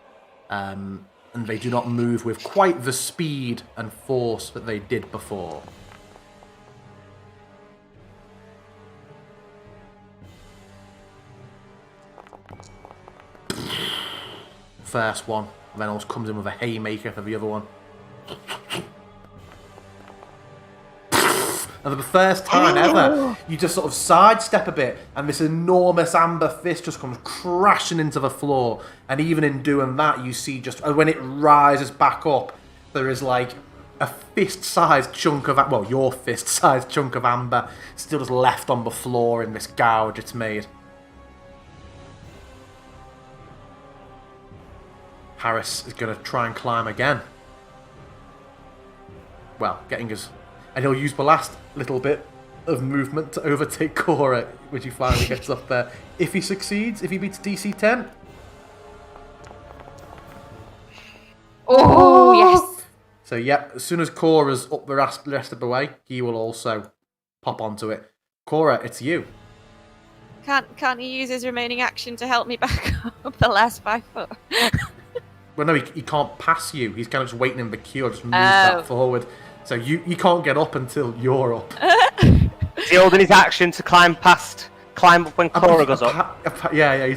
A: and they do not move with quite the speed and force that they did before. First one, then almost comes in with a haymaker for the other one. And for the first time ever, you just sort of sidestep a bit, and this enormous amber fist just comes crashing into the floor. And even in doing that, you see just when it rises back up, there is like a fist-sized chunk of, well, your fist-sized chunk of amber still just left on the floor in this gouge it's made. Harris is going to try and climb again. Well, getting his... And he'll use the last little bit of movement to overtake Cora when he finally gets up there. If he succeeds, if he beats DC 10.
F: Oh, yes.
A: So, yeah, as soon as Cora's up the rest of the way, he will also pop onto it. Cora, it's you.
F: Can't he use his remaining action to help me back up the last 5 foot?
A: Well, no, he can't pass you. He's kind of just waiting in the queue. Just move that forward. So you can't get up until you're up.
B: Is he holding his action to climb up when Cora goes up?
A: Yeah.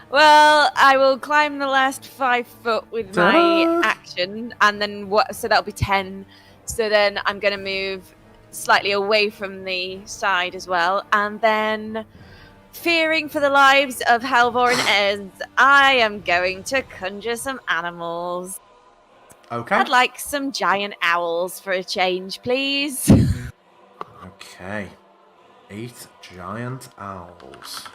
F: Well, I will climb the last 5 foot with my action, and then so that'll be 10. So then I'm going to move slightly away from the side as well, and then, fearing for the lives of Halvor and Ez, I am going to conjure some animals.
A: Okay.
F: I'd like some giant owls for a change, please.
A: Okay. 8 giant owls.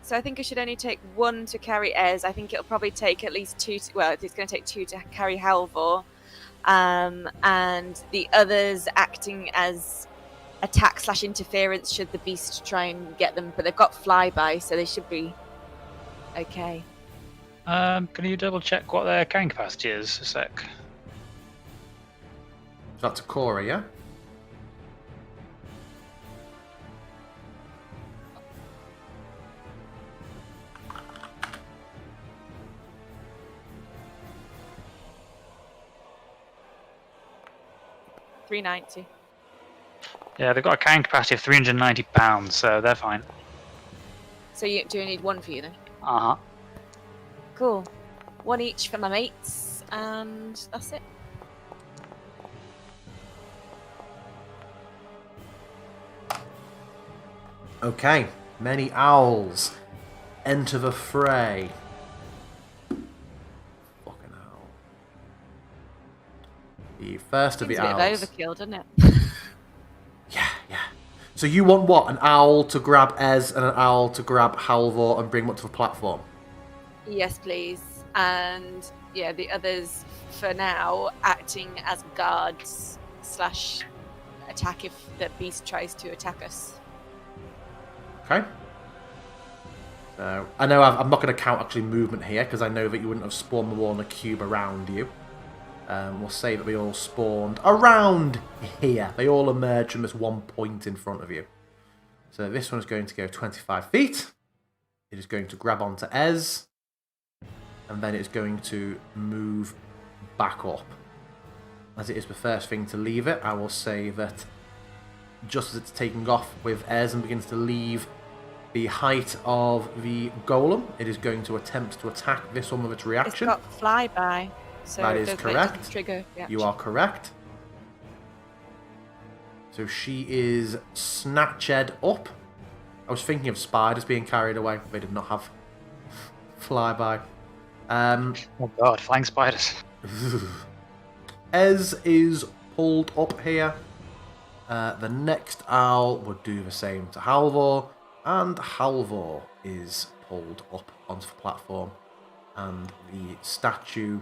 F: So I think I should only take 1 to carry Ez. I think it'll probably take at least 2. Well, it's going to take 2 to carry Halvor, and the others acting as attack/interference should the beast try and get them. But they've got flyby, so they should be okay.
D: Can you double check what their carrying capacity is? A sec.
A: That's Cora, yeah?
F: £390.
D: Yeah, they've got a carrying capacity of 390 pounds, so they're fine.
F: So do you need 1 for you then?
D: Uh huh.
F: Cool. 1 each for my mates, and that's it.
A: Okay, many owls enter the fray. Fucking hell. The first of
F: Seems
A: the
F: a bit
A: owls.
F: of overkill, doesn't it?
A: Yeah. So you want what? An owl to grab Ez and an owl to grab Halvor and bring them up to the platform?
F: Yes, please. And yeah, the others for now acting as guards / attack if the beast tries to attack us.
A: Okay. So I know I'm not going to count actually movement here because I know that you wouldn't have spawned them all in a cube around you. We'll say that they all spawned around here. They all emerge from this one point in front of you. So this one is going to go 25 feet. It is going to grab onto Ez. And then it's going to move back up. As it is the first thing to leave it, I will say that just as it's taking off with Ez and begins to leave the height of the golem, it is going to attempt to attack this one with its reaction.
F: It's got flyby, so
A: That
F: it
A: is
F: doesn't
A: correct.
F: trigger reaction.
A: You are correct. So she is snatched up. I was thinking of spiders being carried away. They did not have flyby.
D: Oh god, flying spiders.
A: Ez is pulled up here. The next owl would do the same to Halvor. And Halvor is pulled up onto the platform. And the statue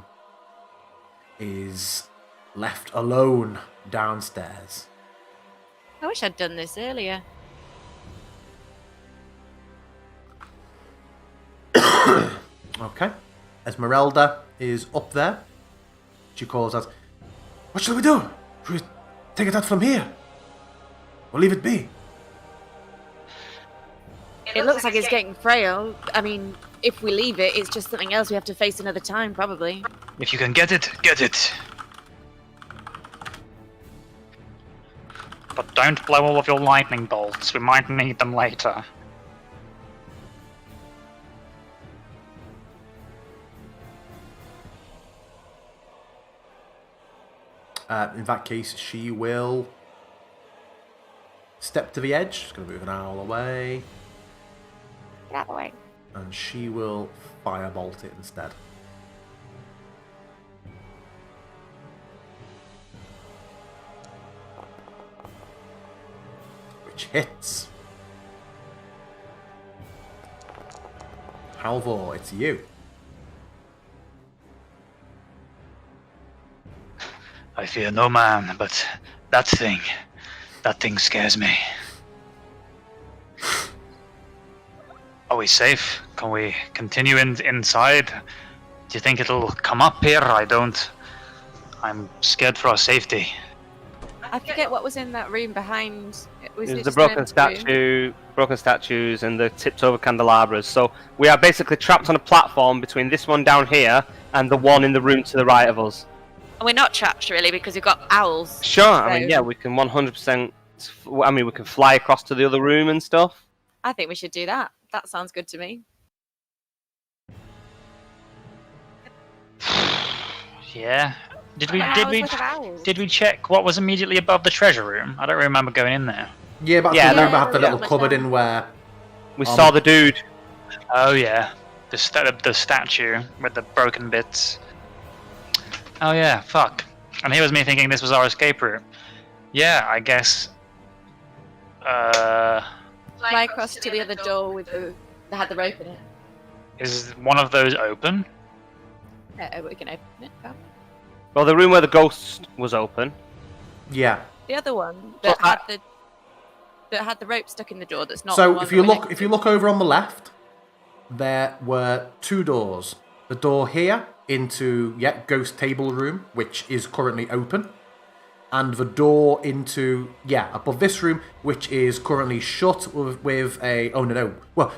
A: is left alone downstairs.
F: I wish I'd done this earlier.
A: Okay. Esmeralda is up there. She calls out, "What shall we do? Should we take it out from here? Or leave it be?"
F: It looks like it's getting frail. I mean, if we leave it, it's just something else we have to face another time, probably.
D: If you can get it, get it. But don't blow all of your lightning bolts. We might need them later.
A: In that case, she will step to the edge. She's going to move an owl away.
F: Get out of the way.
A: And she will firebolt it instead. Which hits. Halvor, it's you.
D: I fear no man, but that thing scares me. Are we safe? Can we continue inside? Do you think it'll come up here? I'm scared for our safety.
F: I forget what was in that room behind.
B: It was the
F: just
B: broken
F: an empty room?
B: broken statues, and the tipped over candelabras. So we are basically trapped on a platform between this one down here and the one in the room to the right of us.
C: We're not trapped really because we've got owls.
B: Sure, I mean,
F: So-
B: yeah, we can 100%. I mean, we can fly across to the other room and stuff.
F: I think we should do that. That sounds good to me.
D: Yeah. Did
F: Owls.
D: we check what was immediately above the treasure room? I don't remember going in there.
A: Yeah, but
B: Yeah,
A: I remember
F: yeah,
A: have the
F: yeah.
A: little cupboard in where...
B: We saw the dude.
D: Oh yeah. the statue with the broken bits. Oh yeah, fuck. And here was me thinking this was our escape route. Yeah, I guess.
F: Fly across to the other door with that had the rope in it.
D: Is one of those open?
F: We can open it. Can't we?
B: Well, the room where the ghost was open.
A: Yeah.
F: The other one that had the rope stuck in the door. That's not. the
A: So
F: one
A: if
F: that
A: you
F: we're
A: look,
F: next
A: if
F: to.
A: you look over on the left, there were 2 doors. The door here into ghost table room, which is currently open, and the door into above this room, which is currently shut with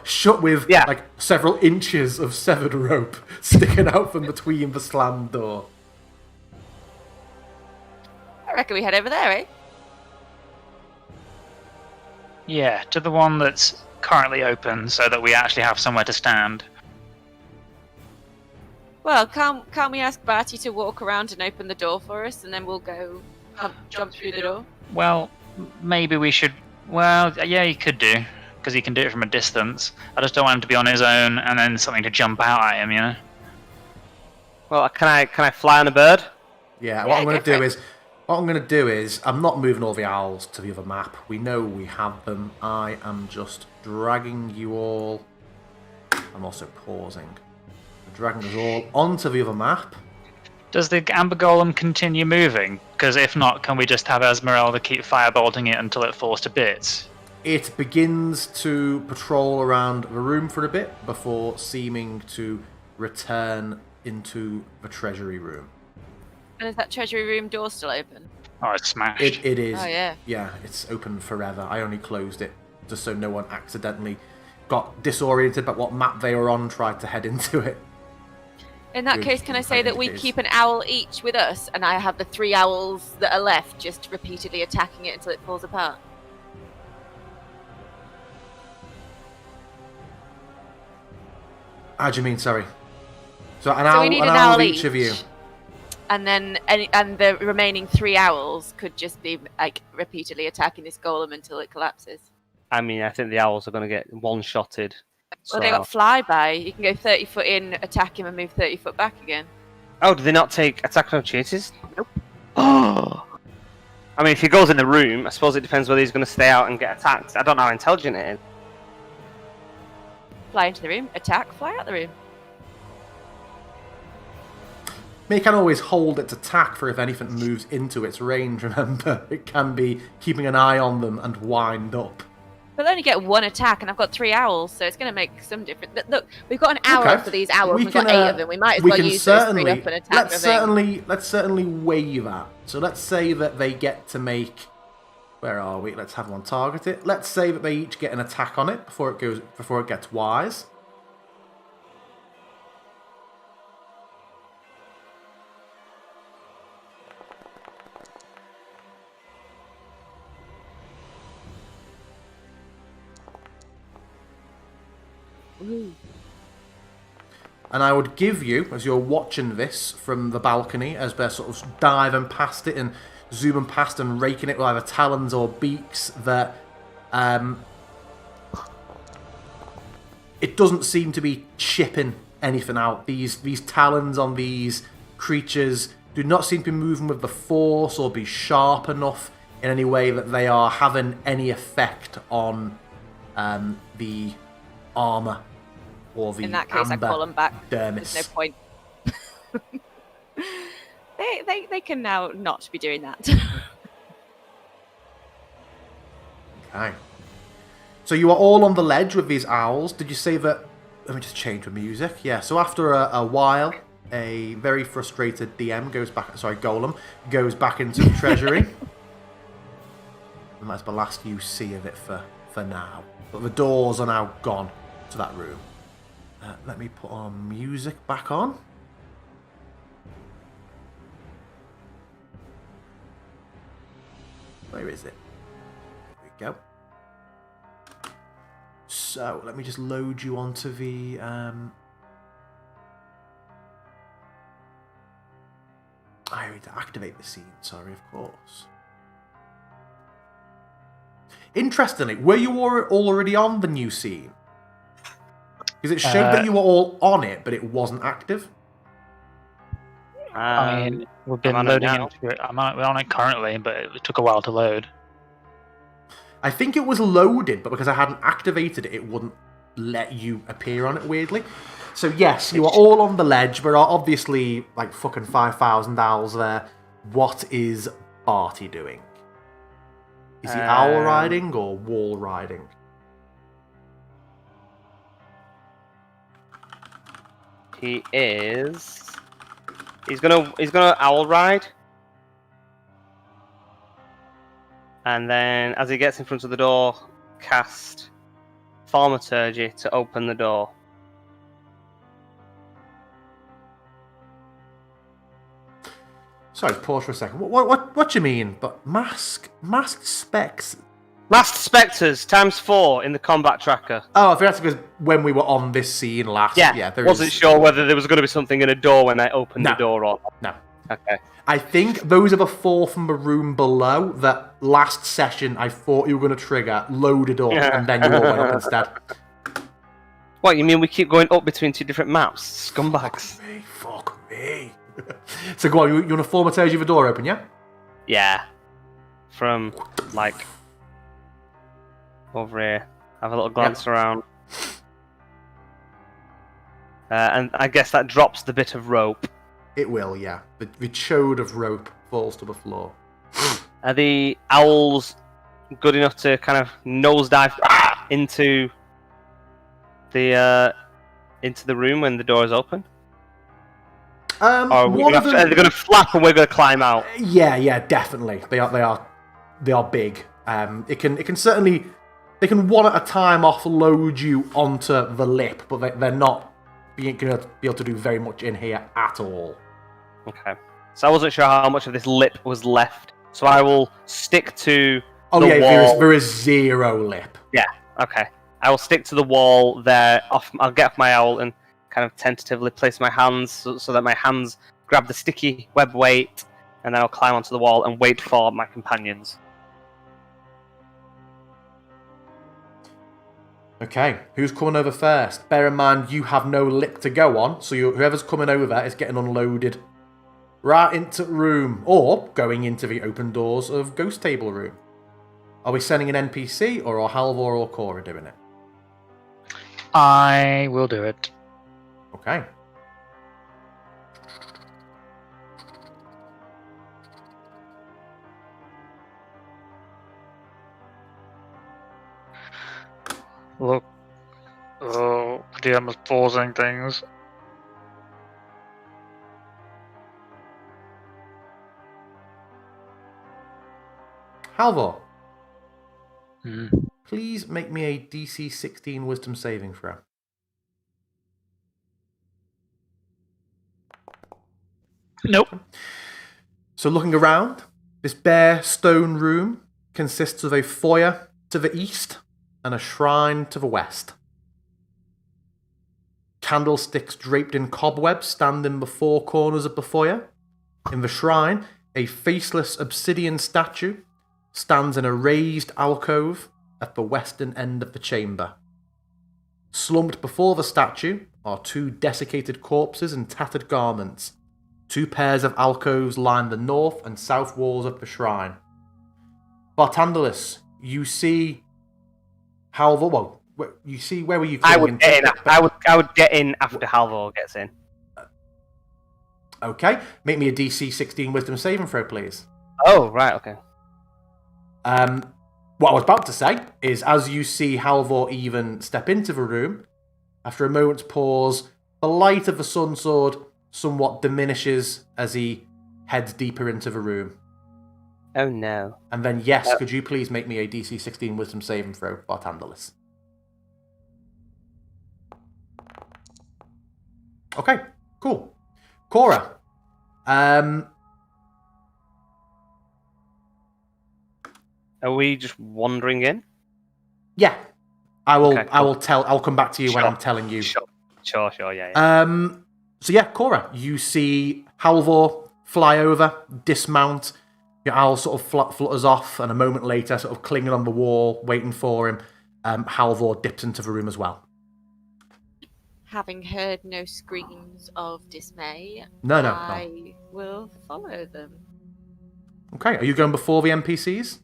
A: shut with like several inches of severed rope sticking out from between the slammed door.
F: I reckon we head over there, eh?
D: Yeah, to the one that's currently open, so that we actually have somewhere to stand.
F: Well, can't we ask Barty to walk around and open the door for us, and then we'll go jump through the door?
D: Well, maybe we should. Well, yeah, he could do, because he can do it from a distance. I just don't want him to be on his own and then something to jump out at him, you know.
B: Well, can I fly on a bird?
A: Yeah, what I'm going to do is I'm not moving all the owls to the other map. We know we have them. I am just dragging you all. I'm also pausing. Dragging us all onto the other map.
D: Does the Amber Golem continue moving? Because if not, can we just have Esmeralda keep firebolting it until it falls to bits?
A: It begins to patrol around the room for a bit before seeming to return into the treasury room.
F: And is that treasury room door still open?
D: Oh, it's smashed.
A: It is.
F: Oh, yeah.
A: Yeah, it's open forever. I only closed it just so no one accidentally got disoriented by what map they were on, tried to head into it.
F: In that case, can I say that we
A: is.
F: keep an owl each with us, and I have the 3 owls that are left just repeatedly attacking it until it falls apart?
A: How do you mean, sorry? So an
F: So
A: owl,
F: we need
A: an
F: an
A: owl
F: owl
A: of each of you.
F: And then and the remaining 3 owls could just be like repeatedly attacking this golem until it collapses.
B: I mean, I think the owls are going to get one-shotted.
F: Well, they got flyby. You can go 30 foot in, attack him, and move 30 foot back again.
B: Oh, do they not take attack of opportunities?
F: Nope.
B: Oh. I mean, if he goes in the room, I suppose it depends whether he's going to stay out and get attacked. I don't know how intelligent it is.
F: Fly into the room, attack, fly out the room.
A: You can always hold its attack for if anything moves into its range, remember? It can be keeping an eye on them and wind up.
F: They'll only get 1 attack, and I've got 3 owls, so it's going to make some difference. Look, we've got an hour for these owls. We've got 8 of them. We might as well use those 3 up and attack the thing.
A: Let's certainly weigh that. So let's say that they get to make... Where are we? Let's have one target it. Let's say that they each get an attack on it before it gets wise. And I would give you, as you're watching this from the balcony, as they're sort of diving past it and zooming past and raking it with either talons or beaks, that it doesn't seem to be chipping anything out. These talons on these creatures do not seem to be moving with the force or be sharp enough in any way that they are having any effect on the armor or the
F: In that case, I call them back.
A: dermis.
F: There's no point. They can now not be doing that.
A: Okay. So you are all on the ledge with these owls. Did you say that... Let me just change the music. Yeah, so after a while, a very frustrated DM Golem goes back into the treasury. And that's the last you see of it for now. But the doors are now gone to that room. Let me put our music back on. Where is it? There we go. So, let me just load you onto the... I need to activate the scene, sorry, of course. Interestingly, were you already on the new scene? Because it showed that you were all on it, but it wasn't active.
D: I mean, we've been
B: I'm on it
D: loading
B: now.
D: into it. We're on it currently, but it took a while to load.
A: I think it was loaded, but because I hadn't activated it, it wouldn't let you appear on it weirdly. So yes, you are all on the ledge. There are obviously like fucking 5,000 owls there. What is Barty doing? Is he owl riding or wall riding?
B: He is. He's gonna owl ride. And then, as he gets in front of the door, cast Thaumaturgy to open the door.
A: Sorry, pause for a second. What do you mean? But masked specs?
B: Masked Spectres ×4 in the combat tracker.
A: Oh, I forgot because when we were on this scene last, there
B: wasn't
A: is...
B: sure whether there was going to be something in a door when I opened the door or not.
A: No.
B: Okay.
A: I think those are the four from the room below that last session I thought you were going to trigger, loaded up, and then you all went up instead.
B: What, you mean we keep going up between two different maps? Scumbags.
A: Fuck me. So go on, you want to Thaumaturgy the door open, yeah?
B: Yeah. From, like, over here. Have a little glance around. And I guess that drops the bit of rope.
A: It will, yeah. The chode of rope falls to the floor.
B: Are the owls good enough to kind of nosedive into the room when the door is open? Or are they going to flap and we're going to climb out?
A: Yeah, definitely. They are big. It can certainly, they can one at a time offload you onto the lip, but they're not going to be able to do very much in here at all.
B: Okay. So I wasn't sure how much of this lip was left, so I will stick to the wall.
A: There is zero lip.
B: Yeah, okay. I will stick to the wall there. I'll get off my owl and kind of tentatively place my hands so that my hands grab the sticky web weight, and then I'll climb onto the wall and wait for my companions.
A: Okay, who's coming over first? Bear in mind, you have no lip to go on, so whoever's coming over is getting unloaded right into the room, or going into the open doors of Ghost Table Room. Are we sending an NPC, or are Halvor or Cora doing it?
D: I will do it.
A: Okay.
D: Look. Oh, the DM is pausing things.
A: Halvor,
D: Hmm.
A: please make me a DC 16 Wisdom saving throw.
D: Nope.
A: So looking around, this bare stone room consists of a foyer to the east and a shrine to the west. Candlesticks draped in cobwebs stand in the four corners of the foyer. In the shrine, a faceless obsidian statue stands in a raised alcove at the western end of the chamber. Slumped before the statue are two desiccated corpses in tattered garments. Two pairs of alcoves line the north and south walls of the shrine. Bartandalis, you see Halvor. Well, you see where were you?
B: I would get in. I would get in after Halvor gets in.
A: Okay, make me a DC 16 Wisdom saving throw, please.
B: Oh, right, okay.
A: What I was about to say is, as you see Halvor even step into the room, after a moment's pause, the light of the sun sword somewhat diminishes as he heads deeper into the room.
B: Oh no.
A: And then, yes, could you please make me a DC 16 Wisdom saving throw, Bartandalis? Okay, cool. Cora.
B: Are we just wandering in?
A: Yeah. I will.
B: Okay, cool.
A: I will tell. I'll come back to you when
B: Sure.
A: I'm telling you.
B: Sure, yeah.
A: So yeah, Cora, you see Halvor fly over, dismount. Your owl sort of flutters off, and a moment later, sort of clinging on the wall, waiting for him, Halvor dips into the room as well.
F: having heard no screams of dismay,
A: No.
F: I will follow them.
A: Okay, are you going before the NPCs?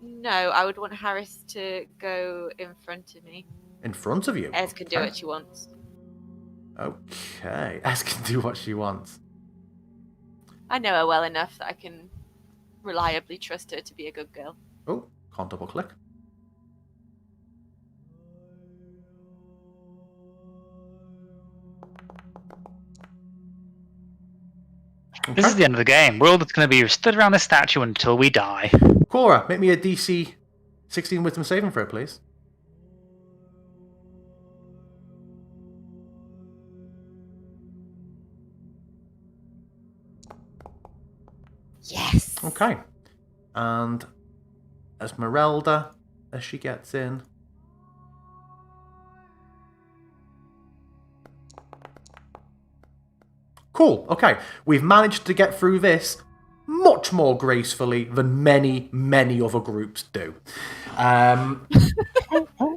F: No, I would want Harris to go in front of me.
A: In front of you?
F: Ez can do what she wants.
A: Okay, Ez can do what she wants.
F: I know her well enough that I can reliably trust her to be a good girl.
A: Oh, can't double click.
D: This is the end of the game. We're all just going to be stood around this statue until we die.
A: Cora, make me a DC 16 Wisdom saving throw, please.
F: Yes.
A: Okay. And Esmeralda, as she gets in. Cool. Okay. We've managed to get through this much more gracefully than many, many other groups do.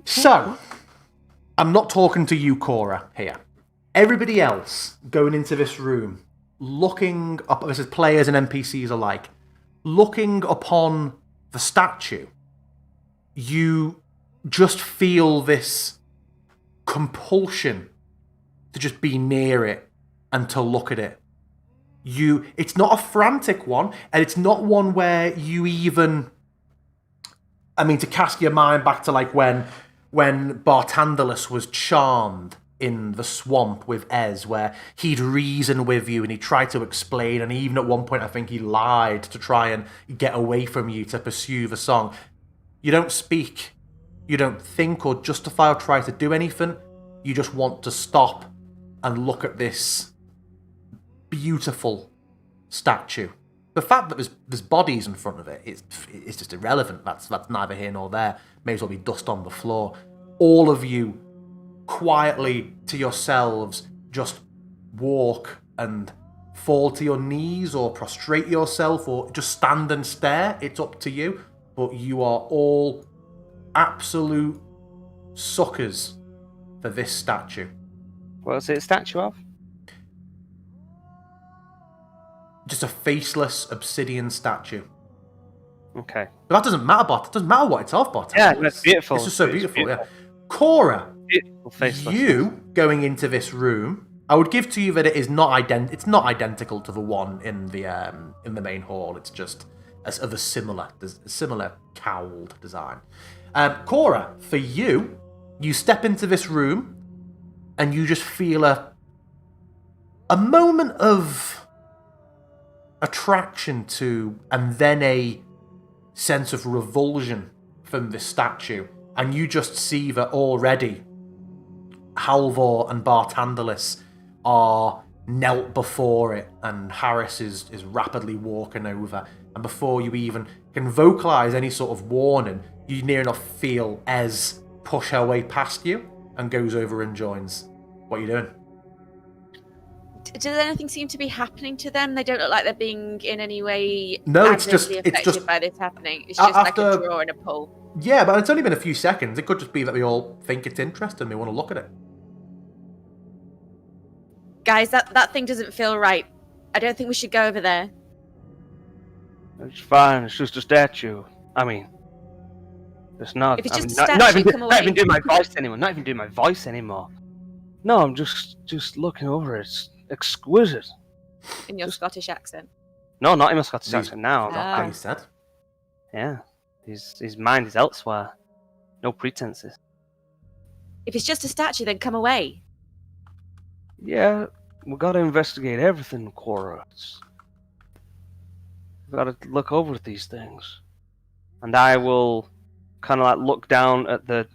A: So, I'm not talking to you, Cora, here. Everybody else going into this room, looking up, this is players and NPCs alike, looking upon the statue, you just feel this compulsion to just be near it and to look at it. It's not a frantic one, and it's not one where you even, to cast your mind back to like when Bartandalus was charmed in the swamp with Ez, where he'd reason with you and he tried to explain, and even at one point I think he lied to try and get away from you to pursue the song. You don't speak, you don't think or justify or try to do anything. You just want to stop and look at this beautiful statue. The fact that there's bodies in front of it, it's just irrelevant. That's neither here nor there. May as well be dust on the floor. All of you quietly to yourselves just walk and fall to your knees or prostrate yourself or just stand and stare. It's up to you. But you are all absolute suckers for this statue.
B: What was it a statue of?
A: Just a faceless obsidian statue.
B: Okay.
A: But that doesn't matter, Bot. It doesn't matter what it's of, Bot.
B: Yeah, it's beautiful.
A: It's just so beautiful, yeah. Cora,
B: Beautiful faceless.
A: you going into this room, I would give to you that it is not it's not identical to the one in the main hall. It's just of a similar cowled design. Cora, for you step into this room and you just feel a moment of attraction to, and then a sense of revulsion from this statue, and you just see that already Halvor and Bartandalus are knelt before it, and Harris is rapidly walking over, and before you even can vocalize any sort of warning, you near enough feel Ez push her way past you and goes over and joins. What are you doing?
F: Does anything seem to be happening to them? They don't look like they're being in any way
A: No,
F: adversely affected by this happening. It's just like a draw and a pull.
A: Yeah, but it's only been a few seconds. It could just be that we all think it's interesting and we want to look at it.
F: Guys, that thing doesn't feel right. I don't think we should go over there.
B: It's fine. It's just a statue. It's not.
F: If it's just a
B: not
F: statue,
B: even,
F: come
B: not even
F: away.
B: doing my voice anymore. Not even doing my voice anymore. No, I'm just looking over it. It's exquisite.
F: In your Scottish accent.
B: No, not in my Scottish accent now.
A: That you said.
B: Yeah. His mind is elsewhere. No pretenses.
F: If it's just a statue, then come away.
B: Yeah, we gotta investigate everything, Cora. We gotta look over these things. And I will kind of like look down at the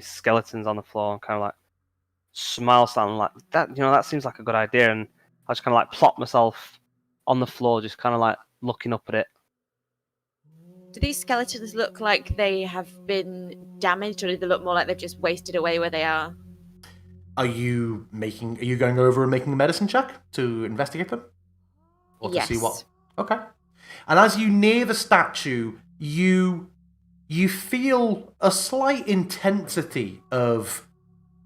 B: skeletons on the floor and kind of like smile slightly like that. That seems like a good idea. And I just kind of like plop myself on the floor, just kind of like looking up at it.
F: Do these skeletons look like they have been damaged, or do they look more like they've just wasted away where they are?
A: Are you going over and making a medicine check to investigate them? Or to see what? Okay. And as you near the statue, you you feel a slight intensity of,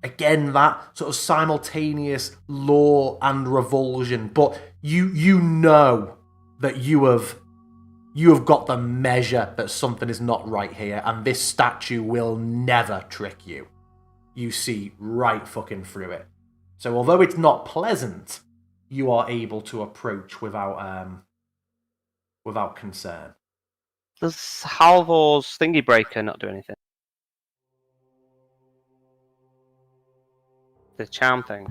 A: again, that sort of simultaneous lore and revulsion, but you know that you have got the measure that something is not right here, and this statue will never trick you. You see right fucking through it. So although it's not pleasant, you are able to approach without concern.
B: Does Halvor's thingy breaker not do anything? The charm thing.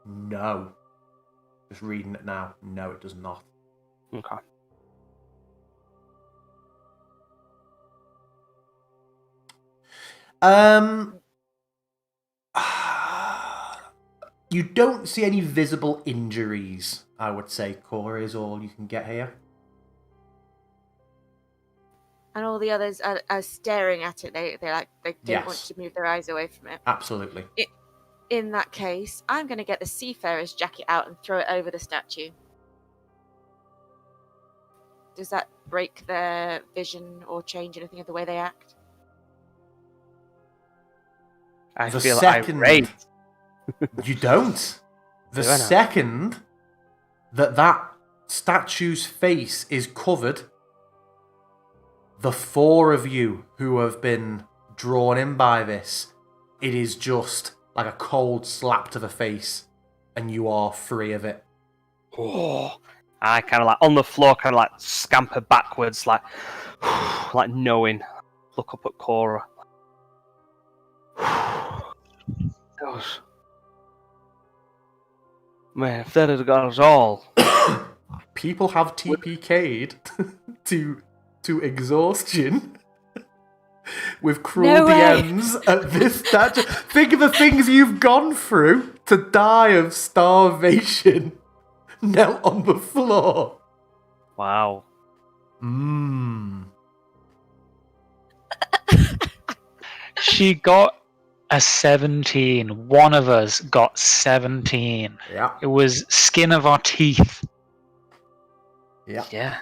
A: No. Just reading it now. No, it does not.
B: Okay.
A: You don't see any visible injuries, I would say. Cora is all you can get here.
F: And all the others are staring at it. They don't
A: Yes.
F: want to move their eyes away from it.
A: Absolutely.
F: In that case, I'm going to get the seafarer's jacket out and throw it over the statue. Does that break their vision or change anything of the way they act?
B: I
A: The
B: feel
A: second-
B: irate.
A: You don't. The
B: Do I not?
A: second that statue's face is covered, the four of you who have been drawn in by this, it is just like a cold slap to the face, and you are free of it.
B: Oh, I kind of like on the floor, kind of like scamper backwards, like like knowing. Look up at Cora. Gosh. Man, if that had got us all.
A: People have TPK'd to exhaustion with cruel
F: No way.
A: DMs at this statue. Think of the things you've gone through to die of starvation. Knelt on the floor.
B: Wow.
D: She got a 17. One of us got 17.
A: Yeah.
D: It was skin of our teeth.
A: Yeah.
B: Yeah,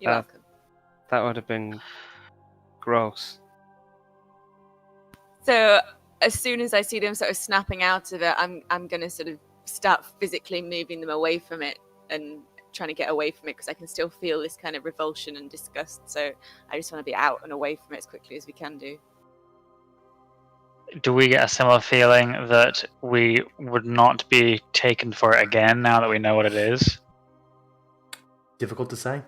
F: You're
B: Uh,
F: welcome.
B: that would have been gross.
F: So as soon as I see them sort of snapping out of it, I'm going to sort of start physically moving them away from it and trying to get away from it because I can still feel this kind of revulsion and disgust. So I just want to be out and away from it as quickly as we can do.
D: Do we get a similar feeling that we would not be taken for it again now that we know what it is?
A: Difficult to say.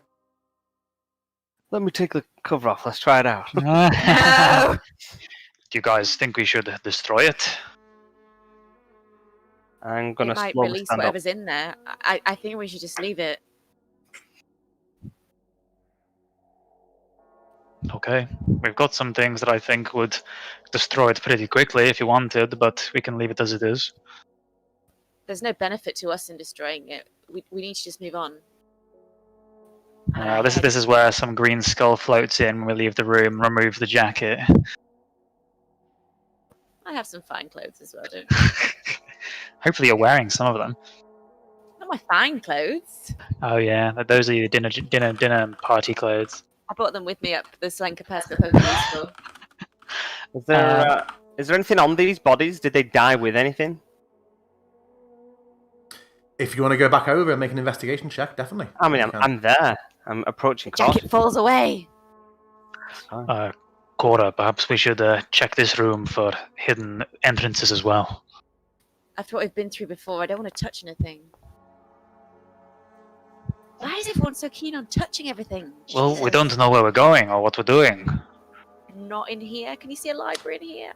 B: Let me take the cover off. Let's try it out.
F: No!
D: Do you guys think we should destroy it?
B: I'm
F: It
B: gonna
F: might
B: slowly
F: release
B: stand up.
F: whatever's in there. I think we should just leave it.
D: Okay. We've got some things that I think would destroy it pretty quickly if you wanted, but we can leave it as it is.
F: There's no benefit to us in destroying it. We need to just move on.
D: This is where some green skull floats in when we leave the room, remove the jacket.
F: I have some fine clothes as well, don't you?
D: Hopefully you're wearing some of them.
F: Not my fine clothes.
D: Oh yeah, those are your dinner party clothes.
F: I brought them with me up the Slanker Pass for police store.
B: Is there anything on these bodies? Did they die with anything?
A: If you want to go back over and make an investigation check, definitely.
B: I mean,
A: You can.
B: I'm there. I'm approaching.
F: Jacket falls away.
B: Cautious.
D: Cora, perhaps we should check this room for hidden entrances as well.
F: After what we've been through before, I don't want to touch anything. Why is everyone so keen on touching everything?
D: Well, we
F: Jesus.
D: don't know where we're going or what we're doing.
F: Not in here. Can you see a library in here?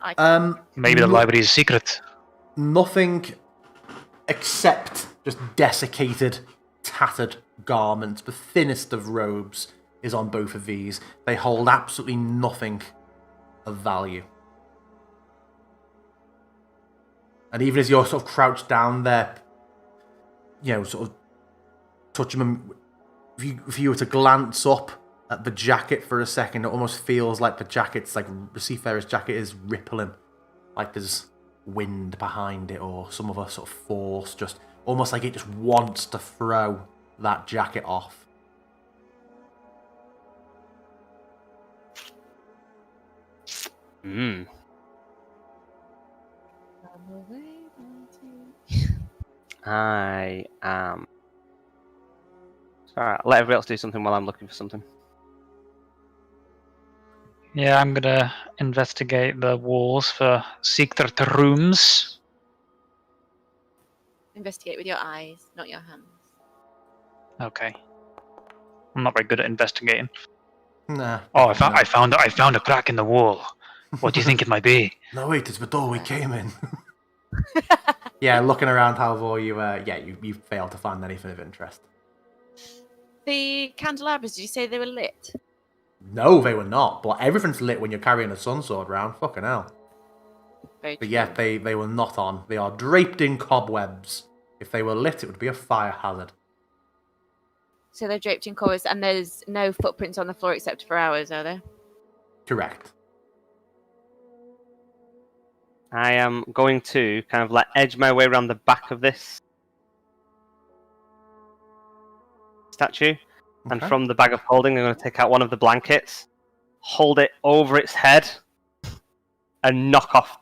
D: Maybe the
A: no-
D: library is secret.
A: Nothing except just desiccated, tattered garments. The thinnest of robes is on both of these. They hold absolutely nothing of value. And even as you're sort of crouched down there, sort of touching them, if you were to glance up at the jacket for a second, it almost feels like the seafarer's jacket is rippling. Like there's wind behind it or some other sort of force, just almost like it just wants to throw that jacket off.
B: Hmm. I am. Alright, let everybody else do something while I'm looking for something.
D: Yeah, I'm gonna investigate the walls for secret rooms.
F: Investigate with your eyes, not your hands.
D: Okay. I'm not very good at investigating.
A: Nah.
D: Oh, I found a crack in the wall. What do you think it might be?
A: No, wait, it's the door we came in. Yeah, looking around, Halvor, you failed to find anything of interest.
F: The candelabras, did you say they were lit?
A: No, they were not. But everything's lit when you're carrying a sun sword around. Fucking hell.
F: Very
A: But
F: true.
A: yeah, they were not on. They are draped in cobwebs. If they were lit, it would be a fire hazard.
F: So they're draped in covers, and there's no footprints on the floor except for ours, are there?
A: Correct.
B: I am going to kind of like edge my way around the back of this statue. And
A: Okay.
B: from the bag of holding, I'm going to take out one of the blankets, hold it over its head, and knock off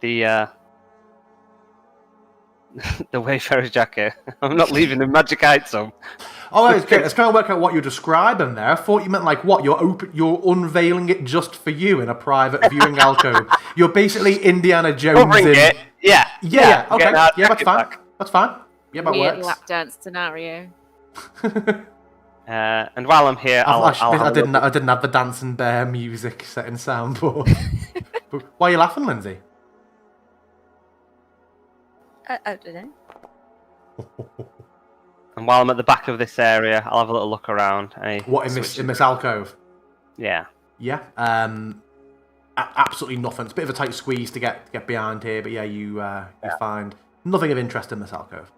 B: the the Wayfarer's jacket. I'm not leaving the magic item.
A: Oh, it's good. It's kind of work out what you're describing there. I thought you meant like what you're unveiling it just for you in a private viewing alcove. You're basically Indiana Jones.
B: Covering it. Yeah.
A: Yeah. Okay.
B: Getting our
A: Yeah, that's
B: jacket
A: fine.
B: back.
A: That's fine. Yeah, that
F: Weird
A: works.
F: lap dance scenario.
B: And while I'm here, I'll have
A: I
B: a
A: didn't
B: look.
A: have the dancing bear music set in soundboard. But why are you laughing, Lindsay?
F: I don't know.
B: And while I'm at the back of this area, I'll have a little look around.
A: What in this alcove?
B: Yeah.
A: Yeah. Absolutely nothing. It's a bit of a tight squeeze to get behind here, but yeah, you find nothing of interest in this alcove.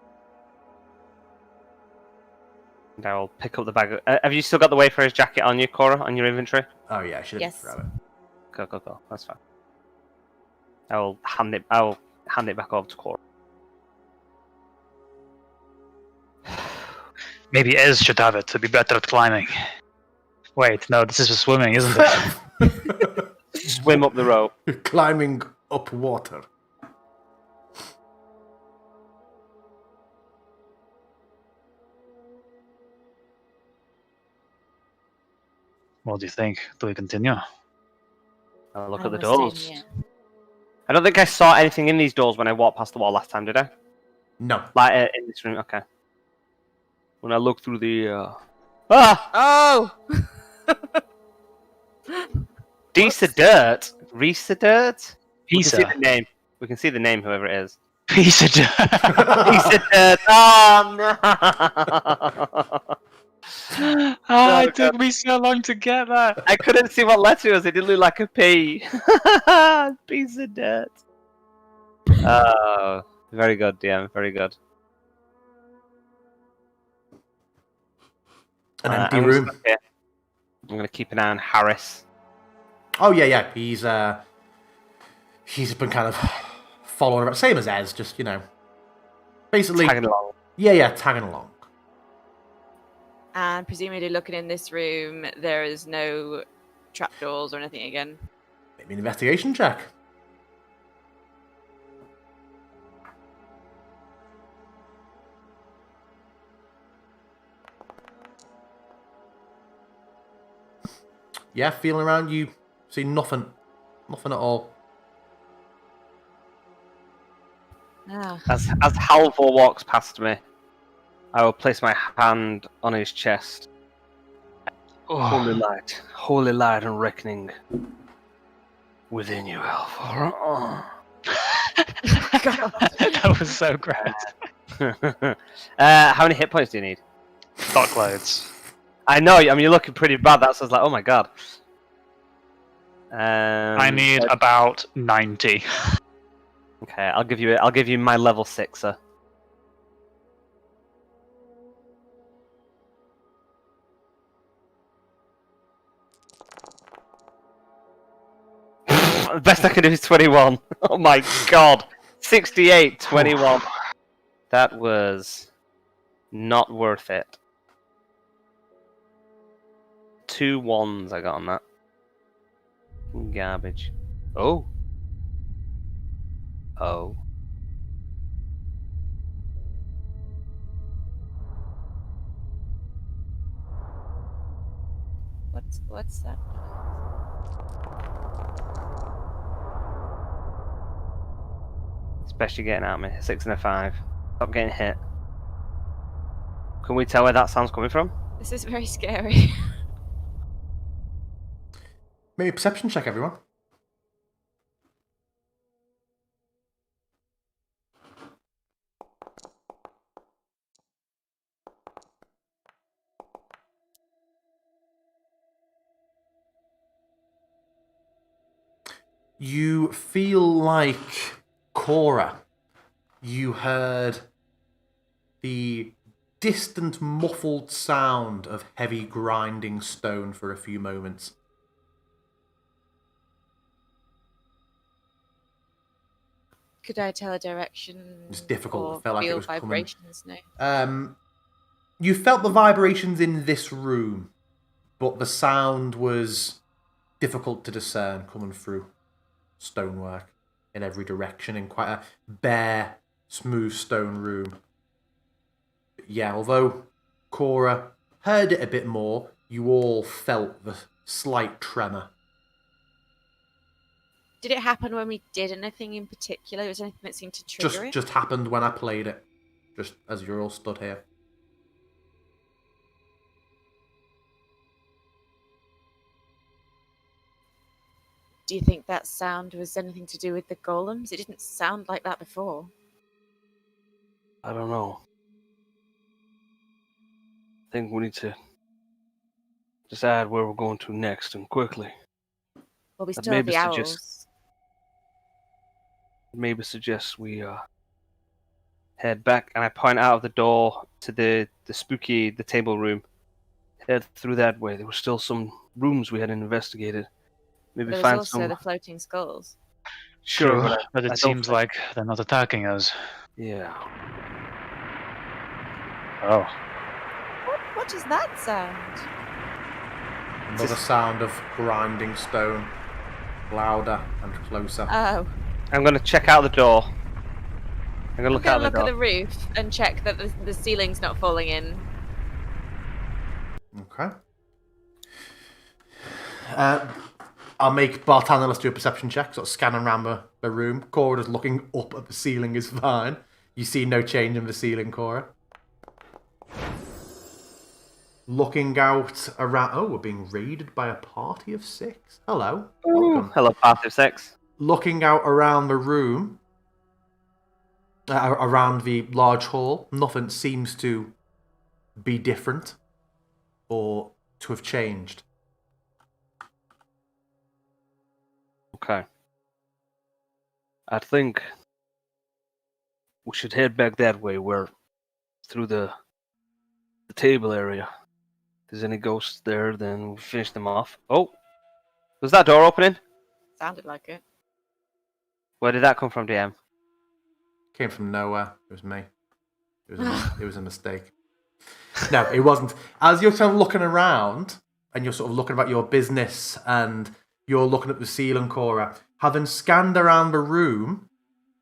B: And I'll pick up the bag. Have you still got the Wayfarer's jacket on you, Cora, on your inventory?
A: Oh yeah, I should have
F: Yes.
A: throw it.
B: Go. That's fine. I'll hand it back over to Cora.
D: Maybe Ez should have it to be better at climbing. Wait, no, this is for swimming, isn't it?
B: Swim up the rope.
A: Climbing up water.
D: What do you think? Do we continue?
B: I'll look
F: I
B: at the
F: must say,
B: doors.
F: yeah.
B: I don't think I saw anything in these doors when I walked past the wall last time, did I?
A: No.
B: Like in this room, okay. When I look through the
F: Oh!
B: Disa Dirt, Risa Dirt. We can see
D: Pizza.
B: the name. We can see the name, whoever it is.
D: Pizza.
B: Disa Dirt. Oh no!
D: Ah, it took me so long to get that.
B: I couldn't see what letter it was. It didn't look like a P. Piece of dirt. Oh, very good, DM. Very good.
A: An
B: Right,
A: empty
B: I'm gonna
A: room.
B: stop here. I'm gonna keep an eye on Harris.
A: Oh yeah. He's been kind of following around, same as Ez, just basically.
B: Tagging along.
A: Yeah, tagging along.
F: And presumably looking in this room, there is no trapdoors or anything again.
A: Maybe an investigation check. Yeah, feeling around, you see nothing. Nothing at all.
F: Ah,
B: As Halvor walks past me, I will place my hand on his chest. Holy light and reckoning within you, Halvor. Oh.
D: That was so great.
B: How many hit points do you need?
D: Fuckloads.
B: I know. I mean, you're looking pretty bad. That sounds like, oh my god.
D: I need about 90.
B: Okay, I'll give you my level 6er. The best I can do is 21. Oh my god. 68, 21. That was Not worth it. 2 1s I got on that. Garbage. Oh. Oh.
F: What's that?
B: Especially getting at me. 6 and a 5. Stop getting hit. Can we tell where that sound's coming from?
F: This is very scary.
A: Maybe a perception check, everyone. You feel like Cora. You heard the distant muffled sound of heavy grinding stone for a few moments.
F: Could I tell a direction?
A: It's difficult.
F: Or
A: It felt like it
F: feel
A: was coming.
F: vibrations? No.
A: You felt the vibrations in this room, but the sound was difficult to discern coming through stonework in every direction in quite a bare, smooth stone room. But yeah, although Cora heard it a bit more, you all felt the slight tremor.
F: Did it happen when we did anything in particular? Was there anything that seemed to trigger it?
A: Just happened when I played it, just as you're all stood here.
F: Do you think that sound was anything to do with the golems? It didn't sound like that before.
B: I don't know. I think we need to decide where we're going to next and quickly.
F: Well, we
B: I'd
F: still have
B: maybe
F: the
B: suggest-
F: owls.
B: Maybe suggest we head back, and I point out of the door to the table room. Head through that way. There were still some rooms we hadn't investigated. Maybe
F: There was
B: find
F: also
B: some.
F: the floating skulls.
B: Sure,
D: True,
B: but I
D: it
B: don't
D: seems
B: think-
D: like they're not attacking us.
B: Yeah.
D: Oh.
F: What is that sound?
A: Another sound of grinding stone, louder and closer.
F: Oh.
B: I'm gonna check out the door. I'm gonna
F: I'm
B: look
F: gonna
B: out the
F: look
B: door.
F: at the roof and check that the ceiling's not falling in.
A: Okay. I'll make Bartanalis do a perception check, sort of scanning around the room. Cora just looking up at the ceiling is fine. You see no change in the ceiling, Cora. Looking out around... Oh, we're being raided by a party of 6. Hello. Welcome.
B: Hello, Party of 6.
A: Looking out around the room, around the large hall, nothing seems to be different or to have changed.
B: Okay. I think we should head back that way, where through the table area. If there's any ghosts there, then we'll finish them off. Oh! Was that door opening?
F: Sounded like it.
B: Where did that come from, DM?
A: Came from nowhere. It was me. It was a mistake. No, it wasn't. As you're sort of looking around, and you're sort of looking about your business, and you're looking at the ceiling, Cora, having scanned around the room,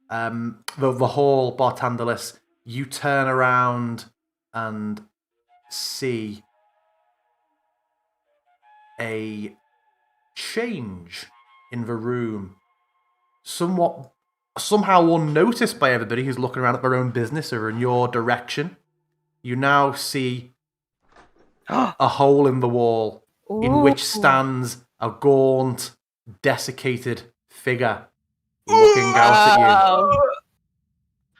A: the hall, Bartandalis, you turn around and see a change in the room. Somehow unnoticed by everybody who's looking around at their own business or in your direction. You now see a hole in the wall in which stands a gaunt, desiccated figure looking out at you.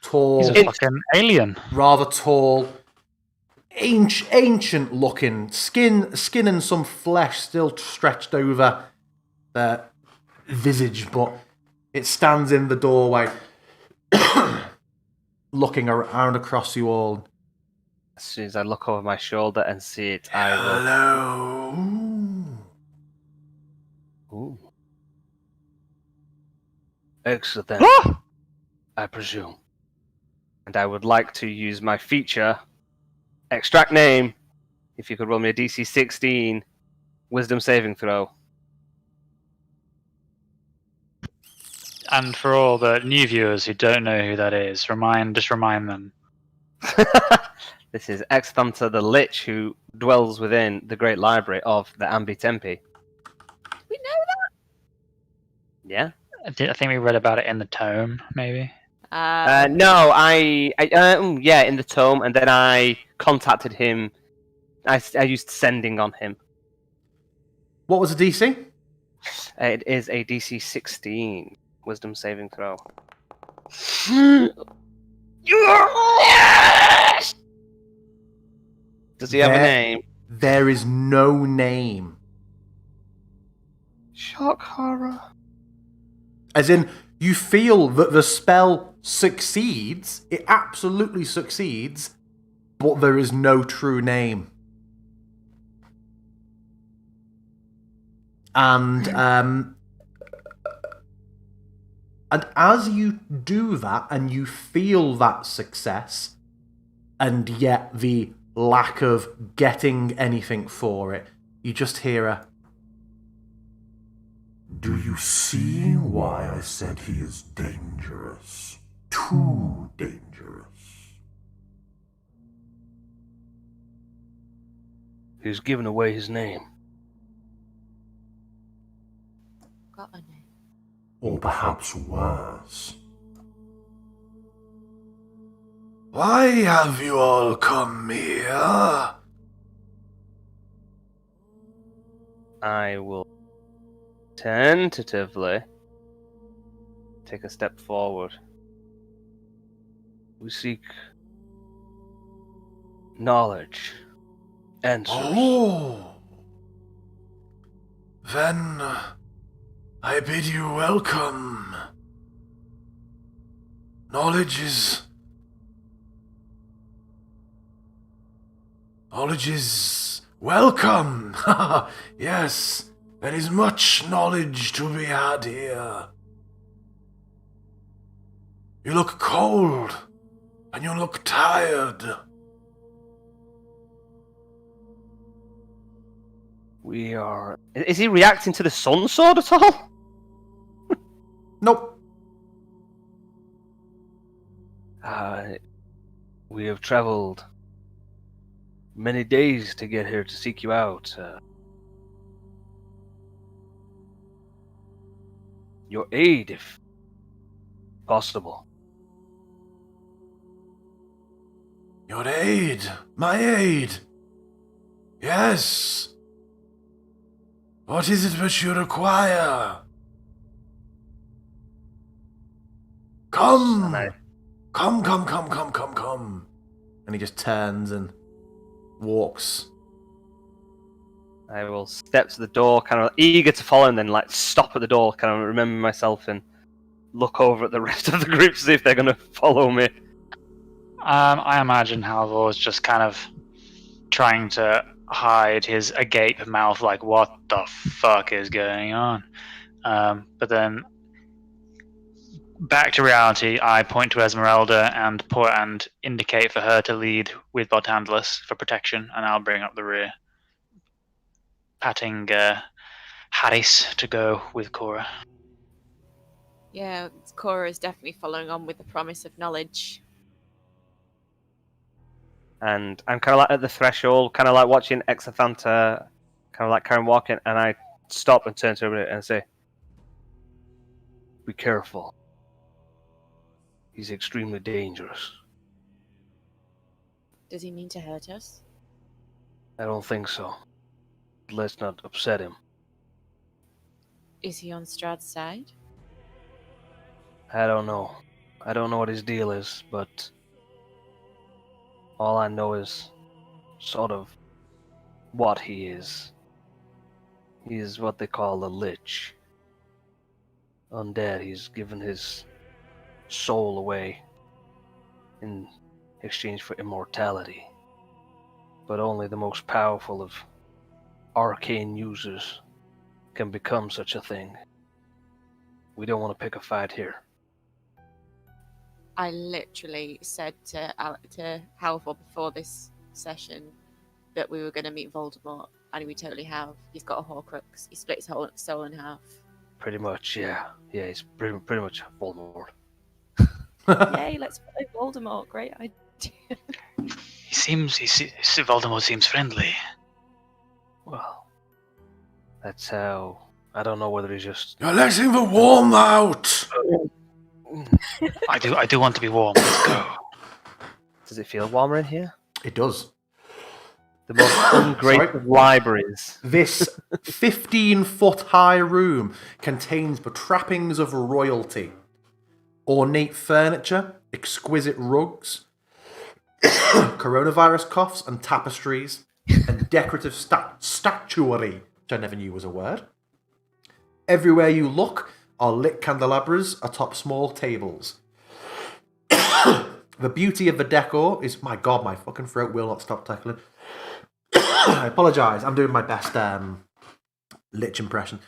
A: Tall,
D: He's a fucking alien.
A: rather tall, ancient looking, skin and some flesh still stretched over their visage, but it stands in the doorway, looking around across you all.
B: As soon as I look over my shoulder and see it, I
A: Hello.
B: will. Ooh. Excellent, then, I presume. And I would like to use my feature Extract name. If you could roll me a DC 16 Wisdom saving throw.
D: And for all the new viewers who don't know who that is, remind them.
B: This is Exthunter the Lich, who dwells within the great library of the Ambi Tempi.
F: We know
B: Yeah.
D: I think we read about it in the tome, maybe.
F: that.
B: No, yeah, in the tome, and then I contacted him. I used sending on him.
A: What was the DC?
B: It is a DC 16 Wisdom saving throw. Yes! Does he have a name?
A: There is no name.
B: Shock horror.
A: As in, you feel that the spell succeeds, it absolutely succeeds, but there is no true name. And as you do that, and you feel that success, and yet the lack of getting anything for it, you just hear a...
G: Do you see why I said he is dangerous? Too dangerous.
B: Who's given away his name?
F: Got a name.
G: Or perhaps worse.
H: Why have you all come here?
B: I will tentatively take a step forward. We seek knowledge, answers.
H: Oh. Then I bid you welcome. Knowledge is welcome. Yes, there is much knowledge to be had here. You look cold, and you look tired.
B: We are... Is he reacting to the sun sword at all?
A: Nope.
B: We have traveled many days to get here to seek you out. Your aid, if possible.
H: Your aid, my aid. Yes. What is it that you require? Come. Come.
A: And he just turns and walks.
B: I will step to the door, kind of eager to follow, and then stop at the door, kind of remember myself, and look over at the rest of the group to see if they're going to follow me.
D: I imagine Halvor's just kind of trying to hide his agape mouth, like, what the fuck is going on? But then, back to reality, I point to Esmeralda and indicate for her to lead with Bartandless for protection, and I'll bring up the rear. Patting Harris to go with Cora.
F: Yeah, Cora is definitely following on with the promise of knowledge.
B: And I'm kind of at the threshold, kind of watching Exathanta, kind of Karen walking, and I stop and turn to her and say, "Be careful. He's extremely dangerous."
F: Does he mean to hurt us?
B: I don't think so. Let's not upset him.
F: Is he on Strahd's side?
B: I don't know. I don't know what his deal is, but all I know is sort of what he is. He is what they call a lich. Undead. He's given his soul away in exchange for immortality. But only the most powerful of arcane users can become such a thing. We don't want to pick a fight here.
F: I literally said to Halvor before this session that we were going to meet Voldemort, and we totally have. He's got a Horcrux. He split his whole soul in half.
B: Pretty much, yeah. Yeah, he's pretty much Voldemort.
F: Yay, let's play Voldemort. Great idea.
D: Voldemort seems friendly.
B: Well, that's how. I don't know whether he's just.
H: You're letting the warm out!
D: I do want to be warm. Let's go.
B: Does it feel warmer in here?
A: It does.
B: The most ungrateful libraries.
A: This 15-foot high room contains the trappings of royalty. Ornate furniture, exquisite rugs, coronavirus coughs and tapestries, and decorative statuary, which I never knew was a word. Everywhere you look are lit candelabras atop small tables. The beauty of the decor is... My God, my fucking throat will not stop tickling. I apologise, I'm doing my best Lich impression.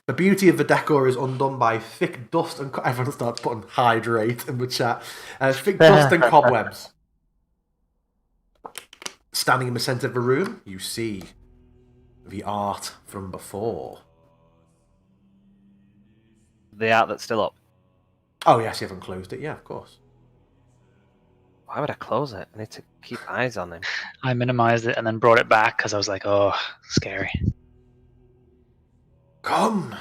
A: The beauty of the decor is undone by thick dust and... Everyone starts putting hydrate in the chat. Thick dust and cobwebs. Standing in the centre of the room, you see the art from before.
B: The art that's still up.
A: Oh yes, you haven't closed it. Yeah, of course.
B: Why would I close it? I need to keep eyes on him.
D: I minimized it and then brought it back because I was like, oh, scary.
H: Come.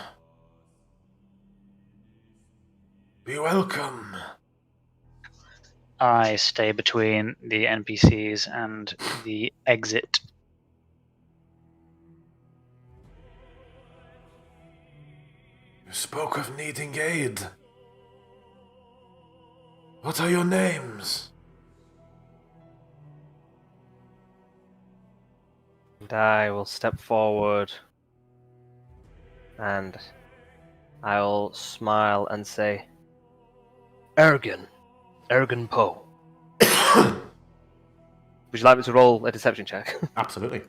H: Be welcome.
D: I stay between the NPCs and the exit.
H: You spoke of needing aid. What are your names?
B: And I will step forward and I'll smile and say, Ergen Poe. Would you like me to roll a deception check?
A: Absolutely.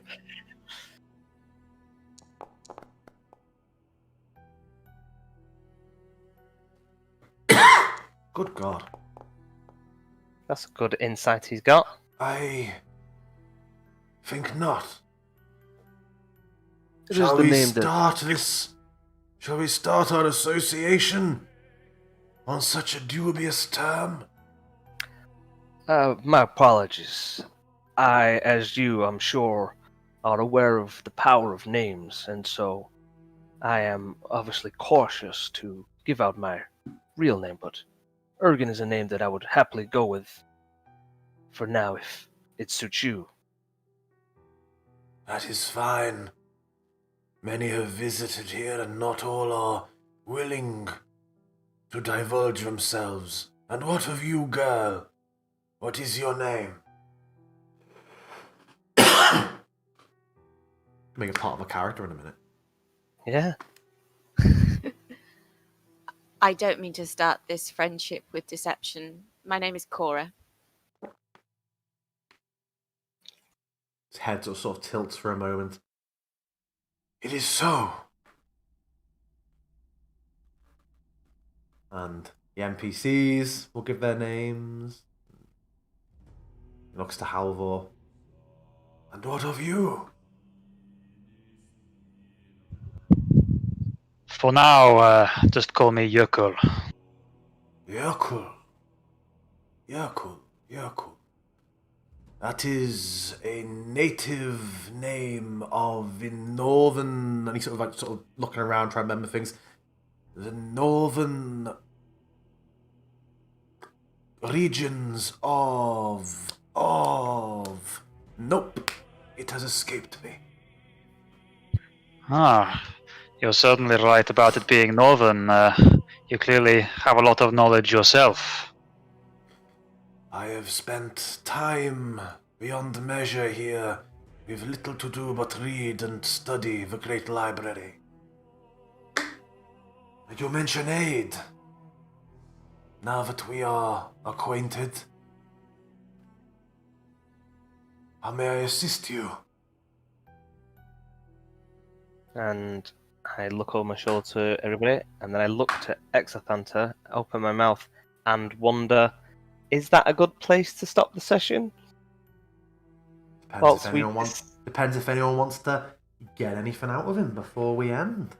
A: Good God.
B: That's a good insight he's got.
H: I think not.
B: It is
H: Shall
B: the
H: we
B: name that-
H: start this? Shall we start our association on such a dubious term?
B: My apologies. I, as you, I'm sure, are aware of the power of names, and so I am obviously cautious to give out my real name, but Ergen is a name that I would happily go with for now if it suits you.
H: That is fine. Many have visited here and not all are willing to divulge themselves. And what of you, girl? What is your name?
A: Make it part of a character in a minute.
B: Yeah.
F: I don't mean to start this friendship with deception. My name is Cora.
A: His head sort of tilts for a moment.
H: It is so.
A: And the NPCs will give their names. He looks to Halvor.
H: And what of you?
D: For now, just call me Jökull.
H: Jökull. Jökull. Jökull. That is a native name of the northern... And he's sort of looking around trying to remember things. The northern regions of... Nope. It has escaped me.
D: Ah, you're certainly right about it being northern. You clearly have a lot of knowledge yourself.
H: I have spent time beyond measure here, with little to do but read and study the great library. And you mention aid. Now that we are acquainted, how may I assist you?
B: And I look over my shoulder to everybody, and then I look to Exathanta, open my mouth, and wonder, is that a good place to stop the session? Well,
A: Depends if anyone wants to get anything out of him before we end.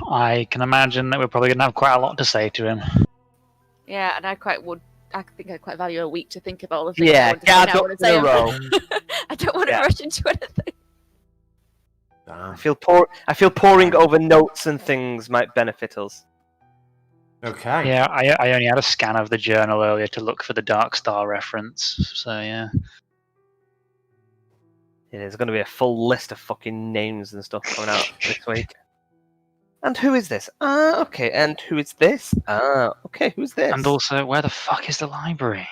D: I can imagine that we're probably going to have quite a lot to say to him.
F: Yeah, and I think I quite value a week to think about all the things I
B: Yeah,
F: want to say. And I
B: gather
F: want to
B: in
F: say
B: a row.
F: I don't want to
B: Yeah.
F: rush into anything.
A: Damn.
B: I feel pouring over notes and things might benefit us.
A: Okay.
D: Yeah, I only had a scan of the journal earlier to look for the Dark Star reference. So yeah.
B: Yeah, there's going to be a full list of fucking names and stuff coming out this week. And who is this? Okay. And who is this? Okay. Who's this?
D: And also, where the fuck is the library?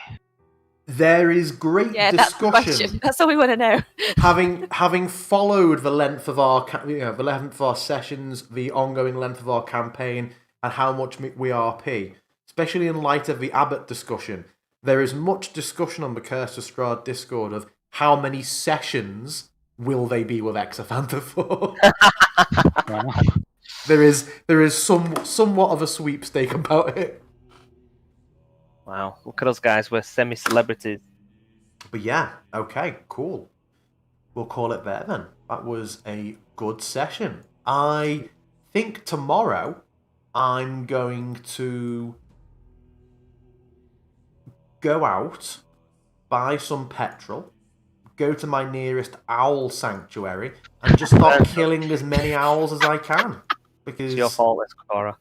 A: There is great
F: Yeah, that's the question.
A: discussion.
F: That's all we want to know.
A: having followed the length of our the length of our sessions, the ongoing length of our campaign, and how much we RP, especially in light of the Abbott discussion, there is much discussion on the Curse of Strahd Discord of how many sessions will they be with Exophantha for.
D: Well,
A: There is somewhat of a sweepstake about it.
B: Wow, look at us guys, we're semi-celebrities.
A: But yeah, okay, cool. We'll call it there then. That was a good session. I think tomorrow I'm going to go out, buy some petrol, go to my nearest owl sanctuary, and just start killing as many owls as I can. Because
B: It's your fault, this Cora.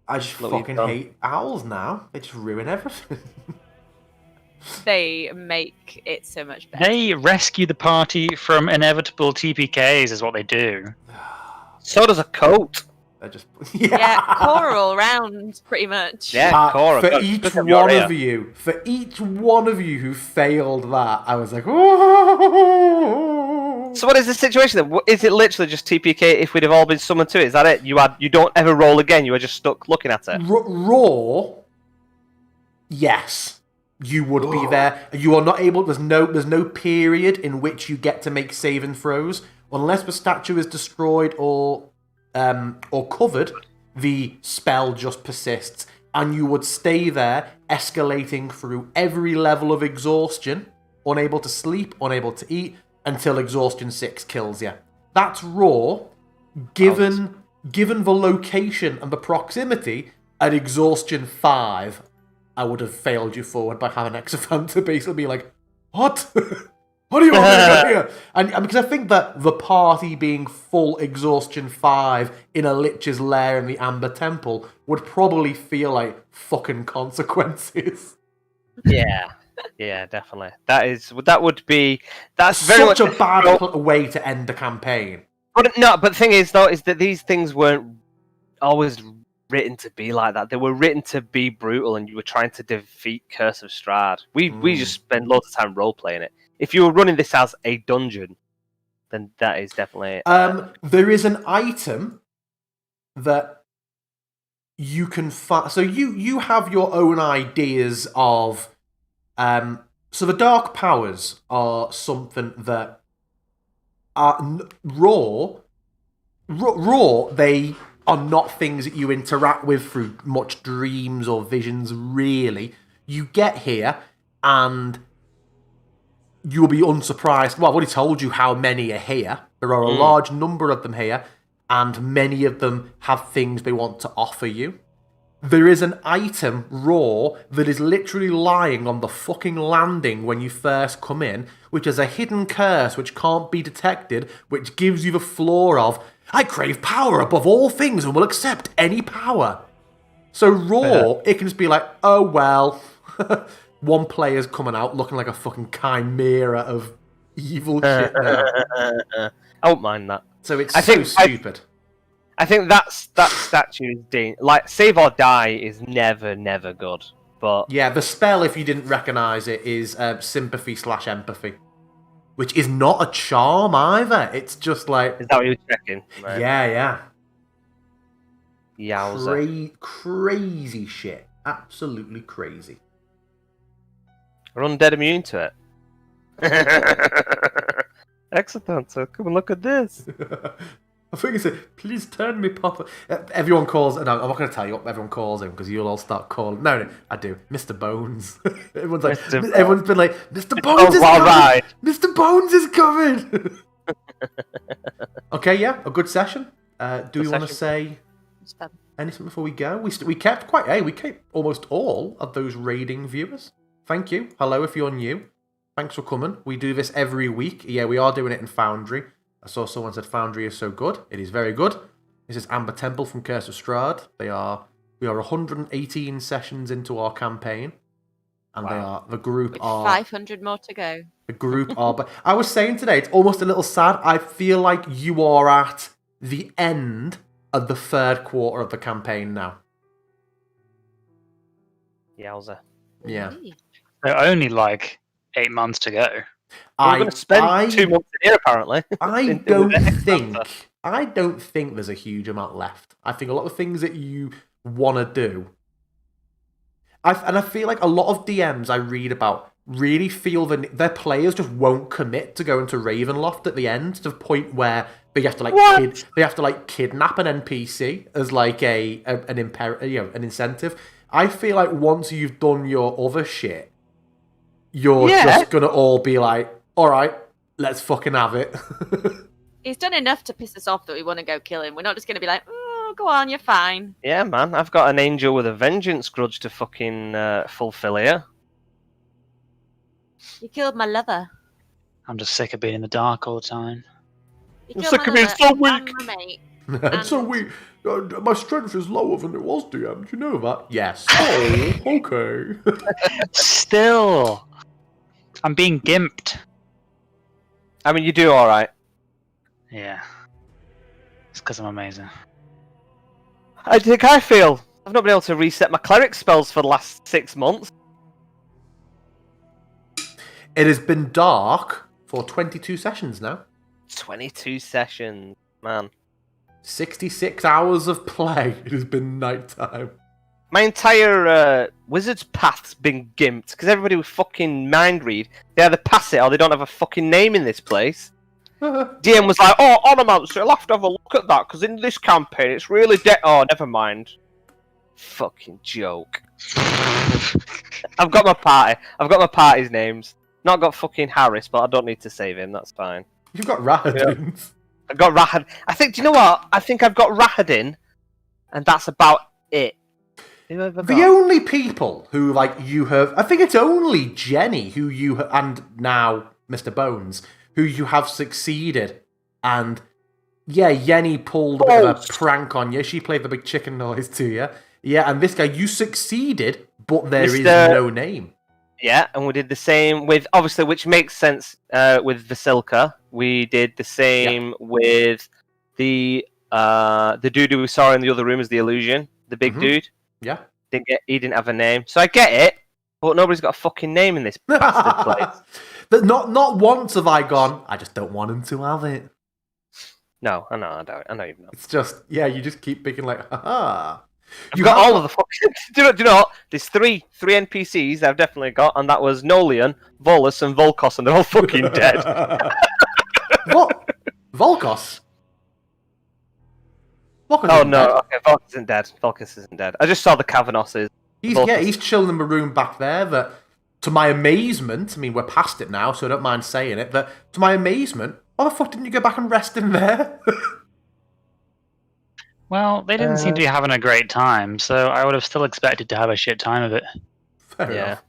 A: I just
B: Look what
A: fucking
B: you've done.
A: hate owls now. They just ruin everything.
F: They make it so much better.
D: they rescue the party from inevitable TPKs, is what they do.
B: So does a coat.
A: They're just
F: Yeah, Cora all round, pretty much.
B: Yeah, Cora.
A: For
B: God,
A: each
B: look at your
A: one
B: ear.
A: of you, who failed that, I was like, "Ooh."
B: So what is the situation then? Is it literally just TPK if we'd have all been summoned to it? Is that it? You don't ever roll again, you are just stuck looking at it?
A: Raw, yes. You would be there. You are not able. There's no period in which you get to make saving throws unless the statue is destroyed or covered. The spell just persists, and you would stay there, escalating through every level of exhaustion, unable to sleep, unable to eat, until exhaustion 6 kills you. That's raw. Given the location and the proximity, at exhaustion 5. I would have failed you forward by having Exophantha basically be like, what? What do you want me to do here? And because I think that the party being full exhaustion 5 in a Lich's lair in the Amber Temple would probably feel like fucking consequences.
B: Yeah, definitely. That's very
A: Such
B: much
A: a bad way to end the campaign.
B: But the thing is though, is that these things weren't always written to be like that. They were written to be brutal, and you were trying to defeat Curse of Strahd. We just spend loads of time role playing it. If you were running this as a dungeon, then that is definitely.
A: There is an item that you can find. So you have your own ideas of. So the dark powers are something that are raw. They are not things that you interact with through much dreams or visions, really. You get here, and you'll be unsurprised. Well, I've already told you how many are here. There are a large number of them here, and many of them have things they want to offer you. There is an item, raw, that is literally lying on the fucking landing when you first come in, which is a hidden curse which can't be detected, which gives you the floor of, I crave power above all things and will accept any power. So raw, it can just be like, oh well, one player's coming out looking like a fucking chimera of evil shit now.
B: I won't mind that.
A: So it's
B: I think-
A: stupid.
B: I think that statue is like save or die is never good. But
A: Yeah, the spell, if you didn't recognise it, is sympathy/empathy, which is not a charm either. It's just like,
B: is that what you were checking? Right.
A: yeah.
B: Yowza.
A: Crazy shit. Absolutely crazy.
B: Are undead immune to it? Excellent. So come and look at this.
A: I think it's please turn me, Papa. Everyone calls, and I'm not going to tell you what everyone calls him because you'll all start calling. No, I do. Mr. Bones. Everyone's like, everyone's been like, Mr. Bones is coming. Right. Mr. Bones is coming. Okay, yeah, a good session. Do we want to say anything before we go? We kept almost all of those raiding viewers. Thank you. Hello, if you're new. Thanks for coming. We do this every week. Yeah, we are doing it in Foundry. I saw someone said Foundry is so good. It is very good. This is Amber Temple from Curse of Strahd. We are 118 sessions into our campaign, and the group
F: With
A: are
F: 500 more to go.
A: The group are. But I was saying today, it's almost a little sad. I feel like you are at the end of the third quarter of the campaign now.
B: Yowza.
A: Yeah.
D: So only like 8 months to go.
B: We're going to spend 2 months in here, apparently.
A: I don't think there's a huge amount left. I think a lot of things that you want to do. I feel like a lot of DMs I read about really feel that their players just won't commit to going to Ravenloft at the end to the point where they have to kidnap an NPC as like an incentive. I feel like once you've done your other shit, you're just gonna all be like, all right, let's fucking have it.
F: He's done enough to piss us off that we want to go kill him. We're not just going to be like, oh, go on, you're fine.
B: Yeah, man, I've got an angel with a vengeance grudge to fucking fulfill here.
F: You killed my lover.
D: I'm just sick of being in the dark all the time.
F: I'm sick of being so weak.
A: I'm so weak. My strength is lower than it was, DM. Do you know that? Yes. Oh, okay.
D: Still, I'm being gimped.
B: I mean, you do all right.
D: Yeah. It's because I'm amazing.
B: I think I feel. I've not been able to reset my cleric spells for the last 6 months.
A: It has been dark for 22 sessions now.
B: 22 sessions, man.
A: 66 hours of play. It has been nighttime.
B: My entire wizard's path's been gimped because everybody with fucking mind read, they either pass it or they don't have a fucking name in this place. DM was like, oh, Onomancer, you'll have to have a look at that because in this campaign it's really oh, never mind. Fucking joke. I've got my party. I've got my party's names. Not got fucking Harris, but I don't need to save him. That's fine.
A: You've got Rahadin.
B: Yeah. I've got Rahad. I think. Do you know what? I think I've got Rahadin, and that's about it.
A: The only people who you have, I think it's only Jenny who you and now Mr. Bones who you have succeeded. And yeah, Jenny pulled a bit of a prank on you. She played the big chicken noise to you. Yeah, and this guy, you succeeded, but there is no name.
B: Yeah, and we did the same with, obviously, which makes sense with Vasilka. We did the same with the dude who we saw in the other room as the illusion, the big dude.
A: Yeah.
B: He didn't have a name. So I get it, but nobody's got a fucking name in this bastard place.
A: But not once have I gone, I just don't want him to have it.
B: No, I know you've not.
A: It's just, you just keep picking haha.
B: You've got all of the fucking... Do you know what? There's three NPCs that I've definitely got, and that was Nolian, Volus, and Volkos, and they're all fucking dead.
A: What? Volkos?
B: Oh no, okay, Volkos isn't dead. I just saw the Cavanoses.
A: He's chilling in the room back there that, to my amazement, I mean, we're past it now, so I don't mind saying it, that, to my amazement, why the fuck didn't you go back and rest in there?
D: Well, they didn't seem to be having a great time, so I would have still expected to have a shit time of it.
A: Fair enough.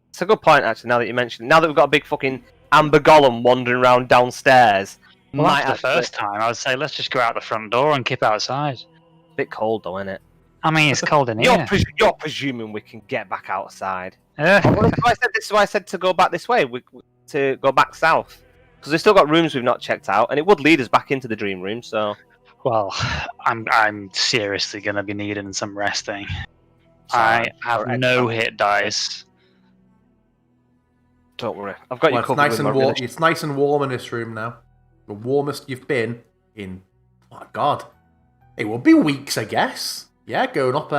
B: It's a good point, actually, now that you mention it. Now that we've got a big fucking amber golem wandering around downstairs.
D: Well, that's the first time. I would say let's just go out the front door and keep outside.
B: Bit cold, though, isn't it?
D: I mean, it's cold in here.
B: You're presuming we can get back outside.
D: This
B: is why I said to go back this way, to go back south. Because we've still got rooms we've not checked out, and it would lead us back into the dream room, so...
D: Well, I'm seriously going to be needing some resting. I have no hit dice.
B: Don't worry. I've got you covered.
A: It's nice and warm in this room now. The warmest you've been in... Oh, my God. It will be weeks, I guess. Yeah, going up...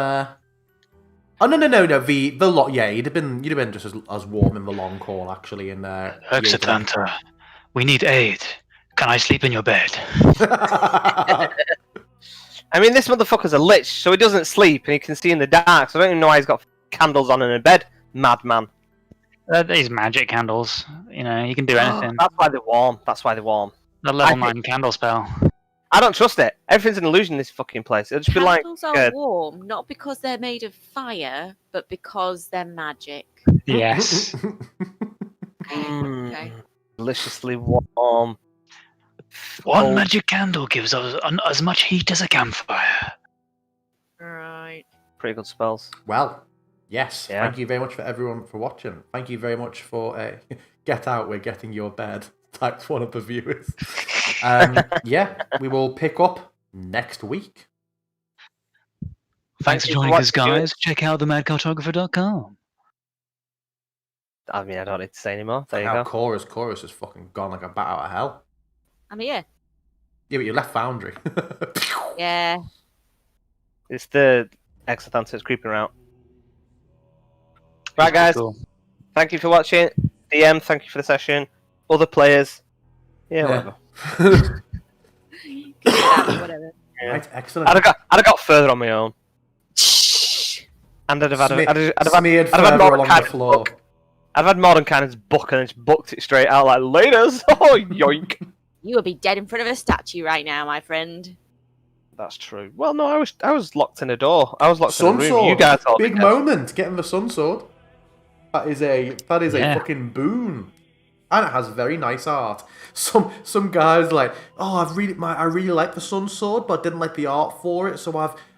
A: Oh, no. The lot... Yeah, you'd have been just as warm in the long haul, actually. In
D: Exitanta, we need aid. Can I sleep in your bed?
B: I mean, this motherfucker's a lich, so he doesn't sleep and he can see in the dark. So I don't even know why he's got candles on in a bed. Madman.
D: These magic candles. You know, you can do anything.
B: That's why they're warm. That's why they're warm.
D: The level 9 candle spell.
B: I don't trust it. Everything's an illusion in this fucking place. It'll just be like.
F: Candles are warm, not because they're made of fire, but because they're magic.
D: Yes.
F: Okay.
B: Deliciously warm.
D: One magic candle gives us as much heat as a campfire.
F: Right.
B: Pretty good spells.
A: Well, yes.
B: Yeah.
A: Thank you very much for everyone for watching. Thank you very much for Get Out, We're Getting Your Bed. Typed one of the viewers. Yeah, we will pick up next week.
D: Thanks for joining us, guys. Check out themadcartographer.com.
B: I mean, I don't need to say anymore. There you go.
A: Chorus has fucking gone like a bat out of hell.
F: I'm here.
A: Yeah, but you left Foundry.
F: Yeah.
B: It's the Exothance that's creeping around. Right, guys.
D: Cool.
B: Thank you for watching. DM, thank you for the session. Other players. Yeah, whatever.
F: Whatever.
B: Yeah.
A: Right, excellent.
B: I'd have got further on my own. And I'd have had
A: Smeared
B: I'd have had
A: further
B: more
A: along
B: kind
A: the
B: of
A: floor.
B: book. I'd had Modern Cannon's book and just booked it straight out like, laters! Oh, yoink!
F: You would be dead in front of a statue right now, my friend.
B: That's true. Well, no, I was locked in a door. I was locked in a
A: Sun
B: room.
A: sword.
B: You guys all
A: Big
B: together.
A: moment. Getting the sun sword. That is a
D: Yeah.
A: fucking boon. And it has very nice art. Some guys like, oh, I really like the sun sword, but I didn't like the art for it, so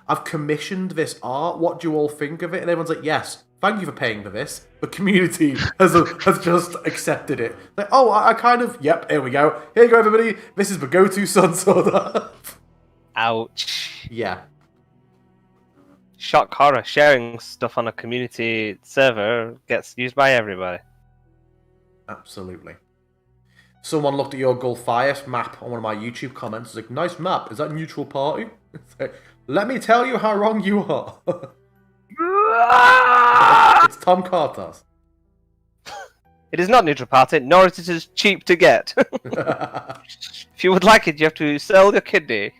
A: I've commissioned this art. What do you all think of it? And everyone's like, yes, thank you for paying for this. The community has just accepted it. Like, oh, I kind of, yep, here we go. Here you go, everybody. This is the go-to sun sword art.
B: Ouch.
A: Yeah.
B: Shock horror. Sharing stuff on a community server gets used by everybody.
A: Absolutely. Someone looked at your Gulfias map on one of my YouTube comments. Was like, nice map. Is that neutral party? It's like, let me tell you how wrong you are. It's Tom Carter's.
B: It is not neutral party, nor is it cheap to get. If you would like it, you have to sell your kidney.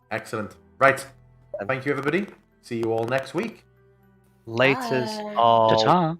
A: Excellent. Right. Thank you, everybody. See you all next week.
B: Laters
F: Bye.
B: all
D: Ta-ta.